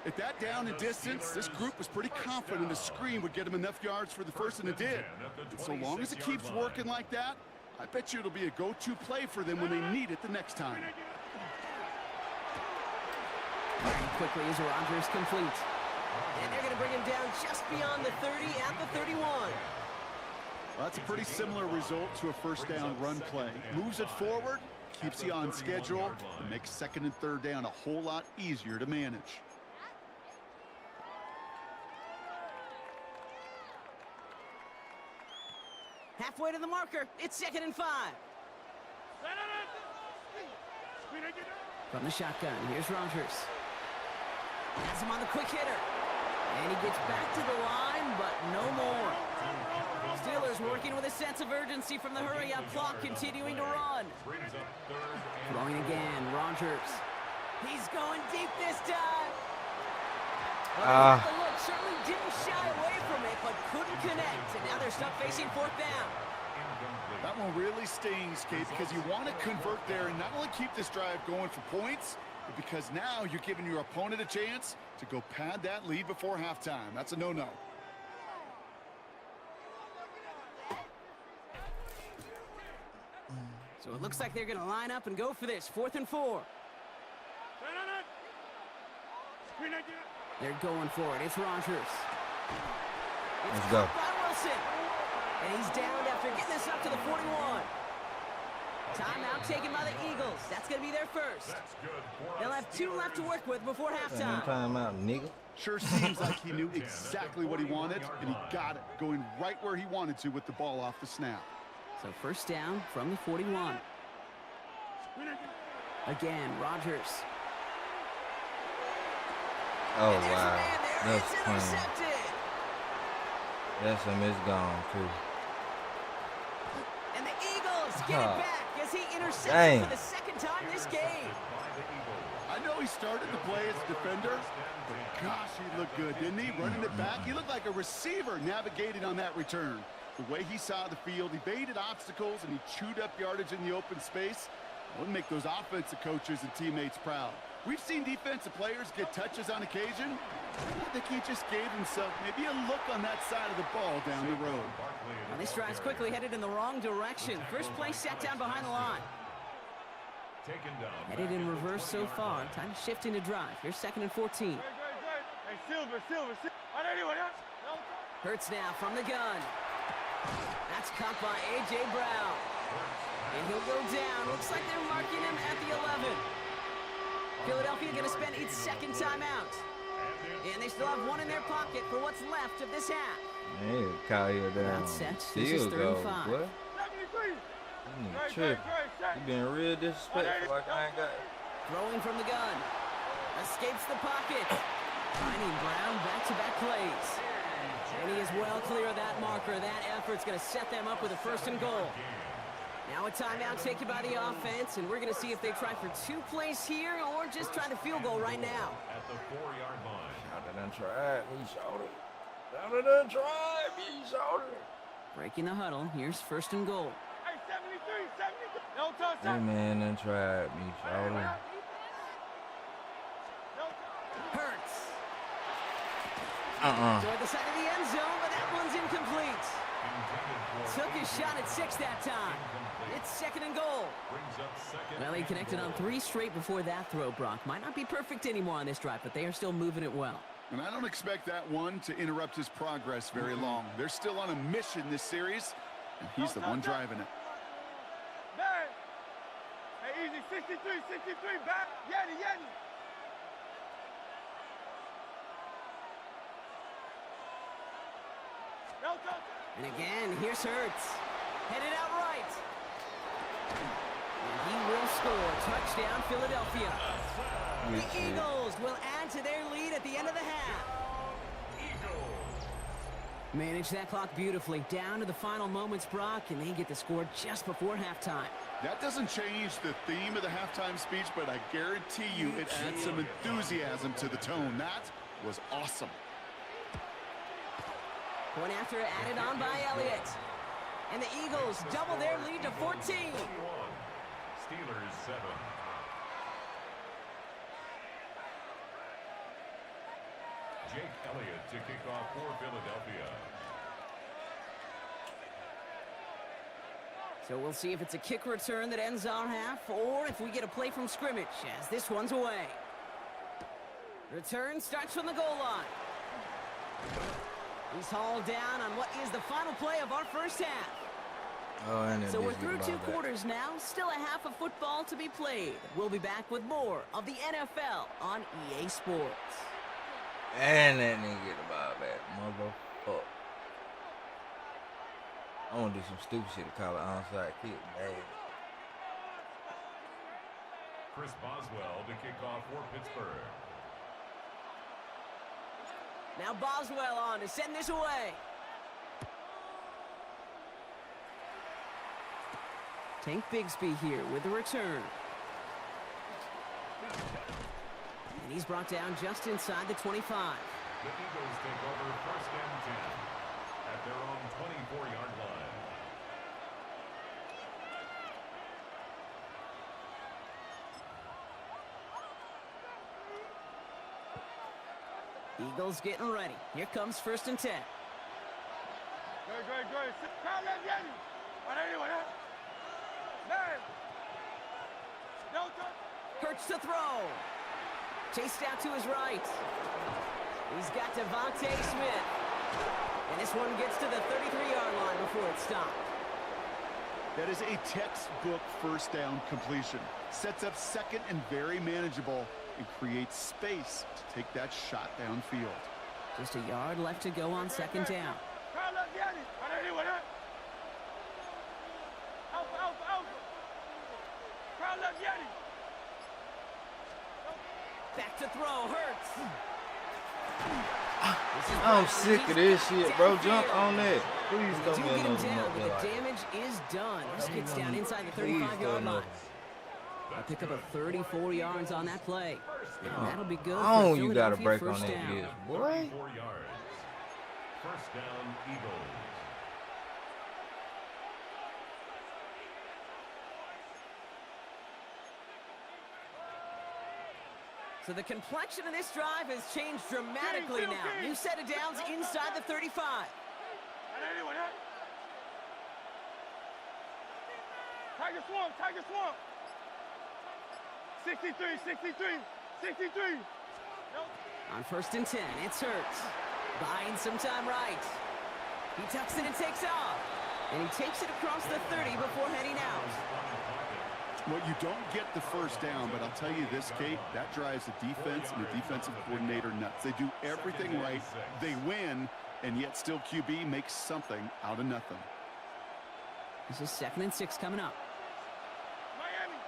Speaker 6: At that down and distance, this group was pretty confident a screen would get them enough yards for the first, and it did. And so long as it keeps working like that, I bet you it'll be a go-to play for them when they need it the next time.
Speaker 8: Very quickly as Rodgers completes. And they're going to bring him down just beyond the 30 at the 31.
Speaker 6: Well, that's a pretty similar result to a first down run play. Moves it forward, keeps you on schedule, and makes 2nd and 3rd down a whole lot easier to manage.
Speaker 8: Halfway to the marker. It's 2nd and 5. From the shotgun, here's Rogers. Has him on the quick hitter. And he gets back to the line, but no more. Steelers working with a sense of urgency from the hurry-up clock, continuing to run. Throwing again, Rogers. He's going deep this time. Well, the look certainly didn't shy away from it, but couldn't connect. And now they're stuck facing fourth down.
Speaker 6: That one really stings, Kate, because you want to convert there and not only keep this drive going for points, but because now you're giving your opponent a chance to go pad that lead before halftime. That's a no-no.
Speaker 8: So it looks like they're going to line up and go for this. 4th and 4. They're going for it. It's Rogers.
Speaker 5: Let's go.
Speaker 8: By Wilson. And he's downed after getting this up to the 41. Timeout taken by the Eagles. That's going to be their first. They'll have 2 left to work with before halftime.
Speaker 5: Timeout, nigga.
Speaker 6: Sure seems like he knew exactly what he wanted, and he got it, going right where he wanted to with the ball off the snap.
Speaker 8: So first down from the 41. Again, Rogers.
Speaker 5: Oh, wow. That's clean. That's him. It's gone, too.
Speaker 8: And the Eagles get it back as he intercepts for the second time this game.
Speaker 6: I know he started the play as a defender, but gosh, he looked good, didn't he? Running it back, he looked like a receiver navigating on that return. The way he saw the field, he baited obstacles, and he chewed up yardage in the open space. It would make those offensive coaches and teammates proud. We've seen defensive players get touches on occasion. I think he just gave himself maybe a look on that side of the ball down the road.
Speaker 8: Well, this drive's quickly headed in the wrong direction. First play set down behind the line. Headed in reverse so far. Time to shift into drive. Here's 2nd and 14.
Speaker 9: Hey, Silver.
Speaker 8: Hurts now from the gun. That's caught by A.J. Brown. And he'll go down. Looks like they're marking him at the 11. Philadelphia going to spend its second timeout. And they still have 1 in their pocket for what's left of this half.
Speaker 5: Hey, call you down.
Speaker 8: That's set. This is 3 and 5.
Speaker 5: What? You being real disrespectful like I ain't got it.
Speaker 8: Throwing from the gun. Escapes the pocket. Finding Brown back-to-back plays. And he is well clear of that marker. That effort's going to set them up with a 1st and goal. Now a timeout taken by the offense, and we're going to see if they try for 2 plays here or just try the field goal right now.
Speaker 2: At the 4-yard line.
Speaker 5: Shout done tried me, shoulder. Shout done tried me, shoulder.
Speaker 8: Breaking the huddle. Here's 1st and goal.
Speaker 9: Hey, 73. No touch.
Speaker 5: Hey, man done tried me, shoulder.
Speaker 8: Hurts. Toward the side of the end zone, but that one's incomplete. Took his shot at 6 that time. It's 2nd and goal. Well, he connected on 3 straight before that throw, Brock. Might not be perfect anymore on this drive, but they are still moving it well.
Speaker 6: And I don't expect that one to interrupt his progress very long. They're still on a mission this series, and he's the one driving it.
Speaker 9: Back. Hey, easy. 63. Back. Yeti. No touch.
Speaker 8: And again, here's Hurts. Headed out right. And he will score. Touchdown, Philadelphia. The Eagles will add to their lead at the end of the half. Manage that clock beautifully. Down to the final moments, Brock, and they get the score just before halftime.
Speaker 6: That doesn't change the theme of the halftime speech, but I guarantee you it adds some enthusiasm to the tone. That was awesome.
Speaker 8: Point after added on by Elliott. And the Eagles double their lead to 14.
Speaker 2: Steelers 7. Jake Elliott to kick off for Philadelphia.
Speaker 8: So we'll see if it's a kick return that ends our half, or if we get a play from scrimmage, as this one's away. Return starts from the goal line. He's hauled down on what is the final play of our first half. So we're through 2 quarters now. Still a half of football to be played. We'll be back with more of the NFL on EA Sports.
Speaker 5: And that nigga get the ball back, motherfucker. I want to do some stupid shit to call it onside kick, man.
Speaker 2: Chris Boswell to kick off for Pittsburgh.
Speaker 8: Now Boswell on to send this away. Tank Bigsby here with the return. And he's brought down just inside the 25.
Speaker 2: The Eagles take over 1st and 10 at their own 24-yard line.
Speaker 8: Eagles getting ready. Here comes 1st and 10.
Speaker 9: Good. Crowd left, Yanni. On anyone, huh? Man. No touch.
Speaker 8: Hurts to throw. Chased out to his right. He's got Devontae Smith. And this one gets to the 33-yard line before it's stopped.
Speaker 6: That is a textbook first down completion. Sets up second and very manageable and creates space to take that shot downfield.
Speaker 8: Just a yard left to go on 2nd down.
Speaker 9: Crowd left, Yanni. On anyone, huh? Alpha. Crowd left, Yanni.
Speaker 8: Back to throw, Hurts.
Speaker 5: I'm sick of this shit, bro. Jump on that. Please
Speaker 8: Do
Speaker 5: don't
Speaker 8: get him
Speaker 5: be
Speaker 8: down,
Speaker 5: another
Speaker 8: but the damage is done. This gets down inside the 35-yard line. A pick up of 34 yards on that play. And that'll be good
Speaker 5: Oh,
Speaker 8: for
Speaker 5: you got a
Speaker 8: Philadelphia
Speaker 5: break on
Speaker 8: first
Speaker 5: that
Speaker 8: down.
Speaker 5: bitch, boy.
Speaker 2: 34 yards. 1st down, Eagles.
Speaker 8: So the complexion of this drive has changed dramatically now. New set of downs inside the 35.
Speaker 9: On anyone, huh? Tiger Swamp. 63. No.
Speaker 8: On 1st and 10, it's Hurts. Buying some time right. He tucks it and takes off. And he takes it across the 30 before heading out.
Speaker 6: Well, you don't get the first down, but I'll tell you this, Kate, that drives the defense and the defensive coordinator nuts. They do everything right. They win, and yet still QB makes something out of nothing.
Speaker 8: This is 2nd and 6 coming up.
Speaker 9: Miami.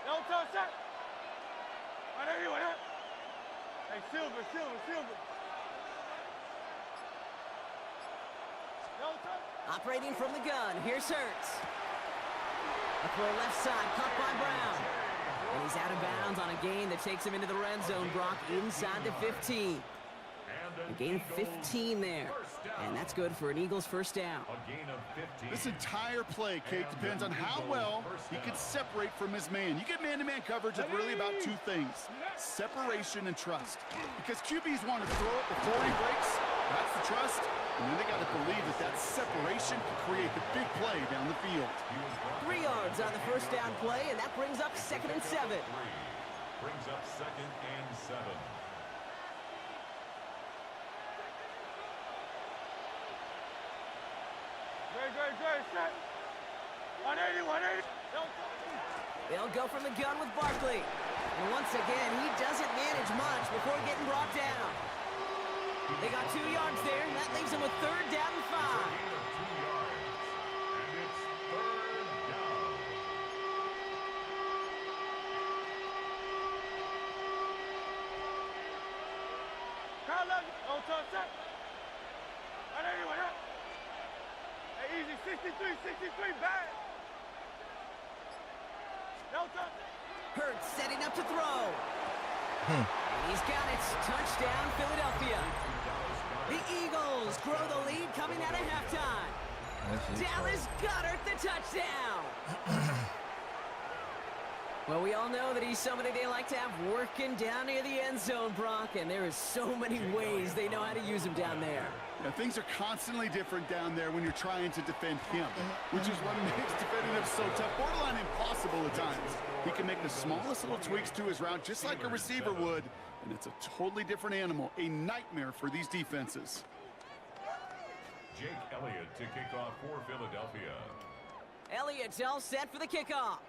Speaker 9: No touch that. On anyone, huh? Hey, Silver. No touch.
Speaker 8: Operating from the gun, here's Hurts. A throw left side, caught by Brown. And he's out of bounds on a gain that takes him into the red zone, Brock, inside the 15. A gain of 15 there. And that's good for an Eagles first down.
Speaker 2: A gain of 15.
Speaker 6: This entire play, Kate, depends on how well he can separate from his man. You get man-to-man coverage, it's really about two things: separation and trust. Because QBs want to throw it before he breaks. That's the trust. And then they got to believe that that separation can create the big play down the field.
Speaker 8: 3 yards on the first down play, and that brings up 2nd and 7.
Speaker 2: Brings up 2nd and 7.
Speaker 9: Good. Set. 180. No touch.
Speaker 8: They'll go from the gun with Barkley. And once again, he doesn't manage much before getting brought down. They got 2 yards there, and that leaves them with 3rd down and 5.
Speaker 2: And it's 3rd down.
Speaker 9: Crowd left. No touch that. On anyone, huh? Hey, easy. 63. Back. No touch.
Speaker 8: Hurts setting up to throw. And he's got it. Touchdown, Philadelphia. The Eagles grow the lead coming out of halftime. Dallas Goedert the touchdown. Well, we all know that he's somebody they like to have working down near the end zone, Brock, and there is so many ways they know how to use him down there.
Speaker 6: Now, things are constantly different down there when you're trying to defend him, which is what makes defending him so tough, borderline impossible at times. He can make the smallest little tweaks to his route just like a receiver would, and it's a totally different animal, a nightmare for these defenses.
Speaker 2: Jake Elliott to kick off for Philadelphia.
Speaker 8: Elliott's all set for the kickoff.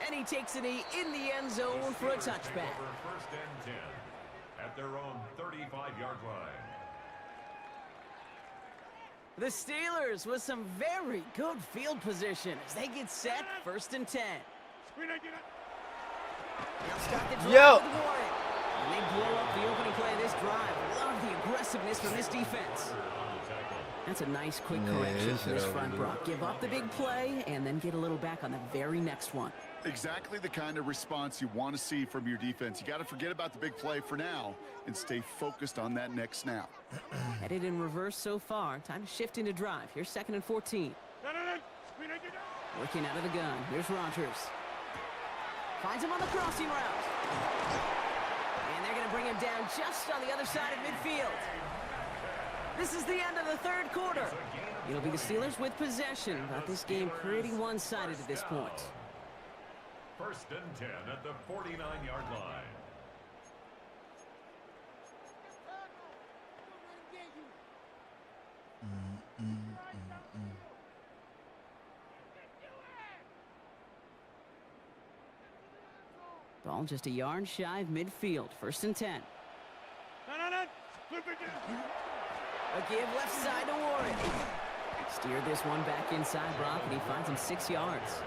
Speaker 8: And he takes a knee in the end zone for a touchback.
Speaker 2: Over 1st and 10 at their own 35-yard line.
Speaker 8: The Steelers with some very good field position as they get set, 1st and 10. They'll start the drive with Warren. And they blow up the opening play of this drive. Love the aggressiveness from this defense. That's a nice quick correction for this front, Brock. Give up the big play and then get a little back on the very next one.
Speaker 6: Exactly the kind of response you want to see from your defense. You got to forget about the big play for now and stay focused on that next snap.
Speaker 8: Headed in reverse so far. Time to shift into drive. Here's 2nd and 14. Working out of the gun. Here's Rodgers. Finds him on the crossing route. And they're going to bring him down just on the other side of midfield. This is the end of the 3rd quarter. It'll be the Steelers with possession, but this game pretty one-sided at this point.
Speaker 2: 1st and 10 at the 49-yard line.
Speaker 8: Ball just a yard shy of midfield. 1st and 10. A give left side to Warren. Steered this one back inside Brock, and he finds him 6 yards.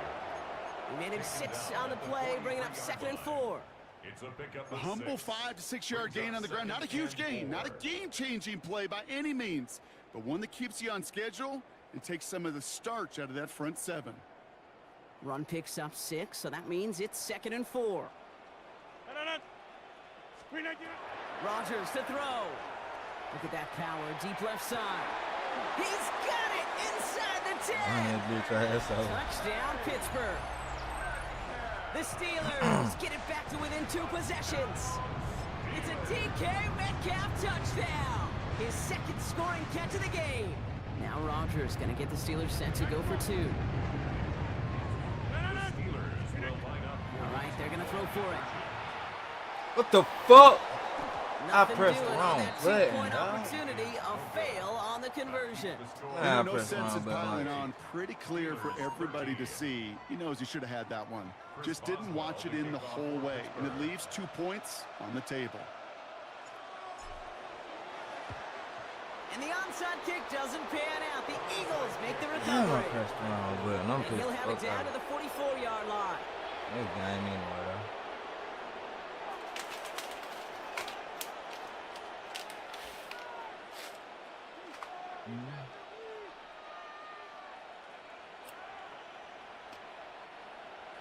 Speaker 8: He made him 6 on the play, bringing up 2nd and 4.
Speaker 2: It's a pickup.
Speaker 6: A humble 5 to 6 yard gain on the ground. Not a huge gain, not a game-changing play by any means, but one that keeps you on schedule and takes some of the starch out of that front 7.
Speaker 8: Run picks up 6, so that means it's 2nd and 4. Rodgers to throw. Look at that power, deep left side. He's got it inside the 10. Touchdown, Pittsburgh. The Steelers get it back to within 2 possessions. It's a DK Metcalf touchdown. His 2nd scoring catch of the game. Now Rodgers going to get the Steelers set to go for 2. All right, they're going to throw for it.
Speaker 5: What the fuck?
Speaker 8: Nothing
Speaker 5: I pressed
Speaker 8: doing
Speaker 5: the
Speaker 8: on
Speaker 5: wrong
Speaker 8: that
Speaker 5: button,
Speaker 8: two-point
Speaker 5: dog.
Speaker 8: opportunity, a fail on the conversion.
Speaker 6: No sense in piling on. Pretty clear for everybody to see. He knows he should have had that one. Just didn't watch it in the whole way. And it leaves 2 points on the table.
Speaker 8: And the onside kick doesn't pan out. The Eagles make the recovery.
Speaker 5: I pressed the wrong button. I'm
Speaker 8: And he'll have it down to the 44-yard line.
Speaker 5: This game anyway, though.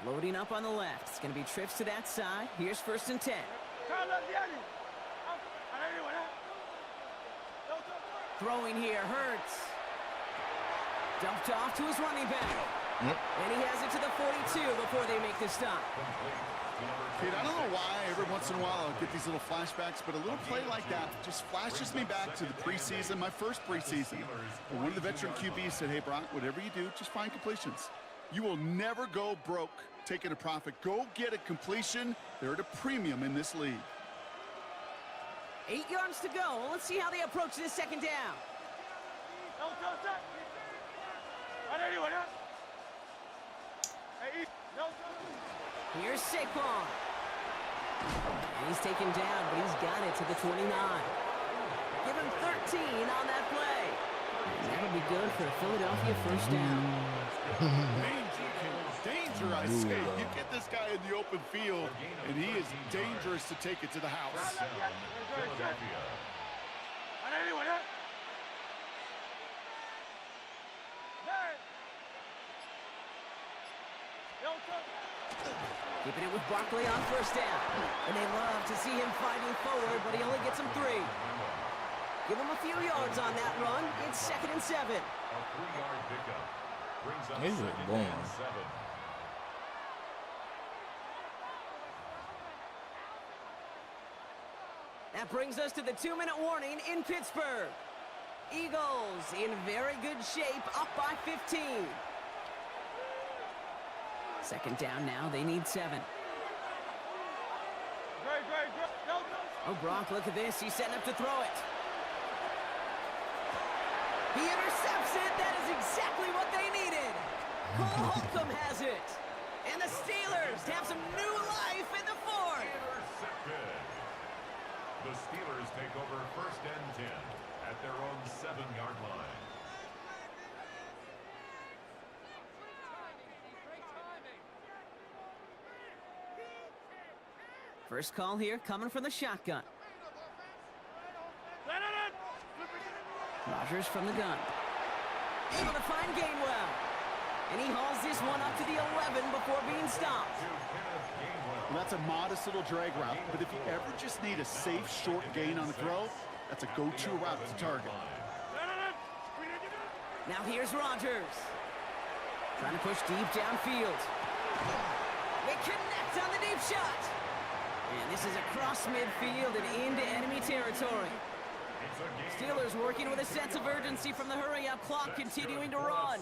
Speaker 8: Loading up on the left. It's going to be trips to that side. Here's 1st and 10. Throwing here, Hurts. Dumped off to his running back. And he has it to the 42 before they make the stop.
Speaker 6: Kid, I don't know why every once in a while I'll get these little flashbacks, but a little play like that just flashes me back to the preseason, my first preseason. And one of the veteran QBs said, hey, Brock, whatever you do, just find completions. You will never go broke taking a profit. Go get a completion. They're at a premium in this league.
Speaker 8: 8 yards to go. Let's see how they approach this 2nd down. Here's Saquon. And he's taken down, but he's got it to the 29. Give him 13 on that play. And that'll be good for a Philadelphia 1st down.
Speaker 6: Danger, I say. You get this guy in the open field, and he is dangerous to take it to the house.
Speaker 8: Keeping it with Barkley on 1st down. And they love to see him fighting forward, but he only gets him 3. Give him a few yards on that run. It's 2nd and 7.
Speaker 2: A 3-yard pickup brings up
Speaker 5: He's
Speaker 2: 2nd
Speaker 5: born.
Speaker 2: and 7.
Speaker 8: That brings us to the 2-minute warning in Pittsburgh. Eagles in very good shape, up by 15. 2nd down now, they need 7. Oh, Brock, look at this. He's setting up to throw it. He intercepts it. That is exactly what they needed. Cole Holcomb has it. And the Steelers have some new life in the 4th.
Speaker 2: Intercepted. The Steelers take over 1st and 10 at their own 7-yard line.
Speaker 8: First call here coming from the shotgun. Rodgers from the gun. Able to find Gainwell. And he hauls this one up to the 11 before being stopped.
Speaker 6: Well, that's a modest little drag route, but if you ever just need a safe, short gain on the throw, that's a go-to route to target.
Speaker 8: Now here's Rodgers. Trying to push deep downfield. They connect on the deep shot. And this is across midfield and into enemy territory. Steelers working with a sense of urgency from the hurry-up clock, continuing to run.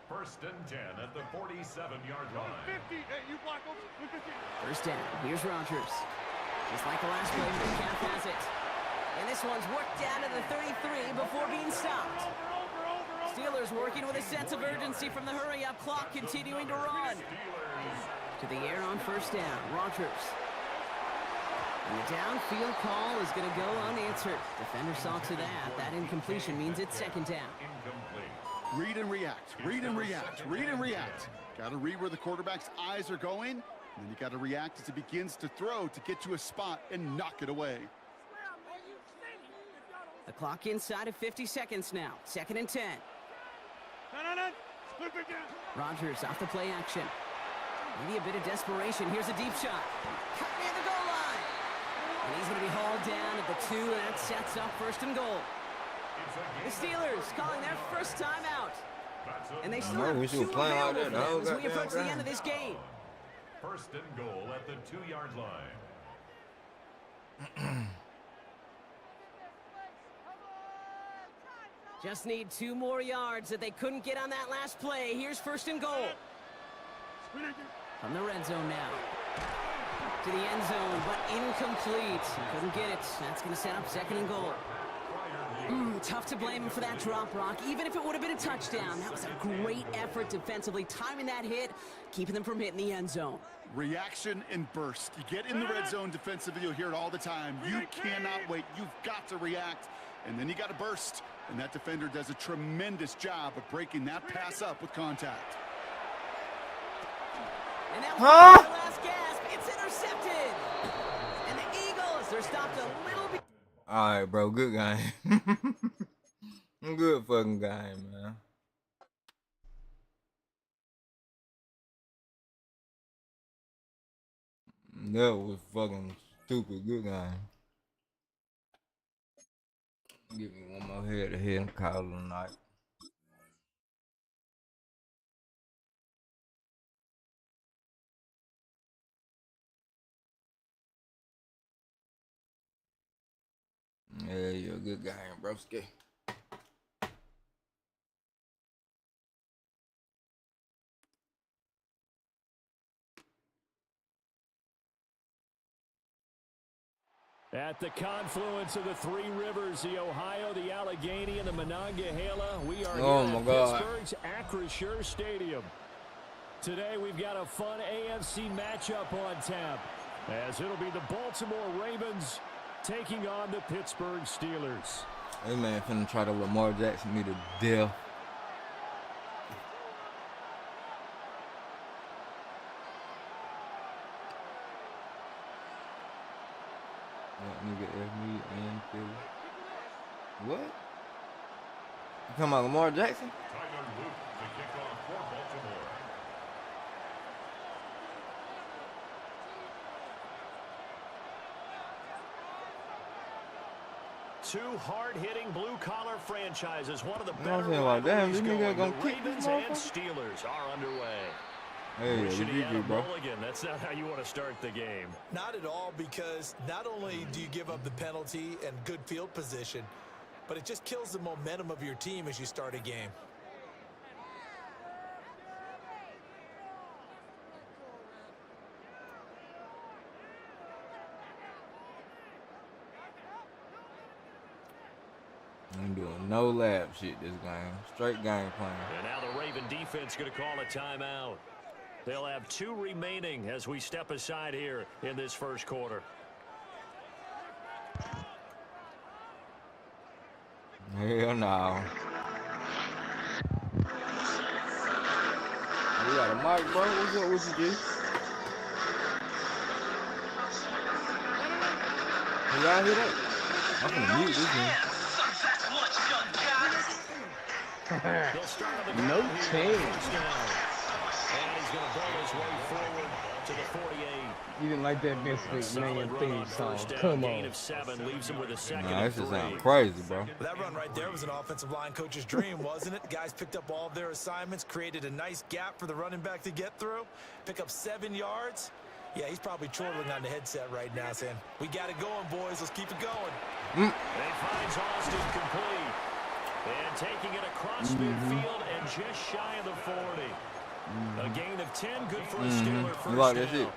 Speaker 2: First and 10 at the 47-yard line.
Speaker 8: First down. Here's Rodgers. Just like the last play, Metcalf has it. And this one's worked down to the 33 before being stopped. Steelers working with a sense of urgency from the hurry-up clock, continuing to run. To the air on first down. Rodgers. And the downfield call is going to go unanswered. Defender saw to that. That incompletion means it's second down.
Speaker 6: Read and react, read and react, read and react. Got to read where the quarterback's eyes are going, and then you got to react as he begins to throw to get to a spot and knock it away.
Speaker 8: The clock inside of 50 seconds now. Second and 10. Rodgers off the play action. Maybe a bit of desperation. Here's a deep shot. Cut near the goal line. And he's going to be hauled down at the 2, and that sets up first and goal. The Steelers calling their first time out. And they still have 2 available for them as we approach the end of this game.
Speaker 2: First and goal at the 2-yard line.
Speaker 8: Just need 2 more yards that they couldn't get on that last play. Here's first and goal. From the red zone now. To the end zone, but incomplete. Couldn't get it. That's going to set up second and goal. Tough to blame him for that drop, Brock. Even if it would have been a touchdown, that was a great effort defensively, timing that hit, keeping them from hitting the end zone.
Speaker 6: Reaction and burst. You get in the red zone defensively, you'll hear it all the time. You cannot wait. You've got to react, and then you got to burst. And that defender does a tremendous job of breaking that pass up with contact.
Speaker 8: And that was the last gasp. It's intercepted. And the Eagles, they're stopped a little bit.
Speaker 5: All right, bro. Good game. Good fucking game, man. That was fucking stupid. Good game. Give me one more head-to-head and call it a night. Yeah, you're a good guy, broski.
Speaker 10: At the confluence of the 3 rivers, the Ohio, the Allegheny, and the Monongahela, we are here at Pittsburgh's Acrisure Stadium. Today, we've got a fun AFC matchup on tap, as it'll be the Baltimore Ravens taking on the Pittsburgh Steelers.
Speaker 5: Hey, man, finna try to Lamar Jackson me to death. Nigga, me and Philly. What? You talking about Lamar Jackson?
Speaker 2: Tyler Luke to kick off for Baltimore.
Speaker 10: Two hard-hitting blue-collar franchises. One of the better
Speaker 5: like, damn,
Speaker 10: rivalries
Speaker 5: this nigga
Speaker 10: going.
Speaker 5: gonna
Speaker 10: The
Speaker 5: kick this
Speaker 10: Ravens and
Speaker 5: motherfucker?
Speaker 10: Steelers are underway.
Speaker 5: Hey,
Speaker 10: Wishing he had a
Speaker 5: bro.
Speaker 10: mulligan. That's not how you want to start the game.
Speaker 11: Not at all, because not only do you give up the penalty and good field position, but it just kills the momentum of your team as you start a game.
Speaker 5: I'm doing no lab shit this game. Straight game plan.
Speaker 10: And now the Raven defense going to call a timeout. They'll have 2 remaining as we step aside here in this first quarter.
Speaker 5: Hell no. You got a mic, bro? What's up with you, G? Y'all hear that? I'm gonna mute this man.
Speaker 12: No chance.
Speaker 10: And he's going to ball his way forward to the 48.
Speaker 12: You didn't like that Vince McMahon theme song. Come on.
Speaker 10: Of 7 leaves him with a second.
Speaker 5: Nah, this just sound crazy, bro.
Speaker 11: That run right there was an offensive line coach's dream, wasn't it? Guys picked up all of their assignments, created a nice gap for the running back to get through, pick up 7 yards. Yeah, he's probably chortling on the headset right now saying, we got it going, boys. Let's keep it going.
Speaker 10: And he finds Austin complete. And taking it across midfield and just shy of the 40. A gain of 10, good for a Steeler first
Speaker 5: like that shit?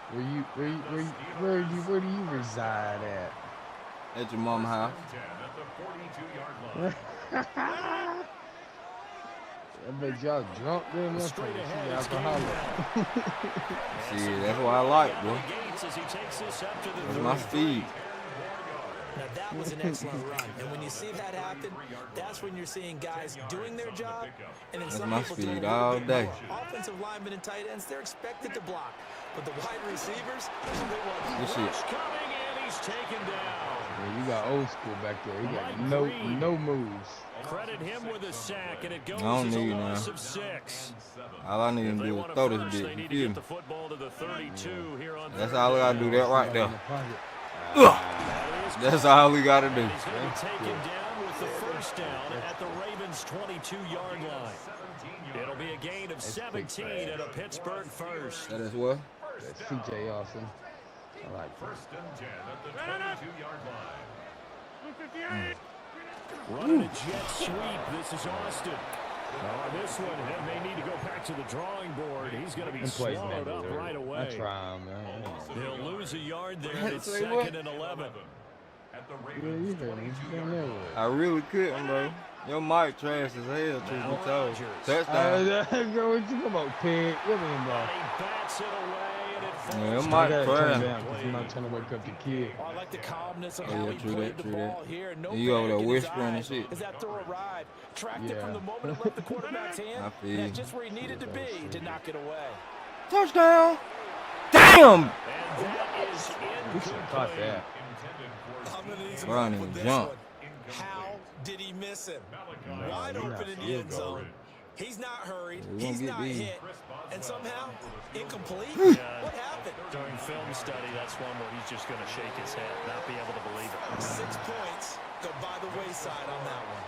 Speaker 12: Where do you reside at?
Speaker 5: At your mama's house.
Speaker 12: I bet y'all drunk then.
Speaker 10: Straight ahead,
Speaker 12: Alcoholic.
Speaker 5: See, that's what I like, bro.
Speaker 10: That's
Speaker 5: That's my speed.
Speaker 11: Now, that was an excellent run. And when you see that happen, that's when you're seeing guys doing their job. And then
Speaker 5: That's
Speaker 11: some
Speaker 5: my
Speaker 11: people
Speaker 5: speed
Speaker 11: throw a
Speaker 5: all
Speaker 11: little bit
Speaker 5: day.
Speaker 11: more. Offensive linemen and tight ends, they're expected to block. But the wide receivers, they want
Speaker 5: Good shit.
Speaker 10: coming and he's taken down.
Speaker 12: Yeah, you got old school back there. You got no moves.
Speaker 10: Credit him with a sack, and it goes
Speaker 5: I don't
Speaker 10: as a
Speaker 5: need
Speaker 10: loss
Speaker 5: none.
Speaker 10: of 6.
Speaker 5: All I need
Speaker 10: If
Speaker 5: to
Speaker 10: they
Speaker 5: do
Speaker 10: want
Speaker 5: is
Speaker 10: to
Speaker 5: throw this
Speaker 10: first,
Speaker 5: bitch.
Speaker 10: they
Speaker 5: You
Speaker 10: need to
Speaker 5: feel
Speaker 10: get
Speaker 5: me?
Speaker 10: the football to the 32 here on
Speaker 5: That's all I gotta do. That right there.
Speaker 10: That is
Speaker 5: That's all we gotta do.
Speaker 10: He's going to be taken down with the first down at the Ravens' 22-yard line. It'll be a gain of 17 and a Pittsburgh first.
Speaker 5: That is what?
Speaker 12: That's C.J. Austin. I like that.
Speaker 2: First and 10 at the 22-yard line.
Speaker 10: Running a jet sweep. This is Austin. On this one, he may need to go back to the drawing board. He's going to be swallowed up right away.
Speaker 12: I try, man.
Speaker 10: They'll lose a yard there. It's
Speaker 5: Say
Speaker 10: 2nd
Speaker 5: what?
Speaker 10: and 11.
Speaker 2: At the
Speaker 12: Yeah, you heard me. Down there with it.
Speaker 5: I really couldn't, bro. Your mic trash as hell, truth be told. Touchdown.
Speaker 12: Girl, what you come on, pig? Give me him, bro.
Speaker 10: He bats it away, and it falls.
Speaker 5: Yeah, your
Speaker 12: I
Speaker 5: mic
Speaker 12: gotta turn
Speaker 5: trash.
Speaker 12: down because I'm not trying to wake up the kid.
Speaker 11: I like the calmness of
Speaker 5: Oh,
Speaker 11: how
Speaker 5: yeah,
Speaker 11: he
Speaker 5: true
Speaker 11: played
Speaker 5: that,
Speaker 11: the
Speaker 5: true that.
Speaker 11: ball here. No
Speaker 5: You over there
Speaker 11: panic in his
Speaker 5: whispering and
Speaker 11: eyes
Speaker 5: shit.
Speaker 11: as that throw arrived. Tracked it from
Speaker 12: Yeah.
Speaker 11: the moment it left the quarterback's hand.
Speaker 5: I feel
Speaker 11: And
Speaker 5: you.
Speaker 11: that's just where he needed to be to knock it away.
Speaker 5: Touchdown! Damn!
Speaker 10: And that is
Speaker 12: We should have caught that.
Speaker 11: I'm gonna need some
Speaker 5: Bro, I
Speaker 11: help
Speaker 5: didn't
Speaker 11: with
Speaker 5: even
Speaker 11: this
Speaker 5: jump.
Speaker 11: one. How did he miss him?
Speaker 12: Man,
Speaker 11: Wide
Speaker 12: you're
Speaker 11: open
Speaker 12: not
Speaker 11: in the
Speaker 12: field
Speaker 11: end
Speaker 12: goal.
Speaker 11: zone. He's not hurried.
Speaker 5: We won't
Speaker 11: He's
Speaker 5: get
Speaker 11: not
Speaker 5: these.
Speaker 11: hit. And somehow, incomplete?
Speaker 10: Yeah,
Speaker 11: What happened?
Speaker 10: during film study, that's one where he's just going to shake his head, not be able to believe it.
Speaker 11: 6 points go by the wayside on that one.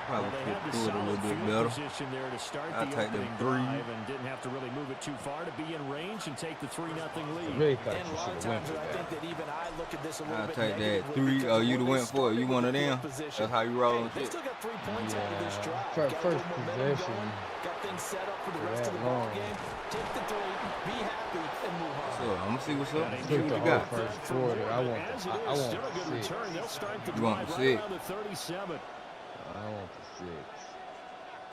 Speaker 5: Probably
Speaker 10: They
Speaker 5: could
Speaker 10: had the
Speaker 5: do it a
Speaker 10: solid
Speaker 5: little bit
Speaker 10: field
Speaker 5: better.
Speaker 10: position there to start
Speaker 5: I'll
Speaker 10: the
Speaker 5: take them
Speaker 10: opening
Speaker 5: 3.
Speaker 10: drive and didn't have to really move it too far to be in range and take the 3-0
Speaker 12: I
Speaker 10: lead.
Speaker 12: really thought
Speaker 11: And a
Speaker 12: you
Speaker 11: lot
Speaker 12: should
Speaker 11: of
Speaker 12: have went
Speaker 11: times
Speaker 12: for
Speaker 11: I think
Speaker 12: that.
Speaker 11: that even I look at this a little
Speaker 5: I'll
Speaker 11: bit
Speaker 5: take that
Speaker 11: negatively
Speaker 5: 3.
Speaker 11: because
Speaker 5: Oh,
Speaker 11: of
Speaker 5: you
Speaker 11: where
Speaker 5: done went
Speaker 11: they
Speaker 5: for it. You
Speaker 11: started
Speaker 5: one of
Speaker 11: with the
Speaker 5: them.
Speaker 11: field position.
Speaker 5: That's how you roll and
Speaker 11: They
Speaker 5: shit.
Speaker 11: still got 3 points out of this
Speaker 12: Yeah.
Speaker 11: drive.
Speaker 12: First
Speaker 11: Got a little momentum
Speaker 12: possession.
Speaker 11: going, got things set up for the
Speaker 12: for
Speaker 11: rest of
Speaker 12: that
Speaker 11: the ball
Speaker 12: long.
Speaker 11: game. Take the 3, be happy, and move on.
Speaker 5: So, I'm gonna see what's up. See
Speaker 12: Took
Speaker 5: what
Speaker 12: the
Speaker 5: you
Speaker 12: whole
Speaker 5: got.
Speaker 12: first quarter. I want
Speaker 10: As it
Speaker 12: the, I
Speaker 10: is,
Speaker 12: want
Speaker 10: still a good
Speaker 12: the 6.
Speaker 10: return. They'll start the
Speaker 5: You want
Speaker 10: drive
Speaker 5: the
Speaker 10: right
Speaker 5: 6?
Speaker 10: around the 37.
Speaker 12: I want the 6.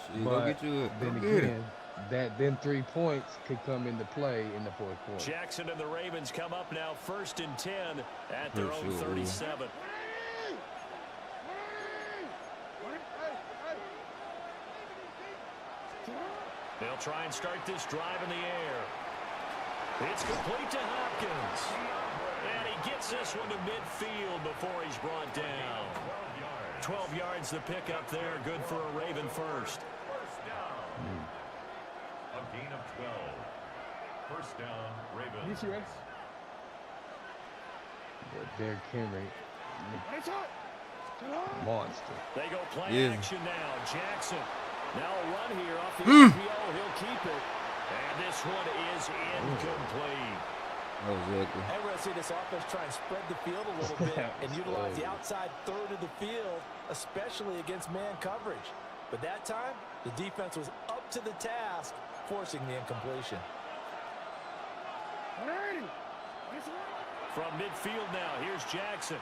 Speaker 5: Shit, go
Speaker 12: But
Speaker 5: get you a
Speaker 12: then
Speaker 5: go get it.
Speaker 12: again, them 3 points could come into play in the 4th quarter.
Speaker 10: Jackson and the Ravens come up now 1st and 10 at their
Speaker 5: For
Speaker 10: own
Speaker 5: sure.
Speaker 10: 37. They'll try and start this drive in the air. It's complete to Hopkins. And he gets this one to midfield before he's brought down. 12 yards to pick up there. Good for a Raven first.
Speaker 2: A gain of 12. First down, Ravens.
Speaker 12: But Derrick Henry, monster.
Speaker 10: They go play
Speaker 5: Yeah.
Speaker 10: action now. Jackson. Now a run here off the RPO. He'll keep it. And this one is incomplete.
Speaker 5: That was ugly.
Speaker 11: And we're going to see this offense try and spread the field a little bit and utilize the outside third of the field, especially against man coverage. But that time, the defense was up to the task, forcing the incompletion.
Speaker 10: From midfield now, here's Jackson.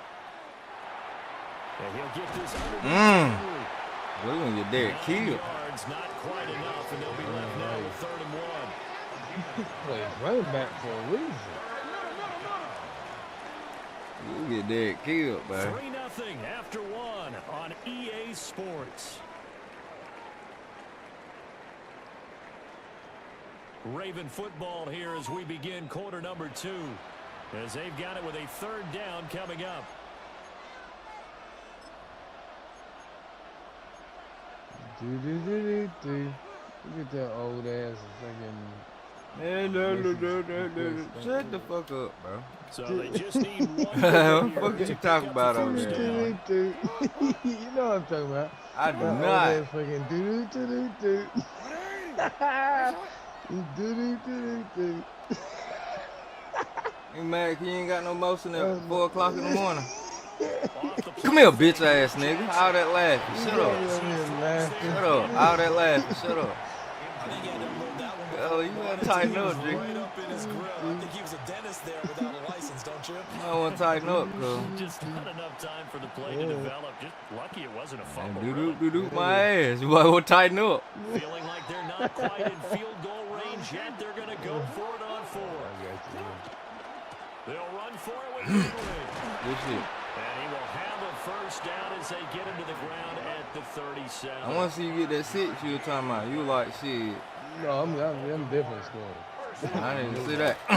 Speaker 10: And he'll get this underneath Henry.
Speaker 5: We're gonna get Derek
Speaker 10: 9
Speaker 5: killed.
Speaker 10: yards, not quite enough, and they'll be left now with 3rd and 1.
Speaker 12: Plays running back for a reason.
Speaker 5: You get Derek killed, man.
Speaker 10: 3-0 after 1 on EA Sports. Raven football here as we begin quarter number 2. As they've got it with a 3rd down coming up.
Speaker 12: Look at that old ass fucking.
Speaker 5: Man, shut the fuck up, bro.
Speaker 10: So they just need one.
Speaker 5: What the fuck you talking about over there?
Speaker 12: You know what I'm talking about.
Speaker 5: I do
Speaker 12: that
Speaker 5: not.
Speaker 12: Old ass fucking
Speaker 5: You mad 'cause you ain't got no motion at 4 o'clock in the morning? Come here, bitch ass nigga. All that laughing. Shut up. Shut up. All that laughing. Shut up. Oh, you gotta tighten up, G.
Speaker 11: Right up in his grill. I think he was a dentist there without a license, don't you?
Speaker 5: I want to tighten up, cuz.
Speaker 10: Just not enough time for the play to develop. Just lucky it wasn't a fumble.
Speaker 5: Do my ass. You want to tighten up.
Speaker 10: Feeling like they're not quite in field goal range yet. They're going to go for it on 4. They'll run for it with Henry.
Speaker 5: Good shit.
Speaker 10: And he will have a first down as they get him to the ground at the 37.
Speaker 5: I want to see you get that 6 you were talking about. You like, shit.
Speaker 12: No, I'm definitely scoring.
Speaker 5: I didn't even see that.
Speaker 10: The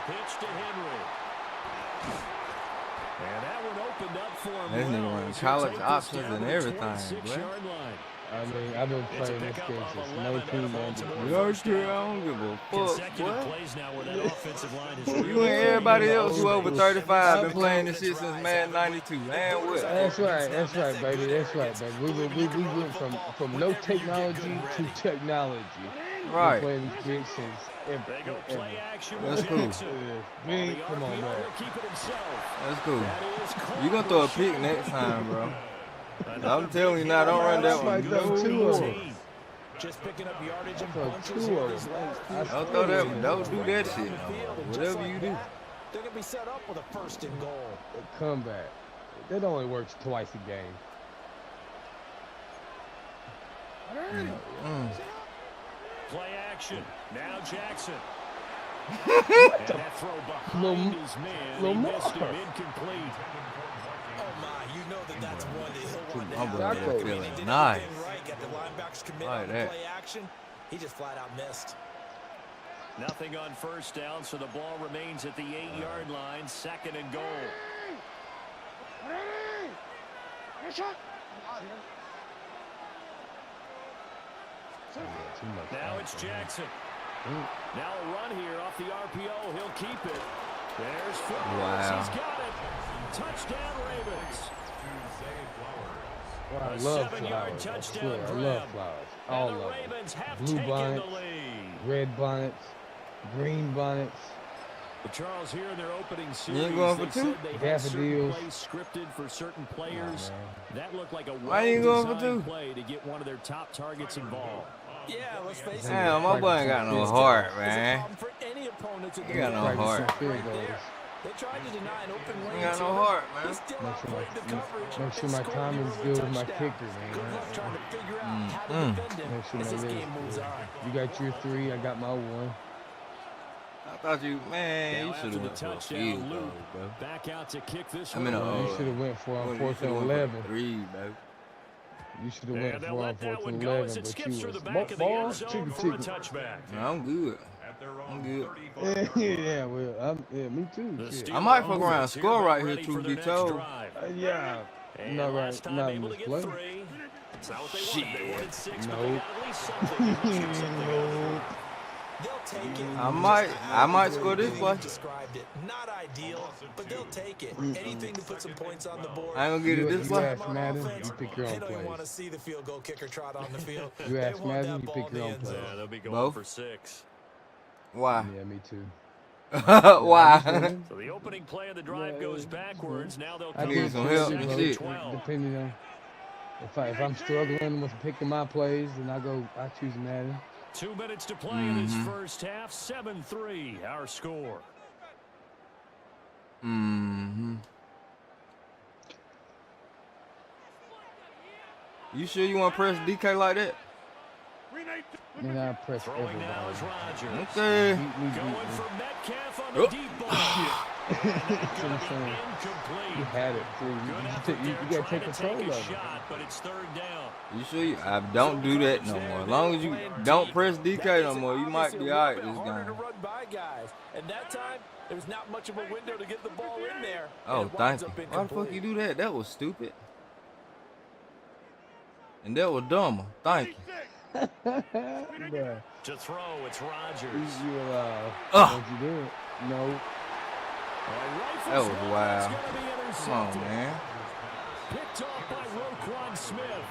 Speaker 10: pitch to Henry. And that one opened up for him.
Speaker 5: This nigga running college options and everything, boy.
Speaker 12: I mean, I've been playing this game since 1993.
Speaker 5: I don't give a fuck, boy.
Speaker 10: Plays now where that offensive line is
Speaker 5: You and everybody else who over 35 been playing this shit since Madden 92. Man, what?
Speaker 12: That's right, baby. That's right, baby. We went from no technology to technology.
Speaker 5: Right.
Speaker 12: We're playing this game since ever.
Speaker 5: That's cool.
Speaker 12: Come on, man.
Speaker 5: That's cool. You gonna throw a pick next time, bro. I'm telling you now, don't run that one.
Speaker 11: Just picking up yardage and
Speaker 12: Don't
Speaker 5: throw that. Don't do that shit. Whatever you do.
Speaker 11: They're going to be set up with a first and goal.
Speaker 12: Comeback. That only works twice a game.
Speaker 10: Play action. Now Jackson.
Speaker 12: What the?
Speaker 10: That throw behind his man. He missed him. Incomplete.
Speaker 11: Oh my, you know that's one that he'll want to
Speaker 5: I'm
Speaker 11: have.
Speaker 5: feeling nice.
Speaker 11: Right, got the linebackers commit
Speaker 5: Like
Speaker 11: on the
Speaker 5: that.
Speaker 11: play action. He just flat out missed.
Speaker 10: Nothing on first down, so the ball remains at the 8-yard line. 2nd and goal. Now it's Jackson. Now a run here off the RPO. He'll keep it. There's Flowers.
Speaker 5: Wow.
Speaker 10: He's got it. Touchdown Ravens.
Speaker 12: Well, I love flowers. I swear, I love flowers. All of them. Blue bonnets, red bonnets, green bonnets.
Speaker 10: But Charles, here in their opening series,
Speaker 5: You ain't going for two?
Speaker 12: Daffodils.
Speaker 10: Plays scripted for certain players. That looked like a
Speaker 5: Why you ain't going for two?
Speaker 10: play to get one of their top targets involved.
Speaker 11: Yeah, let's face it.
Speaker 5: Damn, my boy ain't got no heart, man.
Speaker 11: For any opponents at the
Speaker 5: He got no
Speaker 12: Practice
Speaker 5: heart.
Speaker 12: some field goals.
Speaker 11: They tried to deny an open lane.
Speaker 5: He got no
Speaker 11: to him.
Speaker 5: heart, man.
Speaker 11: He still outplayed the coverage.
Speaker 12: Make sure my
Speaker 11: and scored
Speaker 12: timing's
Speaker 11: the
Speaker 12: good with my
Speaker 11: touchdown.
Speaker 12: kicker, man.
Speaker 11: Good luck trying to figure out how to defend him
Speaker 12: Make sure
Speaker 11: as
Speaker 12: my
Speaker 11: this
Speaker 12: legs
Speaker 11: game moves
Speaker 12: good.
Speaker 11: on.
Speaker 12: You got your 3, I got my 1.
Speaker 5: I thought you, man, you
Speaker 10: Now
Speaker 5: should
Speaker 10: after
Speaker 5: have
Speaker 10: the
Speaker 5: went for a
Speaker 10: touchdown,
Speaker 5: field goal,
Speaker 10: Luke
Speaker 5: bro.
Speaker 10: back out to kick this
Speaker 5: I mean,
Speaker 10: one.
Speaker 12: You should have went for on
Speaker 5: You
Speaker 12: 4th
Speaker 5: shoulda
Speaker 12: and
Speaker 5: went for
Speaker 12: 11.
Speaker 5: 3, bro.
Speaker 12: You should have
Speaker 10: And
Speaker 12: went
Speaker 10: they'll
Speaker 12: for on
Speaker 10: let that
Speaker 12: 4th
Speaker 10: one
Speaker 12: and
Speaker 10: go
Speaker 12: 11,
Speaker 10: as it
Speaker 12: but
Speaker 10: skips
Speaker 12: you
Speaker 10: through the
Speaker 12: was
Speaker 10: back of the end
Speaker 12: ball,
Speaker 10: zone
Speaker 12: chicken,
Speaker 10: for a
Speaker 12: chicken.
Speaker 10: touchback.
Speaker 5: No, I'm good. I'm good.
Speaker 12: Yeah, well, yeah, me too.
Speaker 10: The
Speaker 12: Shit.
Speaker 5: I might fuck
Speaker 10: Steelers
Speaker 5: around and
Speaker 10: here
Speaker 5: score
Speaker 10: about
Speaker 5: right here,
Speaker 10: ready for
Speaker 5: truth
Speaker 10: their
Speaker 5: be
Speaker 10: next
Speaker 5: told.
Speaker 10: drive.
Speaker 12: Yeah.
Speaker 10: And
Speaker 12: Not right,
Speaker 10: last time
Speaker 12: not in
Speaker 10: able to
Speaker 12: this
Speaker 10: get
Speaker 12: play.
Speaker 10: 3. It's not what they wanted. They wanted 6, but
Speaker 12: No.
Speaker 10: they got at least something. They must get something out of it.
Speaker 11: They'll take it.
Speaker 5: I might score this
Speaker 11: They
Speaker 5: play.
Speaker 11: described it. Not ideal, but they'll take it. Anything to put some points on the board.
Speaker 5: I ain't gonna get it this
Speaker 12: You
Speaker 5: play.
Speaker 12: ask Madden, you pick your
Speaker 11: They
Speaker 12: own
Speaker 11: don't even want to
Speaker 12: plays.
Speaker 11: see the field goal kicker trot on the field.
Speaker 12: You
Speaker 11: They
Speaker 12: ask
Speaker 11: want
Speaker 12: Madden,
Speaker 11: that
Speaker 12: you
Speaker 11: ball
Speaker 12: pick
Speaker 11: in the
Speaker 12: your own
Speaker 11: end
Speaker 12: plays.
Speaker 11: zone.
Speaker 10: Yeah, they'll be going
Speaker 5: Both?
Speaker 10: for 6.
Speaker 5: Why?
Speaker 12: Yeah, me too.
Speaker 5: Why?
Speaker 10: So the opening play of the drive goes backwards. Now they'll
Speaker 12: I
Speaker 10: come
Speaker 5: need
Speaker 10: up
Speaker 5: some
Speaker 10: with
Speaker 5: help
Speaker 10: second
Speaker 5: and
Speaker 10: and
Speaker 5: shit.
Speaker 10: 12.
Speaker 12: Depending on if I'm struggling with picking my plays, then I choose Madden.
Speaker 10: 2 minutes to play in this first half. 7-3, our score.
Speaker 5: You sure you want to press DK like that?
Speaker 12: Then I press
Speaker 10: Throwing now is
Speaker 12: everybody.
Speaker 10: Rodgers.
Speaker 5: Okay.
Speaker 10: Going for Metcalf on the deep ball. Incomplete.
Speaker 12: You had it, too. You gotta take control of it.
Speaker 10: Shot, but it's 3rd down.
Speaker 5: You sure you? I don't do that no more. As long as you don't press DK no more, you might be all right this
Speaker 11: Harder to
Speaker 5: game.
Speaker 11: run by guys. And that time, there was not much of a window to get the ball in there.
Speaker 5: Oh,
Speaker 11: And it
Speaker 5: thank
Speaker 11: winds
Speaker 5: you.
Speaker 11: up
Speaker 5: Why the fuck
Speaker 11: incomplete.
Speaker 5: you do that? That was stupid. And that was dumber. Thank you.
Speaker 10: To throw, it's Rodgers.
Speaker 12: You don't you do it? No.
Speaker 5: That was wild. Come on, man.
Speaker 10: Picked off by Roquan Smith.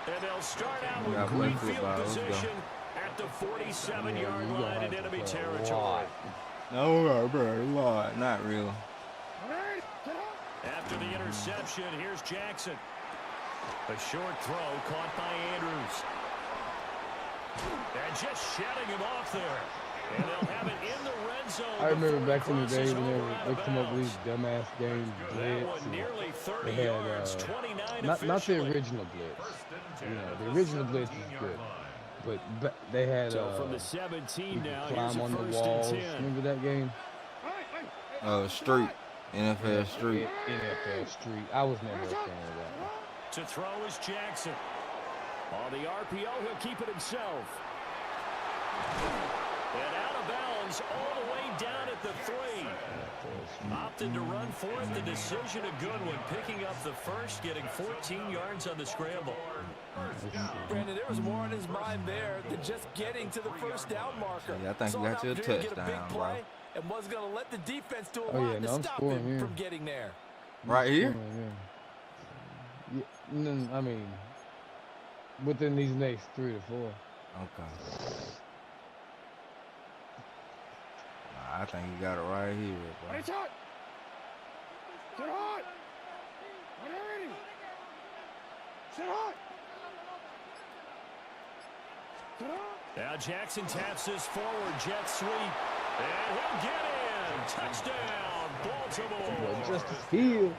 Speaker 10: And they'll start out with
Speaker 5: play
Speaker 10: great
Speaker 5: football.
Speaker 10: field
Speaker 5: Let's go.
Speaker 10: position at the 47-yard line in enemy territory.
Speaker 5: No, bro, not real.
Speaker 10: After the interception, here's Jackson. A short throw caught by Andrews. And just shedding him off there. And they'll have it in the red zone.
Speaker 12: I remember back in the day when they come up with these dumbass games, Blitz. They had not the original Blitz. You know, the original Blitz is good, but they had
Speaker 10: from the 17 now,
Speaker 12: climb on the walls. Remember that game?
Speaker 5: Street, NFL Street.
Speaker 12: NFL Street. I was never a fan of that one.
Speaker 10: To throw is Jackson. On the RPO, he'll keep it himself. And out of bounds all the way down at the 3. Opted to run for it. The decision a good one. Picking up the first, getting 14 yards on the scramble.
Speaker 11: Brandon, there was more on his mind there than just getting to the first down marker.
Speaker 5: Yeah, I think you got you a touchdown, bro.
Speaker 11: And was going to let the defense do a
Speaker 12: Oh,
Speaker 11: lot
Speaker 12: yeah,
Speaker 11: to
Speaker 12: no, I'm
Speaker 11: stop
Speaker 12: scoring
Speaker 11: him
Speaker 12: here.
Speaker 11: from getting there.
Speaker 5: Right here?
Speaker 12: Yeah, no, I mean, within these next 3 to 4.
Speaker 5: Okay. I think you got it right here, bro.
Speaker 9: Get hot! Get hot! Get hot!
Speaker 10: Now Jackson taps this forward, jet sweep, and he'll get in. Touchdown, Baltimore.
Speaker 12: Justice Hill.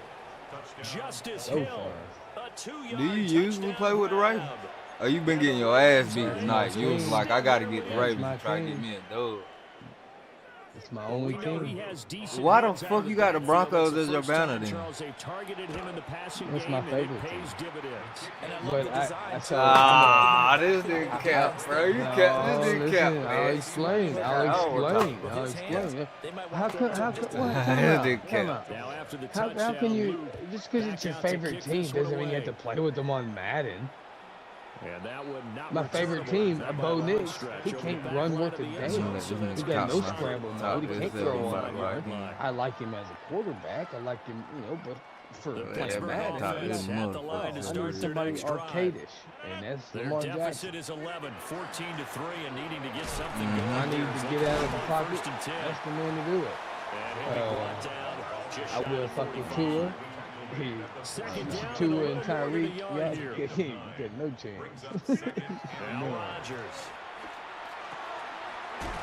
Speaker 10: Justice
Speaker 12: So
Speaker 10: Hill. A 2-yard
Speaker 5: Do you usually play with the Ravens? Oh, you been getting your ass beat tonight. You was like, I got to get the Ravens to try to get me a dub.
Speaker 12: It's my only team.
Speaker 5: Why the fuck you got the Broncos as your banner then?
Speaker 12: That's my favorite team. But I
Speaker 5: saw this nigga cap, bro. You cap this nigga cap, man.
Speaker 12: I'll explain. How can just because it's your favorite team doesn't mean you have to play with them on Madden. My favorite team, Bo Nix, he can't run worth a damn. He got no scramble mode. He can't throw on it. I like him as a quarterback. I like him, but for playing Madden, I need somebody arcadish, and that's Lamar Jackson.
Speaker 10: Is 11, 14-3, and needing to get something going.
Speaker 12: I need to get out of the pocket. That's the man to do it. I will fucking tour. Tua and Tyreek, he got no chance.
Speaker 10: Rodgers.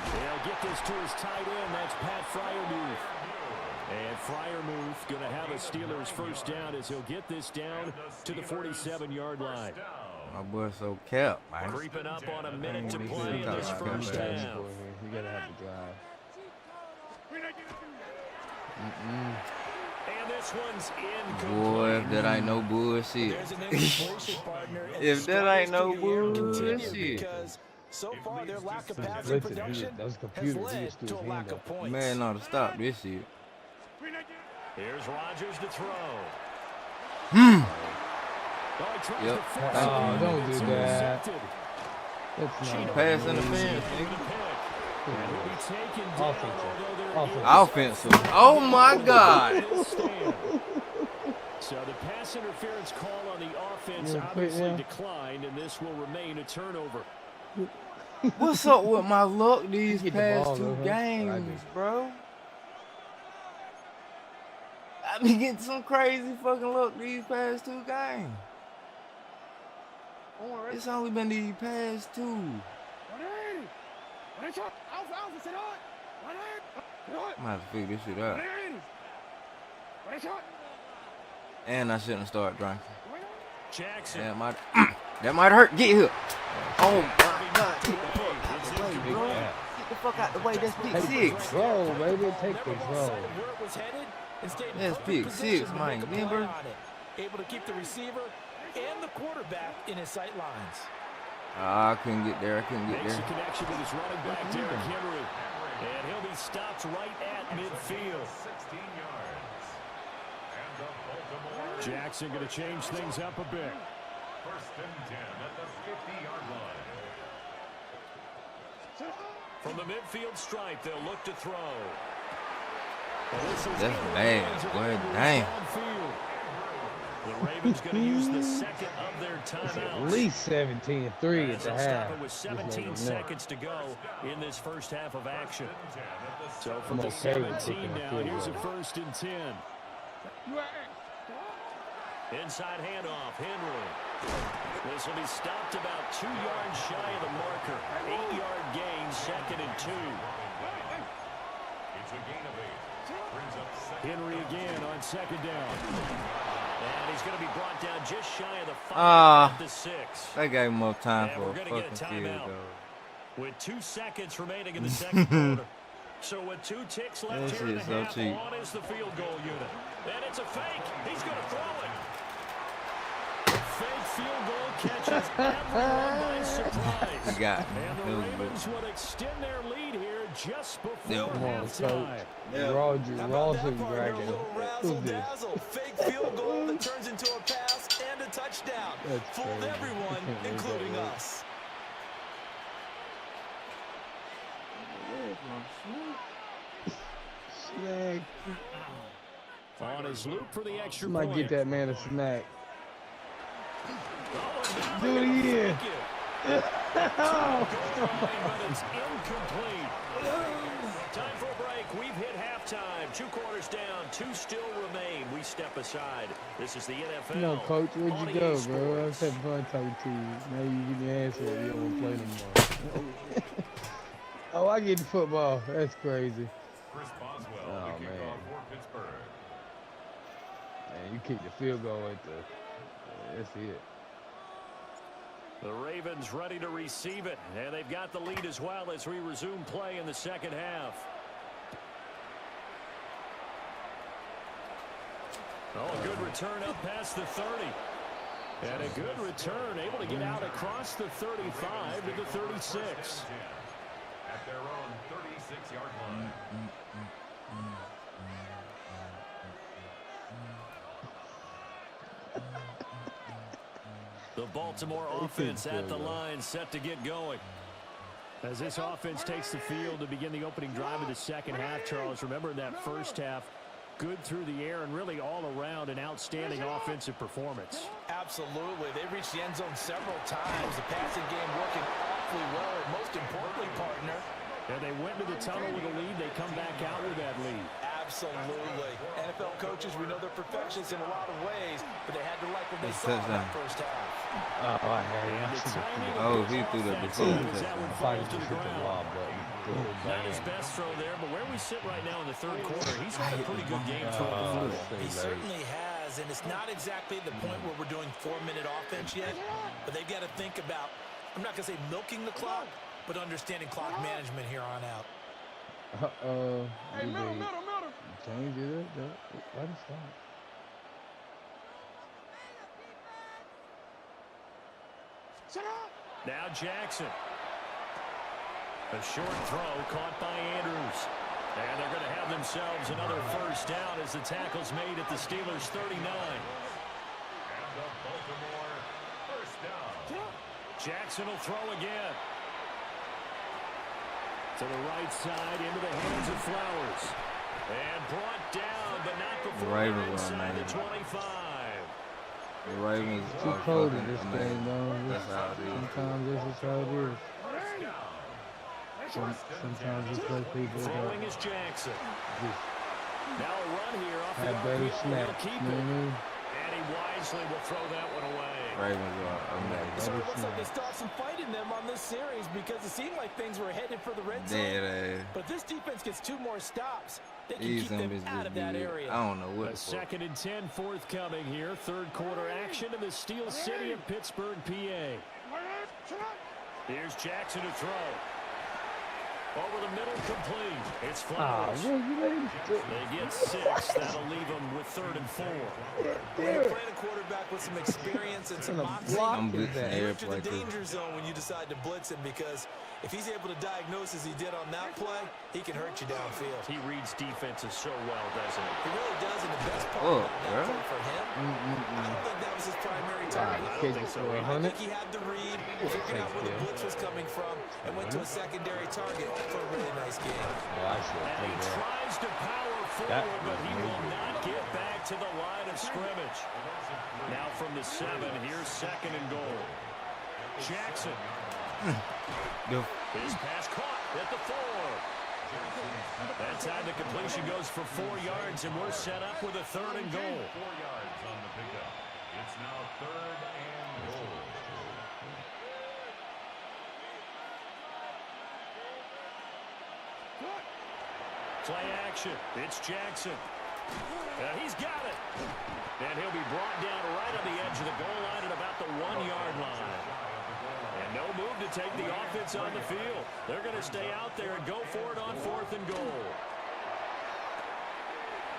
Speaker 10: They'll get this to his tight end. That's Pat Freiermuth. And Freiermuth going to have a Steelers first down as he'll get this down to the 47-yard line.
Speaker 5: My boy so capped, man.
Speaker 10: Creeping up on a minute to play in this first down.
Speaker 12: You got to have the drive.
Speaker 10: And this one's incomplete.
Speaker 5: Boy, if that ain't no bullshit. If that ain't no bullshit.
Speaker 11: So far, their lack of passing production has led to a lack of points.
Speaker 5: Man, ought to stop this shit.
Speaker 10: Here's Rodgers to throw.
Speaker 5: Yep.
Speaker 12: Oh, don't do that. That's not
Speaker 5: pass interference, nigga.
Speaker 12: Offensive.
Speaker 5: Oh my God.
Speaker 10: So the pass interference call on the offense obviously declined, and this will remain a turnover.
Speaker 5: What's up with my luck these past 2 games, bro? I been getting some crazy fucking luck these past 2 games. It's only been these past 2. I'm have to figure this shit out. And I shouldn't start drinking.
Speaker 10: Jackson.
Speaker 5: That might hurt. Get here. Oh my God. Get the fuck out the way. That's pick 6.
Speaker 12: Control, baby. Take control.
Speaker 5: That's pick 6, man. Remember?
Speaker 11: Able to keep the receiver and the quarterback in his sight lines.
Speaker 5: I couldn't get there.
Speaker 10: Makes a connection with his running back, Derrick Henry. And he'll be stopped right at midfield.
Speaker 2: 16 yards. And the Baltimore
Speaker 10: Jackson going to change things up a bit.
Speaker 2: First and 10 at the 50-yard line.
Speaker 10: From the midfield stripe, they'll look to throw.
Speaker 5: That's bad. Boy, damn.
Speaker 10: The Ravens going to use the second of their timeouts.
Speaker 12: At least 17-3 at the half.
Speaker 10: With 17 seconds to go in this first half of action. So from the 17 now, here's a first and 10. Inside handoff, Henry. This will be stopped about 2 yards shy of the marker. 8-yard gain, second and 2.
Speaker 2: It's a gain of 8. Brings up
Speaker 10: Henry again on second down. And he's going to be brought down just shy of the 5 at the 6.
Speaker 5: They gave him more time for a fucking field goal.
Speaker 10: With 2 seconds remaining in the second quarter. So with 2 ticks left here in the half, on is the field goal unit. And it's a fake. He's going to throw it. Fake field goal catches everyone by surprise.
Speaker 5: He got
Speaker 10: and the Ravens would extend their lead here just before halftime.
Speaker 12: Ross is dragging.
Speaker 11: Razzle dazzle. Fake field goal that turns into a pass and a touchdown. Fooled everyone, including us.
Speaker 12: Snack.
Speaker 10: On his loop for the extra
Speaker 12: Might
Speaker 10: point.
Speaker 12: get that man a snack. Do it again.
Speaker 10: But it's incomplete. Time for a break. We've hit halftime. 2 quarters down. 2 still remain. We step aside. This is the NFL.
Speaker 12: No, Coach, where'd you go, bro? I was having fun talking to you. Now you get your answer. You don't want to play no more. Oh, I get the football. That's crazy.
Speaker 2: Chris Boswell,
Speaker 12: oh,
Speaker 2: the
Speaker 12: man.
Speaker 2: kickoff for Pittsburgh.
Speaker 12: Man, you kick the field goal at the... That's it.
Speaker 10: The Ravens ready to receive it, and they've got the lead as well as we resume play in the second half. Oh, a good return up past the 30. And a good return, able to get out across the 35 to the 36.
Speaker 2: At their own 36-yard line.
Speaker 10: The Baltimore offense at the line, set to get going. As this offense takes the field to begin the opening drive of the second half, Charles, remember in that first half, good through the air and really all around an outstanding offensive performance.
Speaker 11: Absolutely. They reached the end zone several times. The passing game working awfully well, and most importantly, partner.
Speaker 10: And they went to the tunnel with a lead. They come back out with that lead.
Speaker 11: Absolutely. NFL coaches, we know they're perfectionists in a lot of ways, but they had to like what they saw in that first half.
Speaker 12: Oh, I had it.
Speaker 5: Oh, he threw that before.
Speaker 10: Not his best throw there, but where we sit right now in the third quarter, he's had a pretty good game for the
Speaker 11: He certainly has, and it's not exactly the point where we're doing 4-minute offense yet, but they've got to think about, I'm not going to say milking the clock, but understanding clock management here on out.
Speaker 12: Hey, middle. Change it up. Let it stop.
Speaker 10: Now Jackson. A short throw caught by Andrews. And they're going to have themselves another first down as the tackle's made at the Steelers' 39.
Speaker 2: And the Baltimore first down.
Speaker 10: Jackson will throw again. To the right side, into the hands of Flowers. And brought down, but not before inside the 25.
Speaker 5: The Ravens
Speaker 12: too cold in this game, though. Sometimes this is how it is. Sometimes you play people
Speaker 10: throwing is Jackson. Now a run here off the
Speaker 12: better snap.
Speaker 10: And he wisely will throw that one away.
Speaker 5: Ravens are amazing.
Speaker 11: So it looks like they start some fight in them on this series because it seemed like things were headed for the red zone. But this defense gets 2 more stops. They can keep them out of that area.
Speaker 5: I don't know what.
Speaker 10: A second and 10 forthcoming here. Third quarter action in the Steel City of Pittsburgh, PA. Here's Jackson to throw. Over the middle, complete. It's
Speaker 12: Ah,
Speaker 10: Flowers. They get 6. That'll leave them with 3rd and 4.
Speaker 11: When you're playing a quarterback with some experience and some moxie, you enter the danger zone when you decide to blitz him, because if he's able to diagnose as he did on that play, he can hurt you downfield.
Speaker 10: He reads defenses so well, doesn't he?
Speaker 11: He really does, and the best part of that play for him, I don't think that was his primary target.
Speaker 12: I don't think so.
Speaker 11: I think he had the read, figured out where the blitz was coming from, and went to a secondary target for a really nice game.
Speaker 10: And he tries to power forward, but he will not get back to the line of scrimmage. Now from the 7, here's 2nd and goal. Jackson. His pass caught at the 4. That time the completion goes for 4 yards, and we're set up with a 3rd and goal.
Speaker 2: 4 yards on the pickup. It's now 3rd and goal.
Speaker 10: Play action. It's Jackson. He's got it. And he'll be brought down right on the edge of the goal line at about the 1-yard line. And no move to take the offense on the field. They're going to stay out there and go for it on 4th and goal.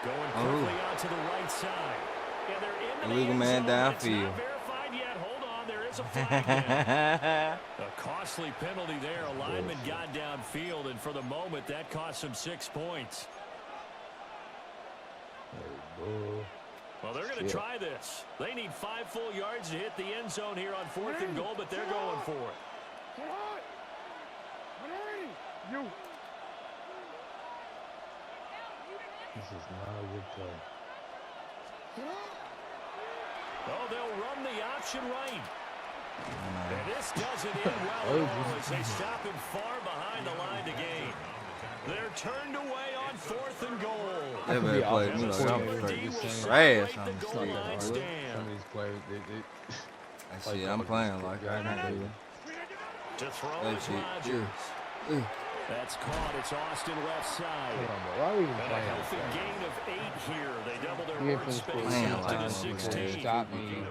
Speaker 10: Going quickly out to the right side. And they're into the end zone. It's not verified yet. Hold on. There is a flag. A costly penalty there. A lineman got downfield, and for the moment, that cost him 6 points. Well, they're going to try this. They need 5 full yards to hit the end zone here on 4th and goal, but they're going for it.
Speaker 12: This is not a good play.
Speaker 10: Oh, they'll run the option right. And this doesn't end well at all as they stop him far behind the line to gain. They're turned away on 4th and goal.
Speaker 5: They better play, you know, trash on the field.
Speaker 12: Some of these players,
Speaker 5: I see, I'm playing like that.
Speaker 10: To throw is Rodgers. That's caught. It's Austin left side.
Speaker 12: Why are we even
Speaker 10: And a
Speaker 12: playing
Speaker 10: healthy
Speaker 12: this
Speaker 10: gain of 8 here. They double their
Speaker 12: game?
Speaker 10: workspace out to the 16.
Speaker 12: Stop me.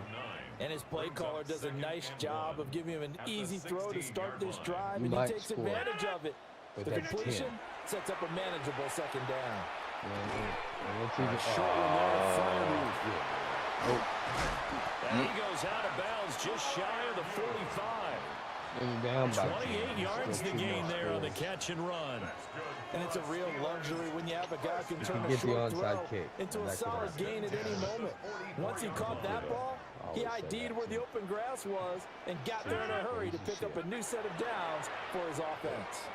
Speaker 11: And his play caller does a nice job of giving him an easy throw to start this drive, and he takes advantage of it. The completion sets up a manageable 2nd down.
Speaker 10: Short one there. And he goes out of bounds just shy of the 45. 28 yards to gain there on the catch and run.
Speaker 11: And it's a real luxury when you have a guy who can turn a short throw into a solid gain at any moment. Once he caught that ball, he ID'd where the open grass was and got there in a hurry to pick up a new set of downs for his offense.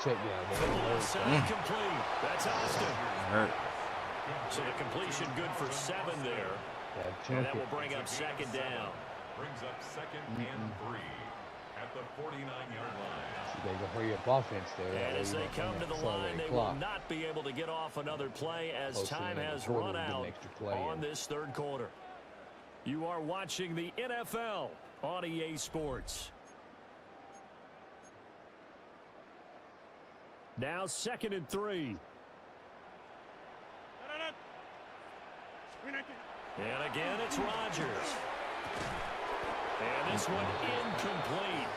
Speaker 12: Check down.
Speaker 10: Complete. That's Austin.
Speaker 5: Hurt.
Speaker 10: So the completion good for 7 there. And that will bring up 2nd down.
Speaker 2: Brings up 2nd and 3 at the 49-yard line.
Speaker 12: They go hurry up offense there.
Speaker 10: And as they come to the line, they will not be able to get off another play as time has run out on this 3rd quarter. You are watching the NFL on EA Sports. Now 2nd and 3. And again, it's Rodgers. And this one incomplete.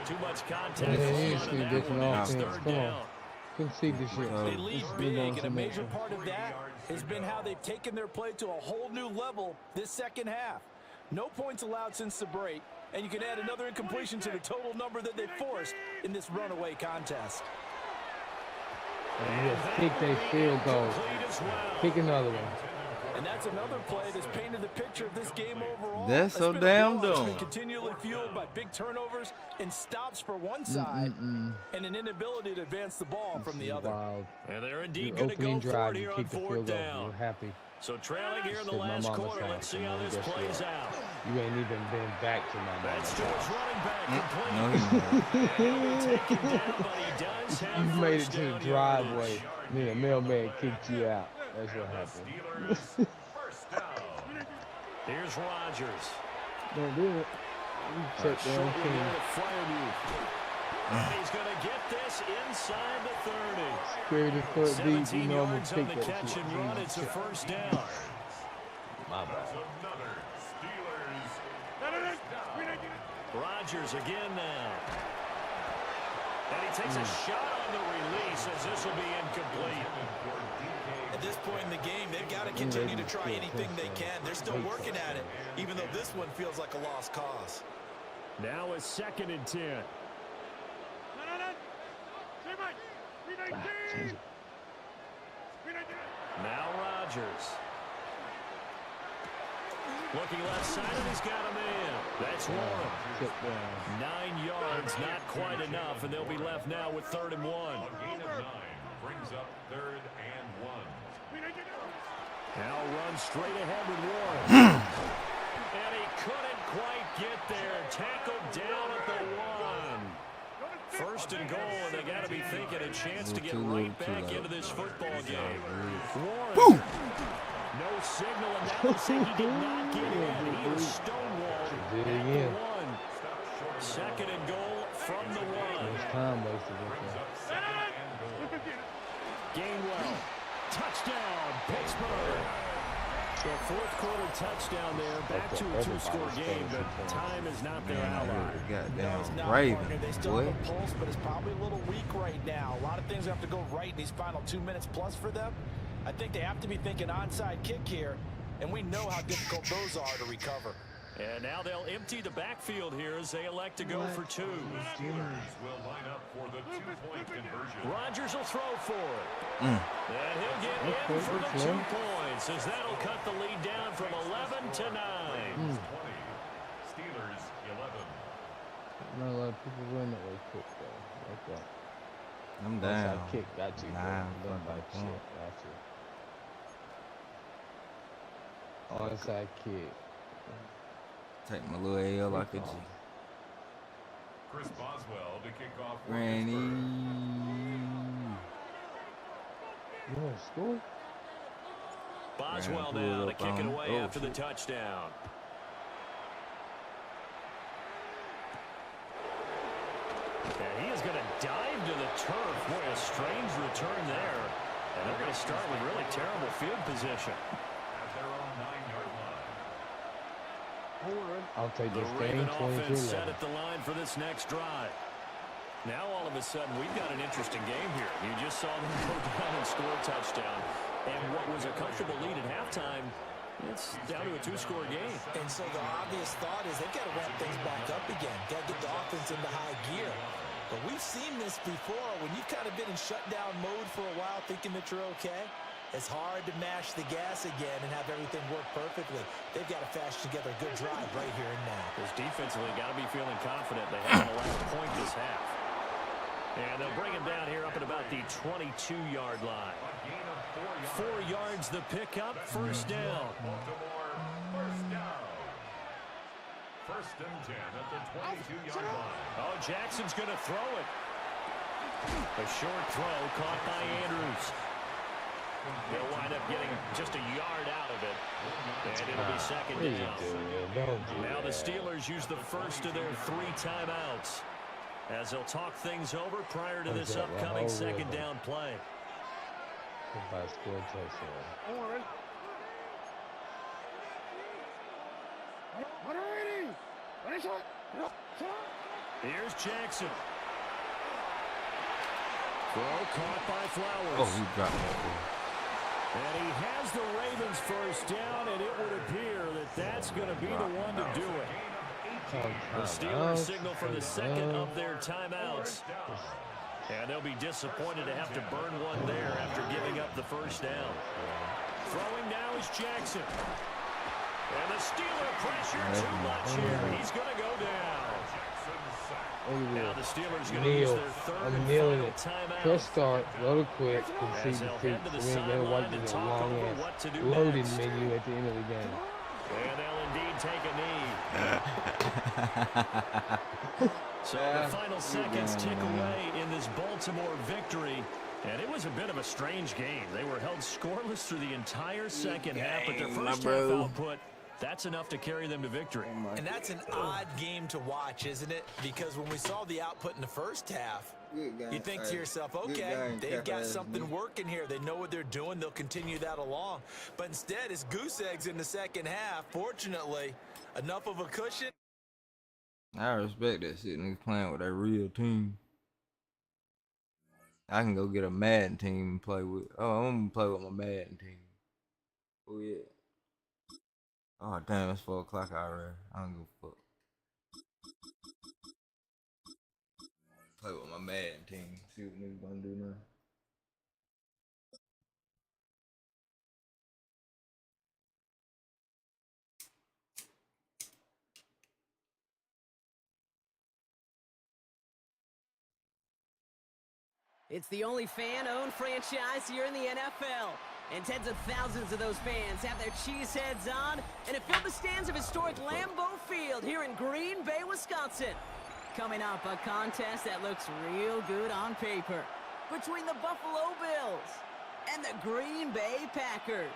Speaker 10: Too much contact.
Speaker 12: It's 3rd down. Concede this shit.
Speaker 11: They lead big, and a major part of that has been how they've taken their play to a whole new level this 2nd half. No points allowed since the break, and you can add another incompletion to the total number that they forced in this runaway contest.
Speaker 12: And just kick their field goal. Kick another one.
Speaker 11: And that's another play that's painted the picture of this game overall.
Speaker 5: That's so damn dumb.
Speaker 11: It's been continually fueled by big turnovers and stops for one side and an inability to advance the ball from the other.
Speaker 10: And they're indeed going to go for it here on 4th down.
Speaker 12: You're happy.
Speaker 10: So trailing here in the last quarter, let's see how this plays out.
Speaker 12: You ain't even been back to my mama.
Speaker 10: That's Stewart's running back complete.
Speaker 12: You made it to the driveway. Then a mailman kicked you out. That's what happened.
Speaker 10: Here's Rodgers.
Speaker 12: Don't do it. Check down King.
Speaker 10: And he's going to get this inside the 30.
Speaker 12: Square the foot deep,
Speaker 10: 17 yards on the catch and run. It's a 1st down.
Speaker 12: My bad.
Speaker 10: Rodgers again now. And he takes a shot on the release as this will be incomplete.
Speaker 11: At this point in the game, they've got to continue to try anything they can. They're still working at it, even though this one feels like a lost cause.
Speaker 10: Now a 2nd and 10. Now Rodgers. Looking left side, and he's got a man. That's one. 9 yards, not quite enough, and they'll be left now with 3rd and 1.
Speaker 2: A gain of 9 brings up 3rd and 1.
Speaker 10: Now run straight ahead with Warren. And he couldn't quite get there. Tackled down at the 1. 1st and goal, and they got to be thinking a chance to get right back into this football game. Warren. No signal, and that was saying he did not get in. He was stonewalled at the 1. 2nd and goal from the 1. Gainwell. Touchdown, Pittsburgh. So 4th quarter touchdown there. Back to a 2-score game, but time is not their ally.
Speaker 5: Goddamn Ravens,
Speaker 11: They still have a pulse, but it's probably a little weak right now. A lot of things have to go right in these final 2 minutes plus for them. I think they have to be thinking onside kick here, and we know how difficult those are to recover.
Speaker 10: And now they'll empty the backfield here as they elect to go for 2.
Speaker 2: Steelers will line up for the 2-point conversion.
Speaker 10: Rodgers will throw for it. And he'll get in for the 2 points as that'll cut the lead down from 11 to 9.
Speaker 2: 20. Steelers 11.
Speaker 12: Not a lot of people run that way quick though. Like that.
Speaker 5: I'm down.
Speaker 12: Onside kick, got you. Onside kick.
Speaker 5: Take my little L like a G.
Speaker 2: Chris Boswell to kick off.
Speaker 5: Granny.
Speaker 12: You want to score?
Speaker 10: Boswell now to kick it away after the touchdown. And he is going to dive to the turf. Boy, a strange return there. And they're going to start with really terrible field position.
Speaker 2: At their own 9-yard line.
Speaker 12: I'll take this
Speaker 10: The
Speaker 12: game.
Speaker 10: Raven offense set at the line for this next drive. Now all of a sudden we've got an interesting game here. You just saw them go down and score a touchdown. And what was a comfortable lead at halftime, it's down to a 2-score game.
Speaker 11: And so the obvious thought is they've got to ramp things back up again. Got to get the offense into high gear. But we've seen this before when you've kind of been in shutdown mode for a while thinking that you're okay. It's hard to mash the gas again and have everything work perfectly. They've got to fashion together a good drive right here and now.
Speaker 10: Because defensively, got to be feeling confident they haven't allowed a point this half. And they'll bring him down here up at about the 22-yard line. 4 yards the pickup, 1st down.
Speaker 2: Baltimore, 1st down. 1st and 10 at the 22-yard line.
Speaker 10: Oh, Jackson's going to throw it. A short throw caught by Andrews. They'll wind up getting just a yard out of it. And it'll be 2nd down. Now the Steelers use the first of their 3 timeouts as they'll talk things over prior to this upcoming 2nd down play. Here's Jackson. Throw caught by Flowers.
Speaker 5: Oh, he dropped that.
Speaker 10: And he has the Ravens 1st down, and it would appear that that's going to be the one to do it. The Steelers signal for the 2nd of their timeouts. And they'll be disappointed to have to burn one there after giving up the 1st down. Throwing now is Jackson. And the Steeler pressure too much here. He's going to go down. Now the Steelers going to use their 3rd and final timeout.
Speaker 12: Press start, load quick, concede defeat. So we ain't gonna wipe this long ass loading menu at the end of the game.
Speaker 10: And they'll indeed take a knee. So the final seconds tick away in this Baltimore victory. And it was a bit of a strange game. They were held scoreless through the entire 2nd half, but their 1st half output, that's enough to carry them to victory.
Speaker 11: And that's an odd game to watch, isn't it? Because when we saw the output in the 1st half, you think to yourself, okay, they've got something working here. They know what they're doing. They'll continue that along. But instead, it's goose eggs in the 2nd half. Fortunately, enough of a cushion.
Speaker 5: I respect that shit. Niggas playing with that real team. I can go get a Madden team and play with. Oh, I'm gonna play with my Madden team. Oh yeah. Oh damn, it's 4 o'clock already. I don't give a fuck. Play with my Madden team. See what niggas gonna do now.
Speaker 8: It's the only fan-owned franchise here in the NFL. And tens of thousands of those fans have their cheese heads on and have filled the stands of historic Lambeau Field here in Green Bay, Wisconsin. Coming up, a contest that looks real good on paper between the Buffalo Bills and the Green Bay Packers.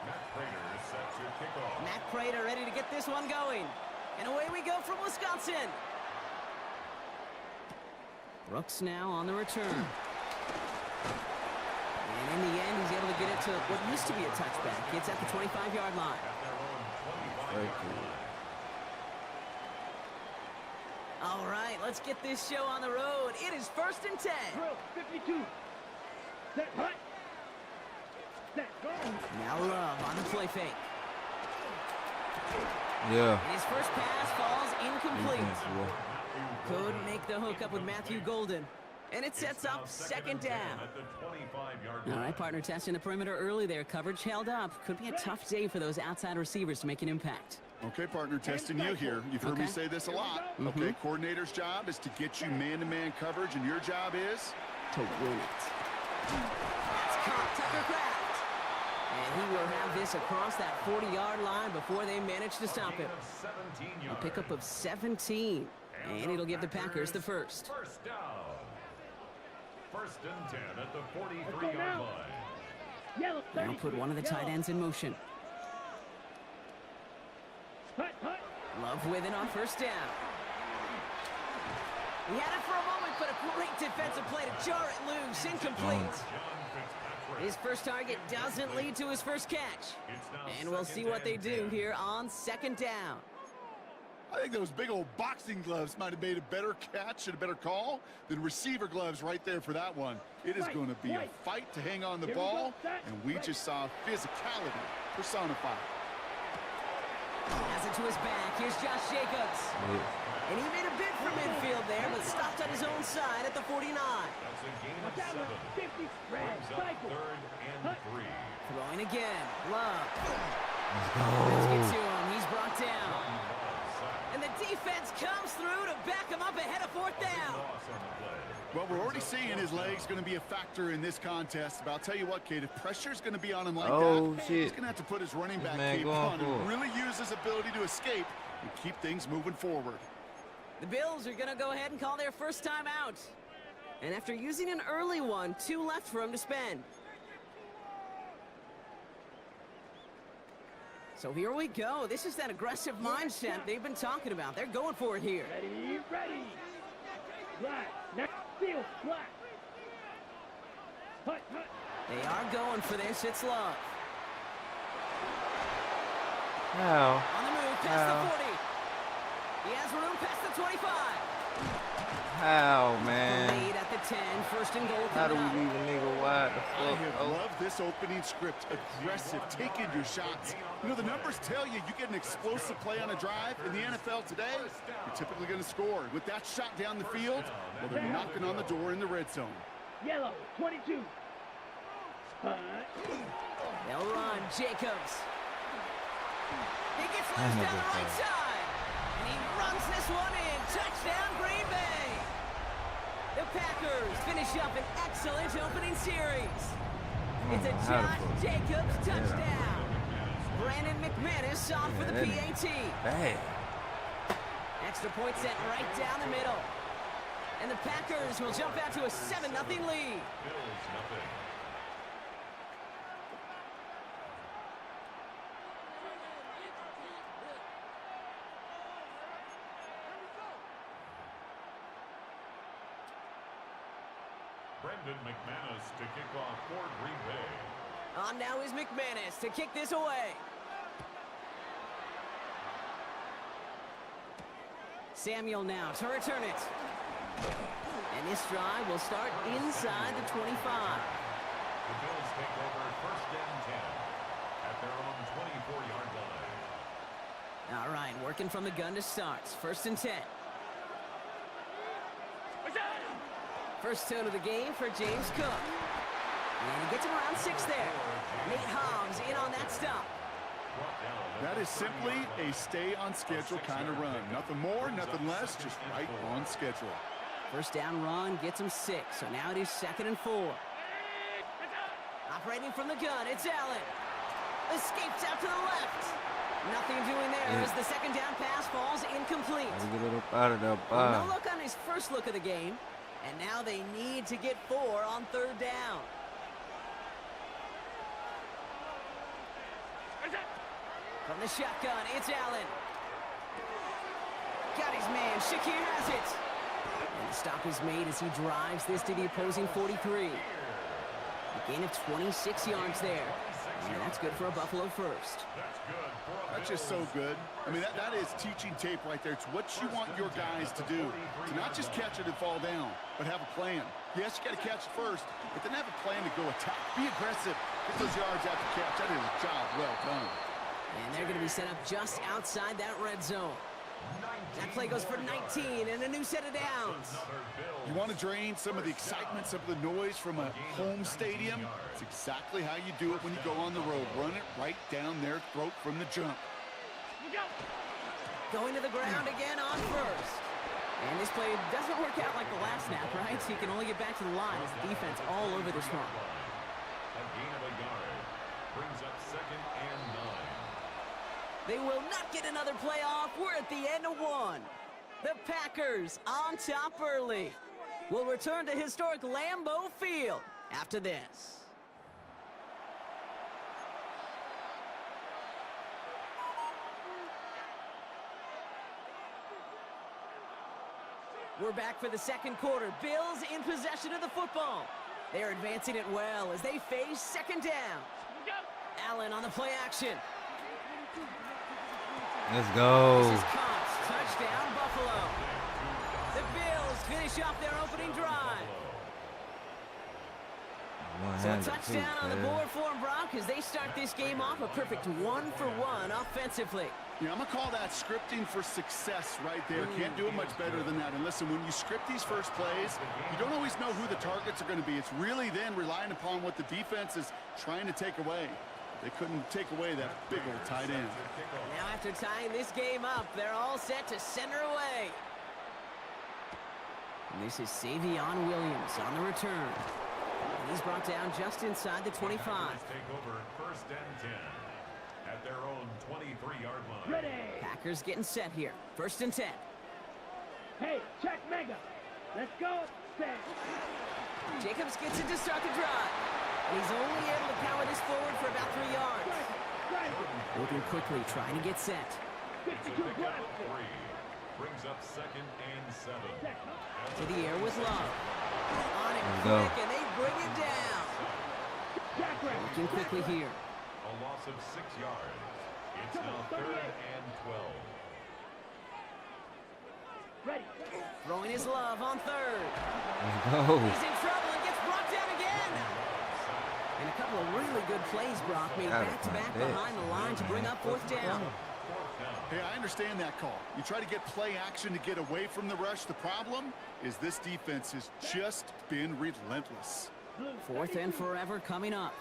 Speaker 2: Matt Prater set to kick off.
Speaker 8: Matt Prater ready to get this one going. And away we go from Wisconsin. Brooks now on the return. And in the end, he's able to get it to what used to be a touchback. It's at the 25-yard line. All right, let's get this show on the road. It is 1st and 10.
Speaker 3: Drill, 52. Set, hut. Set, go.
Speaker 8: Now Love on the play fake.
Speaker 5: Yeah.
Speaker 8: His first pass falls incomplete. Couldn't make the hook up with Matthew Golden. And it sets up 2nd down. All right, partner, testing the perimeter early there. Coverage held up. Could be a tough day for those outside receivers to make an impact.
Speaker 6: Okay, partner, testing you here. You've heard me say this a lot. Okay, coordinator's job is to get you man-to-man coverage, and your job is
Speaker 8: to win it. That's caught Tucker Kraft. And he will have this across that 40-yard line before they manage to stop it. A pickup of 17. And it'll give the Packers the first.
Speaker 2: First down. 1st and 10 at the 43-yard line.
Speaker 8: Now put one of the tight ends in motion. Love with it on 1st down. He had it for a moment, but a great defensive play to jar it loose. Incomplete. His first target doesn't lead to his first catch. And we'll see what they do here on 2nd down.
Speaker 6: I think those big old boxing gloves might have made a better catch and a better call than receiver gloves right there for that one. It is going to be a fight to hang on the ball, and we just saw physicality personified.
Speaker 8: Has it to his back. Here's Josh Jacobs. And he made a bid for midfield there, but stopped on his own side at the 49.
Speaker 2: That's a gain of 7. Brings up 3rd and 3.
Speaker 8: Throwing again. Love. Let's get to him. He's brought down. And the defense comes through to back him up ahead of 4th down.
Speaker 6: Well, we're already seeing his legs going to be a factor in this contest. But I'll tell you what, Kate, if pressure's going to be on him like that, he's going to have to put his running back cape on and really use his ability to escape and keep things moving forward.
Speaker 8: The Bills are going to go ahead and call their first time out. And after using an early one, 2 left for him to spend. So here we go. This is that aggressive mindset they've been talking about. They're going for it here.
Speaker 3: Ready, ready. Flat. Next field, flat. Hut, hut.
Speaker 8: They are going for this. It's Love.
Speaker 5: How?
Speaker 8: On the move, past the 40. He has room past the 25.
Speaker 5: How, man?
Speaker 8: Lead at the 10, 1st and goal.
Speaker 5: How do we leave a nigga wide the fuck?
Speaker 6: I love this opening script. Aggressive, taking your shots. You know, the numbers tell you get an explosive play on a drive. In the NFL today, you're typically going to score. With that shot down the field, well, they're knocking on the door in the red zone.
Speaker 3: Yellow, 22.
Speaker 8: They'll run. Jacobs. He gets loose down the right side. And he runs this one in. Touchdown, Green Bay. The Packers finish up an excellent opening series. It's a Josh Jacobs touchdown. Brandon McManus on for the PAT.
Speaker 5: Hey.
Speaker 8: Extra point set right down the middle. And the Packers will jump out to a 7-0 lead.
Speaker 2: Brandon McManus to kick off for Green Bay.
Speaker 8: On now is McManus to kick this away. Samuel now to return it. And this drive will start inside the 25.
Speaker 2: The Bills take over 1st and 10 at their own 24-yard line.
Speaker 8: All right, working from the gun to start. 1st and 10. First tone of the game for James Cook. And he gets him around 6 there. Nate Hobbs in on that stop.
Speaker 6: That is simply a stay-on-schedule kind of run. Nothing more, nothing less, just right on schedule.
Speaker 8: First down run gets him 6, so now it is 2nd and 4. Operating from the gun, it's Allen. Escapes out to the left. Nothing doing there as the second down pass falls incomplete. No look on his first look of the game, and now they need to get 4 on 3rd down. From the shotgun, it's Allen. Got his man, Shakir has it. And the stop is made as he drives this to the opposing 43. A gain of 26 yards there. And that's good for a Buffalo first.
Speaker 6: That's just so good. I mean, that is teaching tape right there. It's what you want your guys to do. To not just catch it and fall down, but have a plan. Yes, you got to catch it first, but then have a plan to go attack. Be aggressive. Get those yards after catch. That is a job well done.
Speaker 8: And they're going to be set up just outside that red zone. That play goes for 19 and a new set of downs.
Speaker 6: You want to drain some of the excitement, some of the noise from a home stadium? It's exactly how you do it when you go on the road. Run it right down their throat from the jump.
Speaker 8: Going to the ground again on first. And this play doesn't work out like the last snap, right? So you can only get back to the line. It's the defense all over this one.
Speaker 2: A gain of a yard brings up 2nd and 9.
Speaker 8: They will not get another playoff. We're at the end of 1. The Packers on top early. We'll return to historic Lambeau Field after this. We're back for the second quarter. Bills in possession of the football. They're advancing it well as they face 2nd down. Allen on the play action.
Speaker 5: Let's go.
Speaker 8: This is Cox. Touchdown, Buffalo. The Bills finish off their opening drive. So a touchdown on the board for them, Brock, as they start this game off a perfect 1-for-1 offensively.
Speaker 6: Yeah, I'm going to call that scripting for success right there. Can't do it much better than that. And listen, when you script these first plays, you don't always know who the targets are going to be. It's really then relying upon what the defense is trying to take away. They couldn't take away that big old tight end.
Speaker 8: Now after tying this game up, they're all set to center away. And this is Savion Williams on the return. And he's brought down just inside the 25.
Speaker 2: Take over 1st and 10 at their own 23-yard line.
Speaker 3: Ready.
Speaker 8: Packers getting set here. 1st and 10.
Speaker 3: Hey, check mega. Let's go. Set.
Speaker 8: Jacobs gets it to start the drive. And he's only able to power this forward for about 3 yards. Moving quickly, trying to get set.
Speaker 2: It's a pickup of 3. Brings up 2nd and 7.
Speaker 8: To the air with Love. On it quick, and they bring it down. Looking quickly here.
Speaker 2: A loss of 6 yards. It's now 3rd and 12.
Speaker 3: Ready.
Speaker 8: Throwing his Love on 3rd.
Speaker 5: Let's go.
Speaker 8: He's in trouble and gets brought down again. And a couple of really good plays, Brock, made back-to-back behind the line to bring up 4th down.
Speaker 6: Hey, I understand that call. You try to get play action to get away from the rush. The problem is this defense has just been relentless.
Speaker 8: 4th and forever coming up.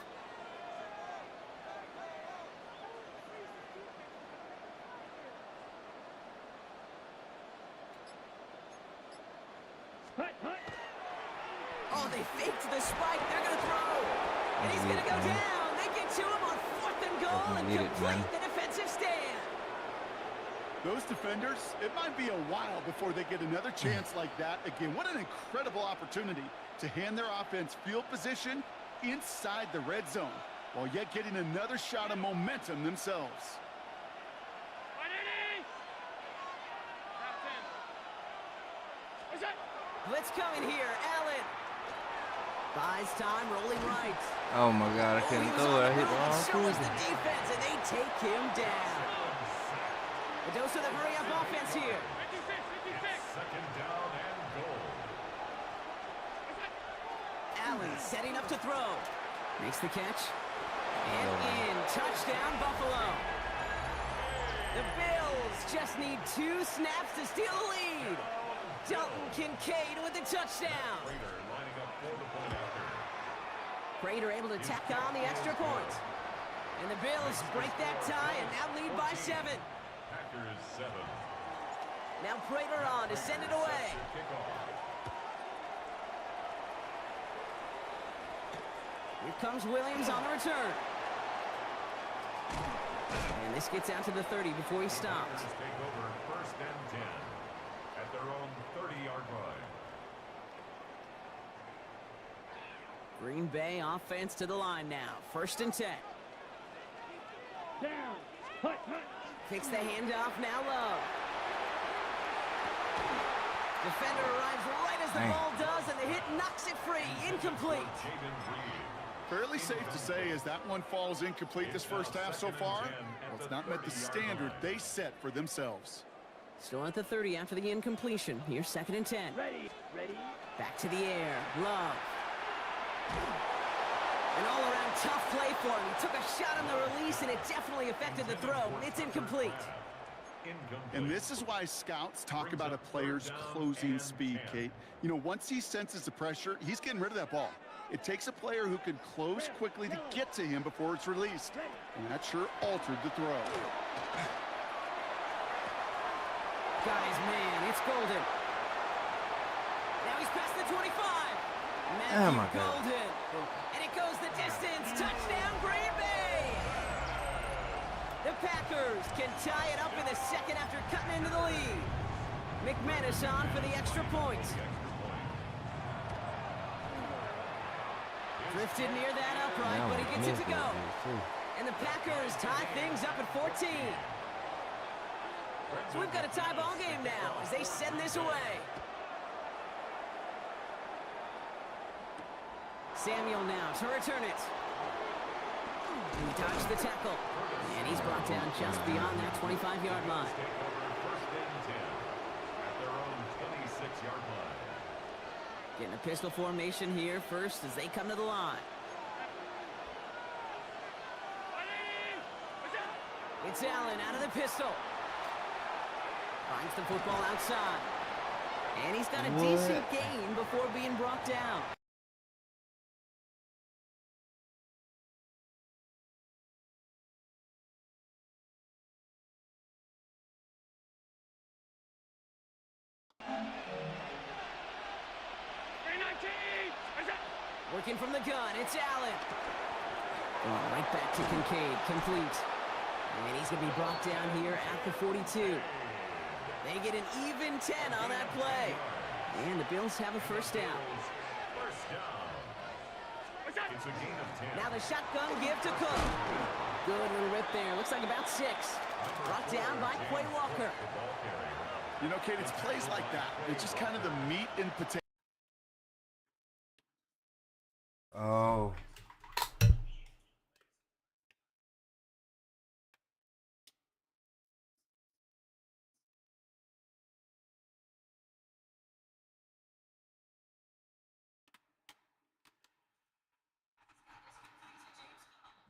Speaker 8: Oh, they faked the spike. They're going to throw. And he's going to go down. They get to him on 4th and goal and complete the defensive stand.
Speaker 6: Those defenders, it might be a while before they get another chance like that. Again, what an incredible opportunity to hand their offense field position inside the red zone, while yet getting another shot of momentum themselves.
Speaker 8: Blitz coming here. Allen buys time, rolling right.
Speaker 5: Oh my God, I couldn't throw it. I hit the wrong
Speaker 8: So was the defense, and they take him down. A dose of the hurry-up offense here.
Speaker 2: 2nd down and goal.
Speaker 8: Allen setting up to throw. Makes the catch. And in. Touchdown, Buffalo. The Bills just need 2 snaps to steal the lead. Dalton Kincaid with the touchdown. Prater able to tack on the extra point. And the Bills break that tie and now lead by 7.
Speaker 2: Packers 7.
Speaker 8: Now Prater on to send it away. Here comes Williams on the return. And this gets out to the 30 before he stops.
Speaker 2: Take over 1st and 10 at their own 30-yard line.
Speaker 8: Green Bay offense to the line now. 1st and 10.
Speaker 3: Down. Hut.
Speaker 8: Takes the handoff now low. Defender arrives right as the ball does, and the hit knocks it free. Incomplete.
Speaker 6: Fairly safe to say as that one falls incomplete this first half so far. Well, it's not met the standard they set for themselves.
Speaker 8: Still at the 30 after the incompletion. Here's 2nd and 10.
Speaker 3: Ready.
Speaker 8: Back to the air. Love. An all-around tough play for him. He took a shot on the release, and it definitely affected the throw. It's incomplete.
Speaker 6: And this is why scouts talk about a player's closing speed, Kate. You know, once he senses the pressure, he's getting rid of that ball. It takes a player who can close quickly to get to him before it's released. And that sure altered the throw.
Speaker 8: Got his man. It's Golden. Now he's past the 25. Matthew Golden. And it goes the distance. Touchdown, Green Bay. The Packers can tie it up in the 2nd after cutting into the lead. McManus on for the extra point. Drifted near that upright, but he gets it to go. And the Packers tie things up at 14. So we've got a tie ball game now as they send this away. Samuel now to return it. He dodged the tackle. And he's brought down just beyond that 25-yard line. Getting a pistol formation here first as they come to the line. It's Allen out of the pistol. Finds the football outside. And he's got a decent gain before being brought down. Working from the gun, it's Allen. Oh, right back to Kincaid, complete. And he's going to be brought down here at the 42. They get an even 10 on that play. And the Bills have a 1st down. Now the shotgun give to Cook. Good little rip there. Looks like about 6. Brought down by Quay Walker.
Speaker 6: You know, Kate, it's plays like that. It's just kind of the meat and potato.
Speaker 5: Oh.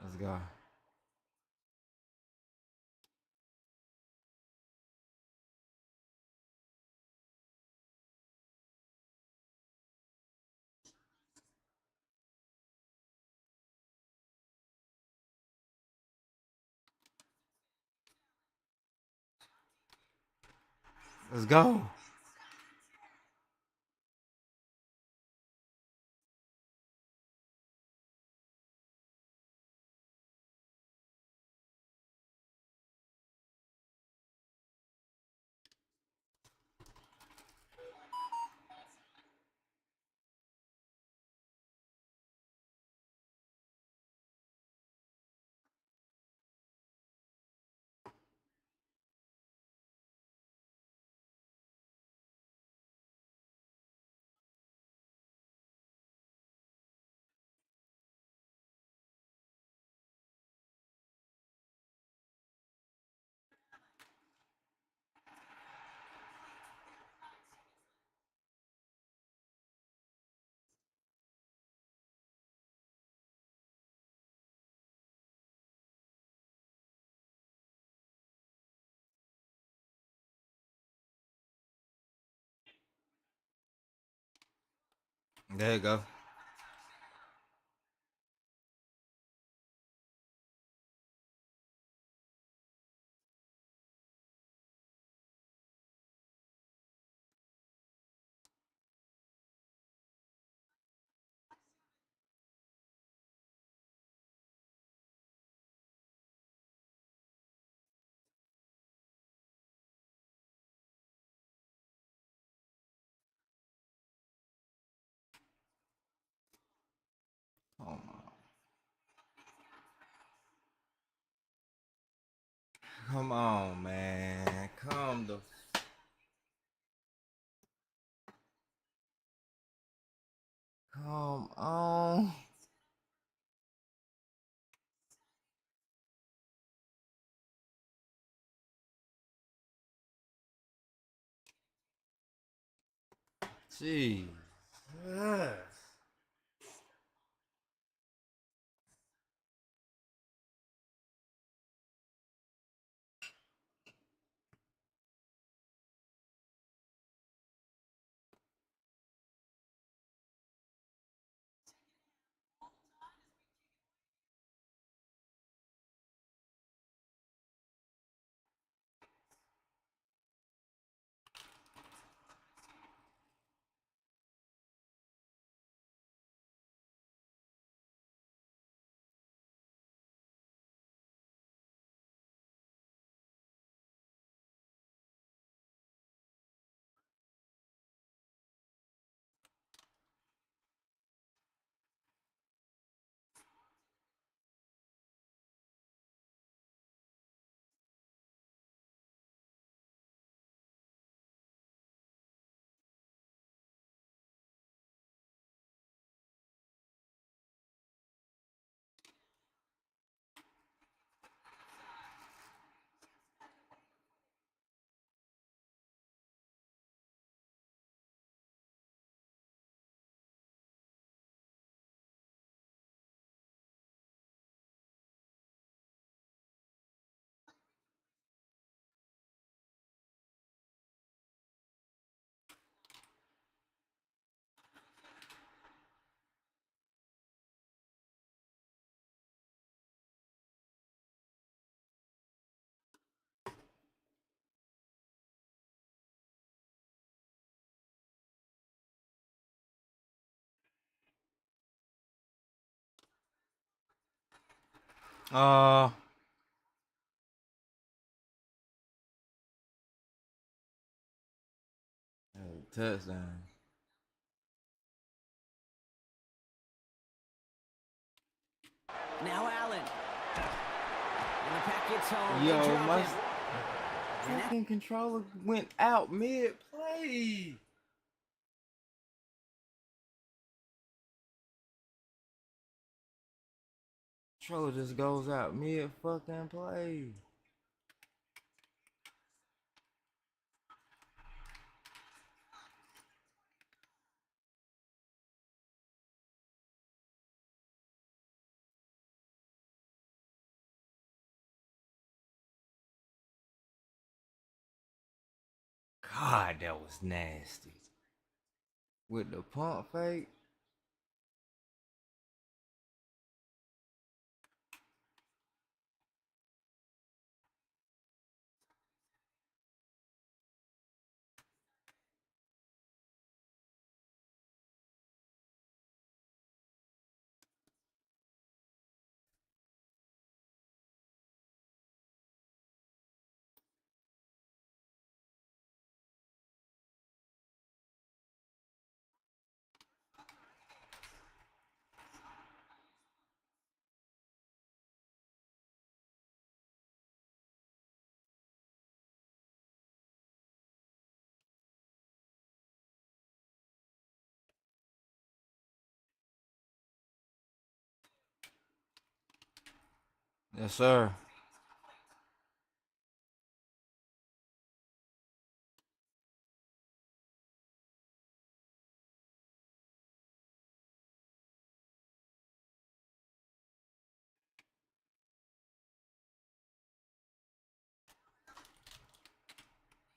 Speaker 5: Let's go. Let's go. There you go. Come on, man. Come on. Jeez. Touchdown.
Speaker 8: Now Allen. And the pack gets home.
Speaker 5: Yo, my fucking controller went out mid-play. Controller just goes out mid-fucking play. God, that was nasty. With the pump fake. Yes, sir.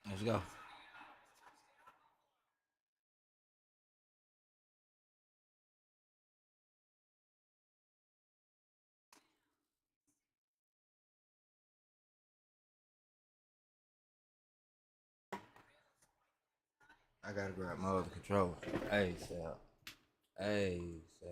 Speaker 5: Let's go. I gotta grab my other controller. Hey, Sal. Hey, Sal.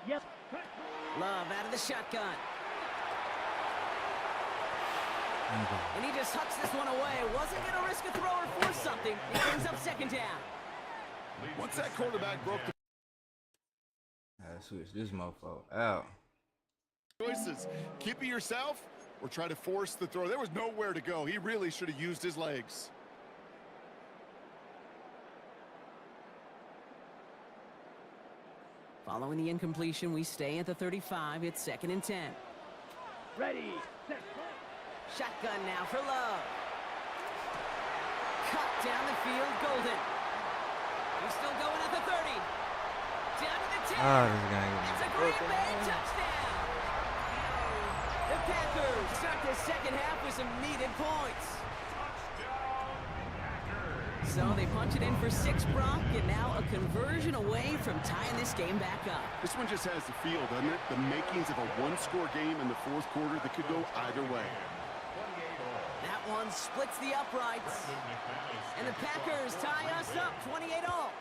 Speaker 3: Yep.
Speaker 8: Love out of the shotgun. And he just hucks this one away. Wasn't going to risk a throw or force something. It brings up second down.
Speaker 6: Once that quarterback broke the
Speaker 5: Switch this motherfucker out.
Speaker 6: choices, keep it yourself or try to force the throw. There was nowhere to go. He really should have used his legs.
Speaker 8: Following the incompletion, we stay at the 35. It's 2nd and 10.
Speaker 3: Ready, set,
Speaker 8: Shotgun now for Love. Cut down the field, Golden. He's still going at the 30. Down to the 10. It's a Green Bay touchdown. The Packers start the second half with some needed points. So they punch it in for 6, Brock, and now a conversion away from tying this game back up.
Speaker 6: This one just has the feel, doesn't it? The makings of a one-score game in the fourth quarter that could go either way.
Speaker 8: That one splits the uprights. And the Packers tie us up 28-all.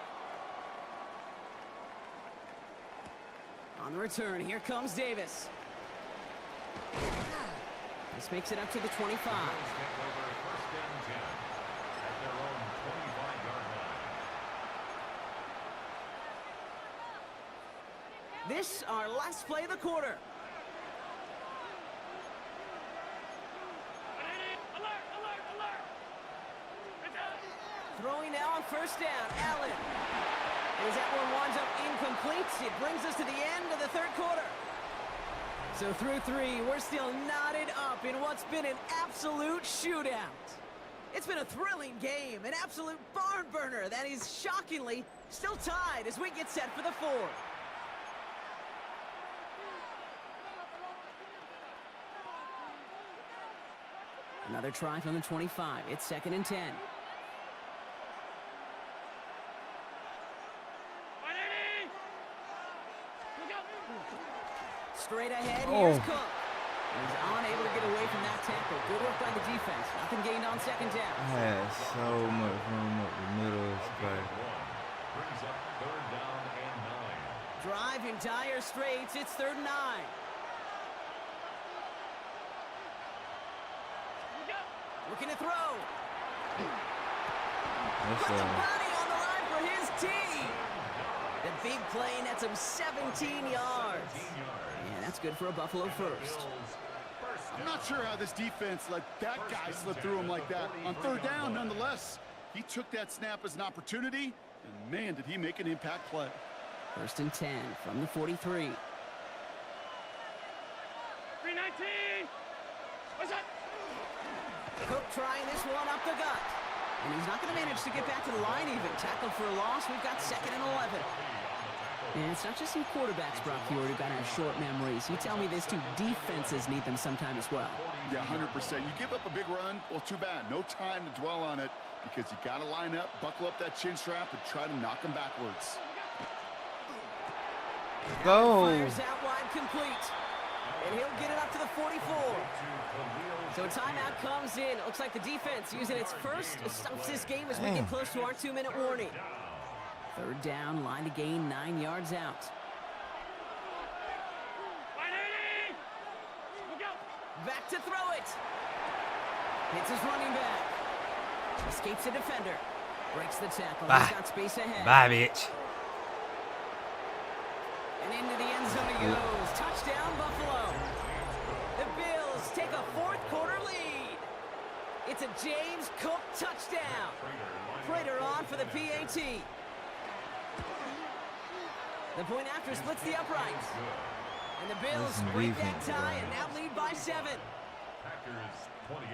Speaker 8: On the return, here comes Davis. This makes it up to the 25. This, our last play of the quarter. Throwing now on first down, Allen. As that one winds up incomplete, it brings us to the end of the third quarter. So through 3, we're still knotted up in what's been an absolute shootout. It's been a thrilling game, an absolute barn burner that is shockingly still tied as we get set for the 4th. Another try from the 25. It's 2nd and 10. Straight ahead, here's Cook. He's unable to get away from that tackle. Good work by the defense. Nothing gained on 2nd down.
Speaker 5: Has so much room up the middle of this play.
Speaker 2: Brings up 3rd down and 9.
Speaker 8: Drive in dire straits. It's 3rd and 9. Looking to throw. Puts the body on the line for his team. The big play nets him 17 yards. Yeah, that's good for a Buffalo first.
Speaker 6: I'm not sure how this defense let that guy slip through him like that. On 3rd down, nonetheless, he took that snap as an opportunity, and man, did he make an impact play.
Speaker 8: 1st and 10 from the 43.
Speaker 9: 319. What's that?
Speaker 8: Cook trying this one up the gut. And he's not going to manage to get back to the line even. Tackled for a loss. We've got 2nd and 11. And it's not just some quarterbacks, Brock Huard, who got our short memories. You tell me this too, defenses need them sometime as well.
Speaker 6: Yeah, 100%. You give up a big run, well, too bad. No time to dwell on it because you got to line up, buckle up that chin strap, and try to knock them backwards.
Speaker 8: Go. Fires out wide, complete. And he'll get it up to the 44. So a timeout comes in. It looks like the defense using its first stops this game as we get close to our 2-minute warning. Third down, line to gain 9 yards out. Back to throw it. Hits his running back. Escapes a defender. Breaks the tackle. He's got space ahead.
Speaker 5: Bye, bitch.
Speaker 8: And into the end zone he goes. Touchdown, Buffalo. The Bills take a fourth-quarter lead. It's a James Cook touchdown. Prater on for the PAT. The point after splits the uprights. And the Bills break that tie and now lead by 7.
Speaker 2: Packers 28.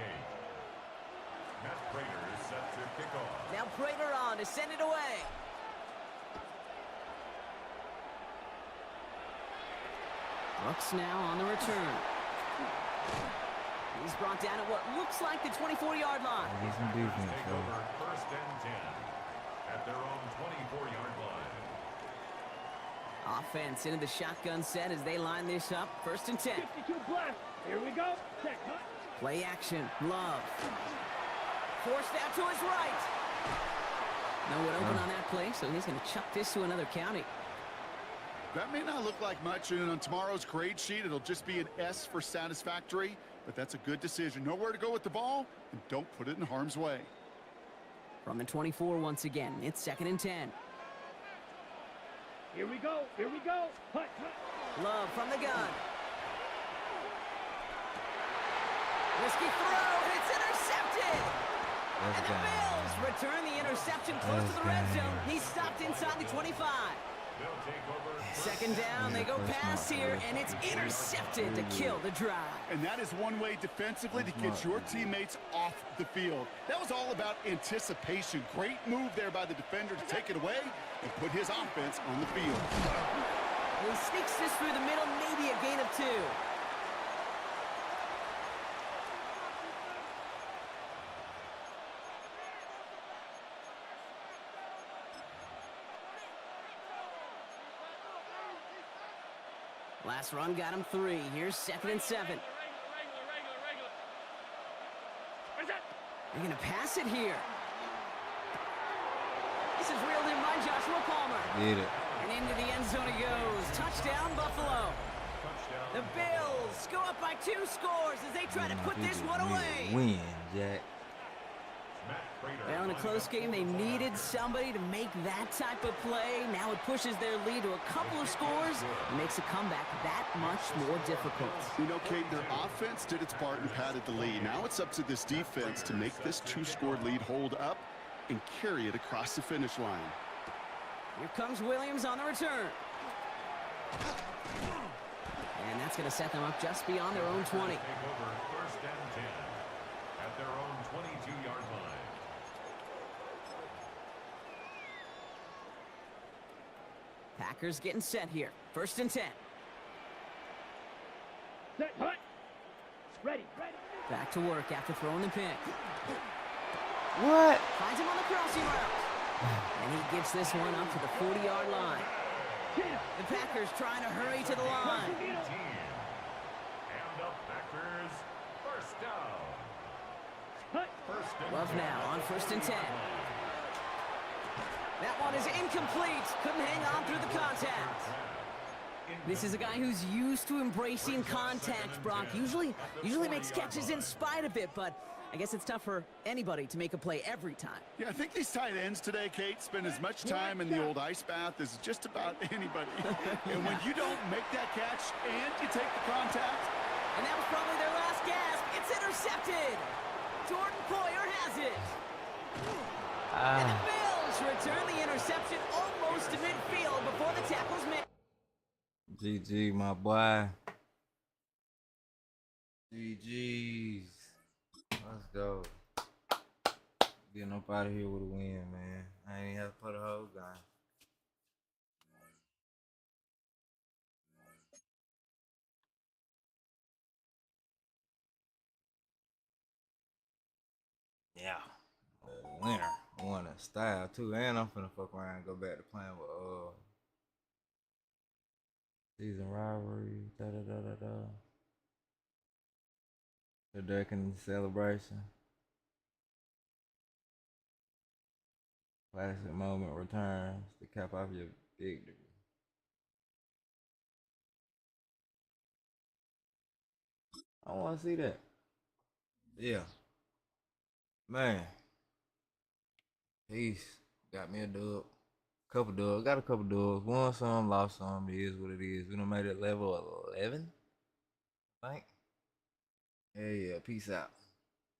Speaker 2: Matt Prater is set to kick off.
Speaker 8: Now Prater on to send it away. Brooks now on the return. He's brought down at what looks like the 24-yard line.
Speaker 5: He's in defense,
Speaker 2: over first and 10 at their own 24-yard line.
Speaker 8: Offense into the shotgun set as they line this up. First and 10.
Speaker 3: 52 black. Here we go. Check.
Speaker 8: Play action. Love. Forced out to his right. No one open on that play, so he's going to chuck this to another county.
Speaker 6: That may not look like much, and on tomorrow's grade sheet, it'll just be an S for satisfactory, but that's a good decision. Know where to go with the ball, and don't put it in harm's way.
Speaker 8: From the 24 once again, it's 2nd and 10.
Speaker 3: Here we go. Hut.
Speaker 8: Love from the gun. Risky throw, and it's intercepted. And the Bills return the interception close to the red zone. He's stopped inside the 25. 2nd down, they go pass here, and it's intercepted to kill the drive.
Speaker 6: And that is one way defensively to get your teammates off the field. That was all about anticipation. Great move there by the defender to take it away and put his offense on the field.
Speaker 8: He sneaks this through the middle, maybe a gain of 2. Last run got him 3. Here's 2nd and 7. They're going to pass it here. This is reeled in by Joshua Palmer.
Speaker 5: Get it.
Speaker 8: And into the end zone he goes. Touchdown, Buffalo. The Bills go up by 2 scores as they try to put this one away.
Speaker 5: Win, Jack.
Speaker 8: Well, in a close game, they needed somebody to make that type of play. Now it pushes their lead to a couple of scores and makes a comeback that much more difficult.
Speaker 6: You know, Kate, their offense did its part and padded the lead. Now it's up to this defense to make this 2-score lead hold up and carry it across the finish line.
Speaker 8: Here comes Williams on the return. And that's going to set them up just beyond their own 20.
Speaker 2: Take over first and 10 at their own 22-yard line.
Speaker 8: Packers getting set here. First and 10.
Speaker 3: Set. Hut. Ready.
Speaker 8: Back to work after throwing the pick.
Speaker 5: What?
Speaker 8: Finds him on the crossing route. And he gets this one up to the 40-yard line. The Packers trying to hurry to the line.
Speaker 2: And the Packers first down. First and
Speaker 8: Love
Speaker 2: 10.
Speaker 8: now on first and 10. That one is incomplete. Couldn't hang on through the contact. This is a guy who's used to embracing contact, Brock. Usually makes catches in spite of it, but I guess it's tough for anybody to make a play every time.
Speaker 6: Yeah, I think these tight ends today, Kate, spend as much time in the old ice bath as just about anybody. And when you don't make that catch and you take the contact.
Speaker 8: And that was probably their last gasp. It's intercepted. Jordan Poyer has it. And the Bills return the interception almost to midfield before the tackle's made.
Speaker 5: GG, my boy. GG's. Let's go. Getting up out of here with a win, man. I ain't have to put a whole guy. winner. I won in style too. And I'm finna fuck around and go back to playing with season rivalry. The Durkin celebration. Classic moment returns to cap off your victory. I want to see that. Yeah. Man. Peace. Got me a dub. Couple dubs. Got a couple dubs. Won some, lost some. It is what it is. We done made it level 11. I think. Yeah. Peace out.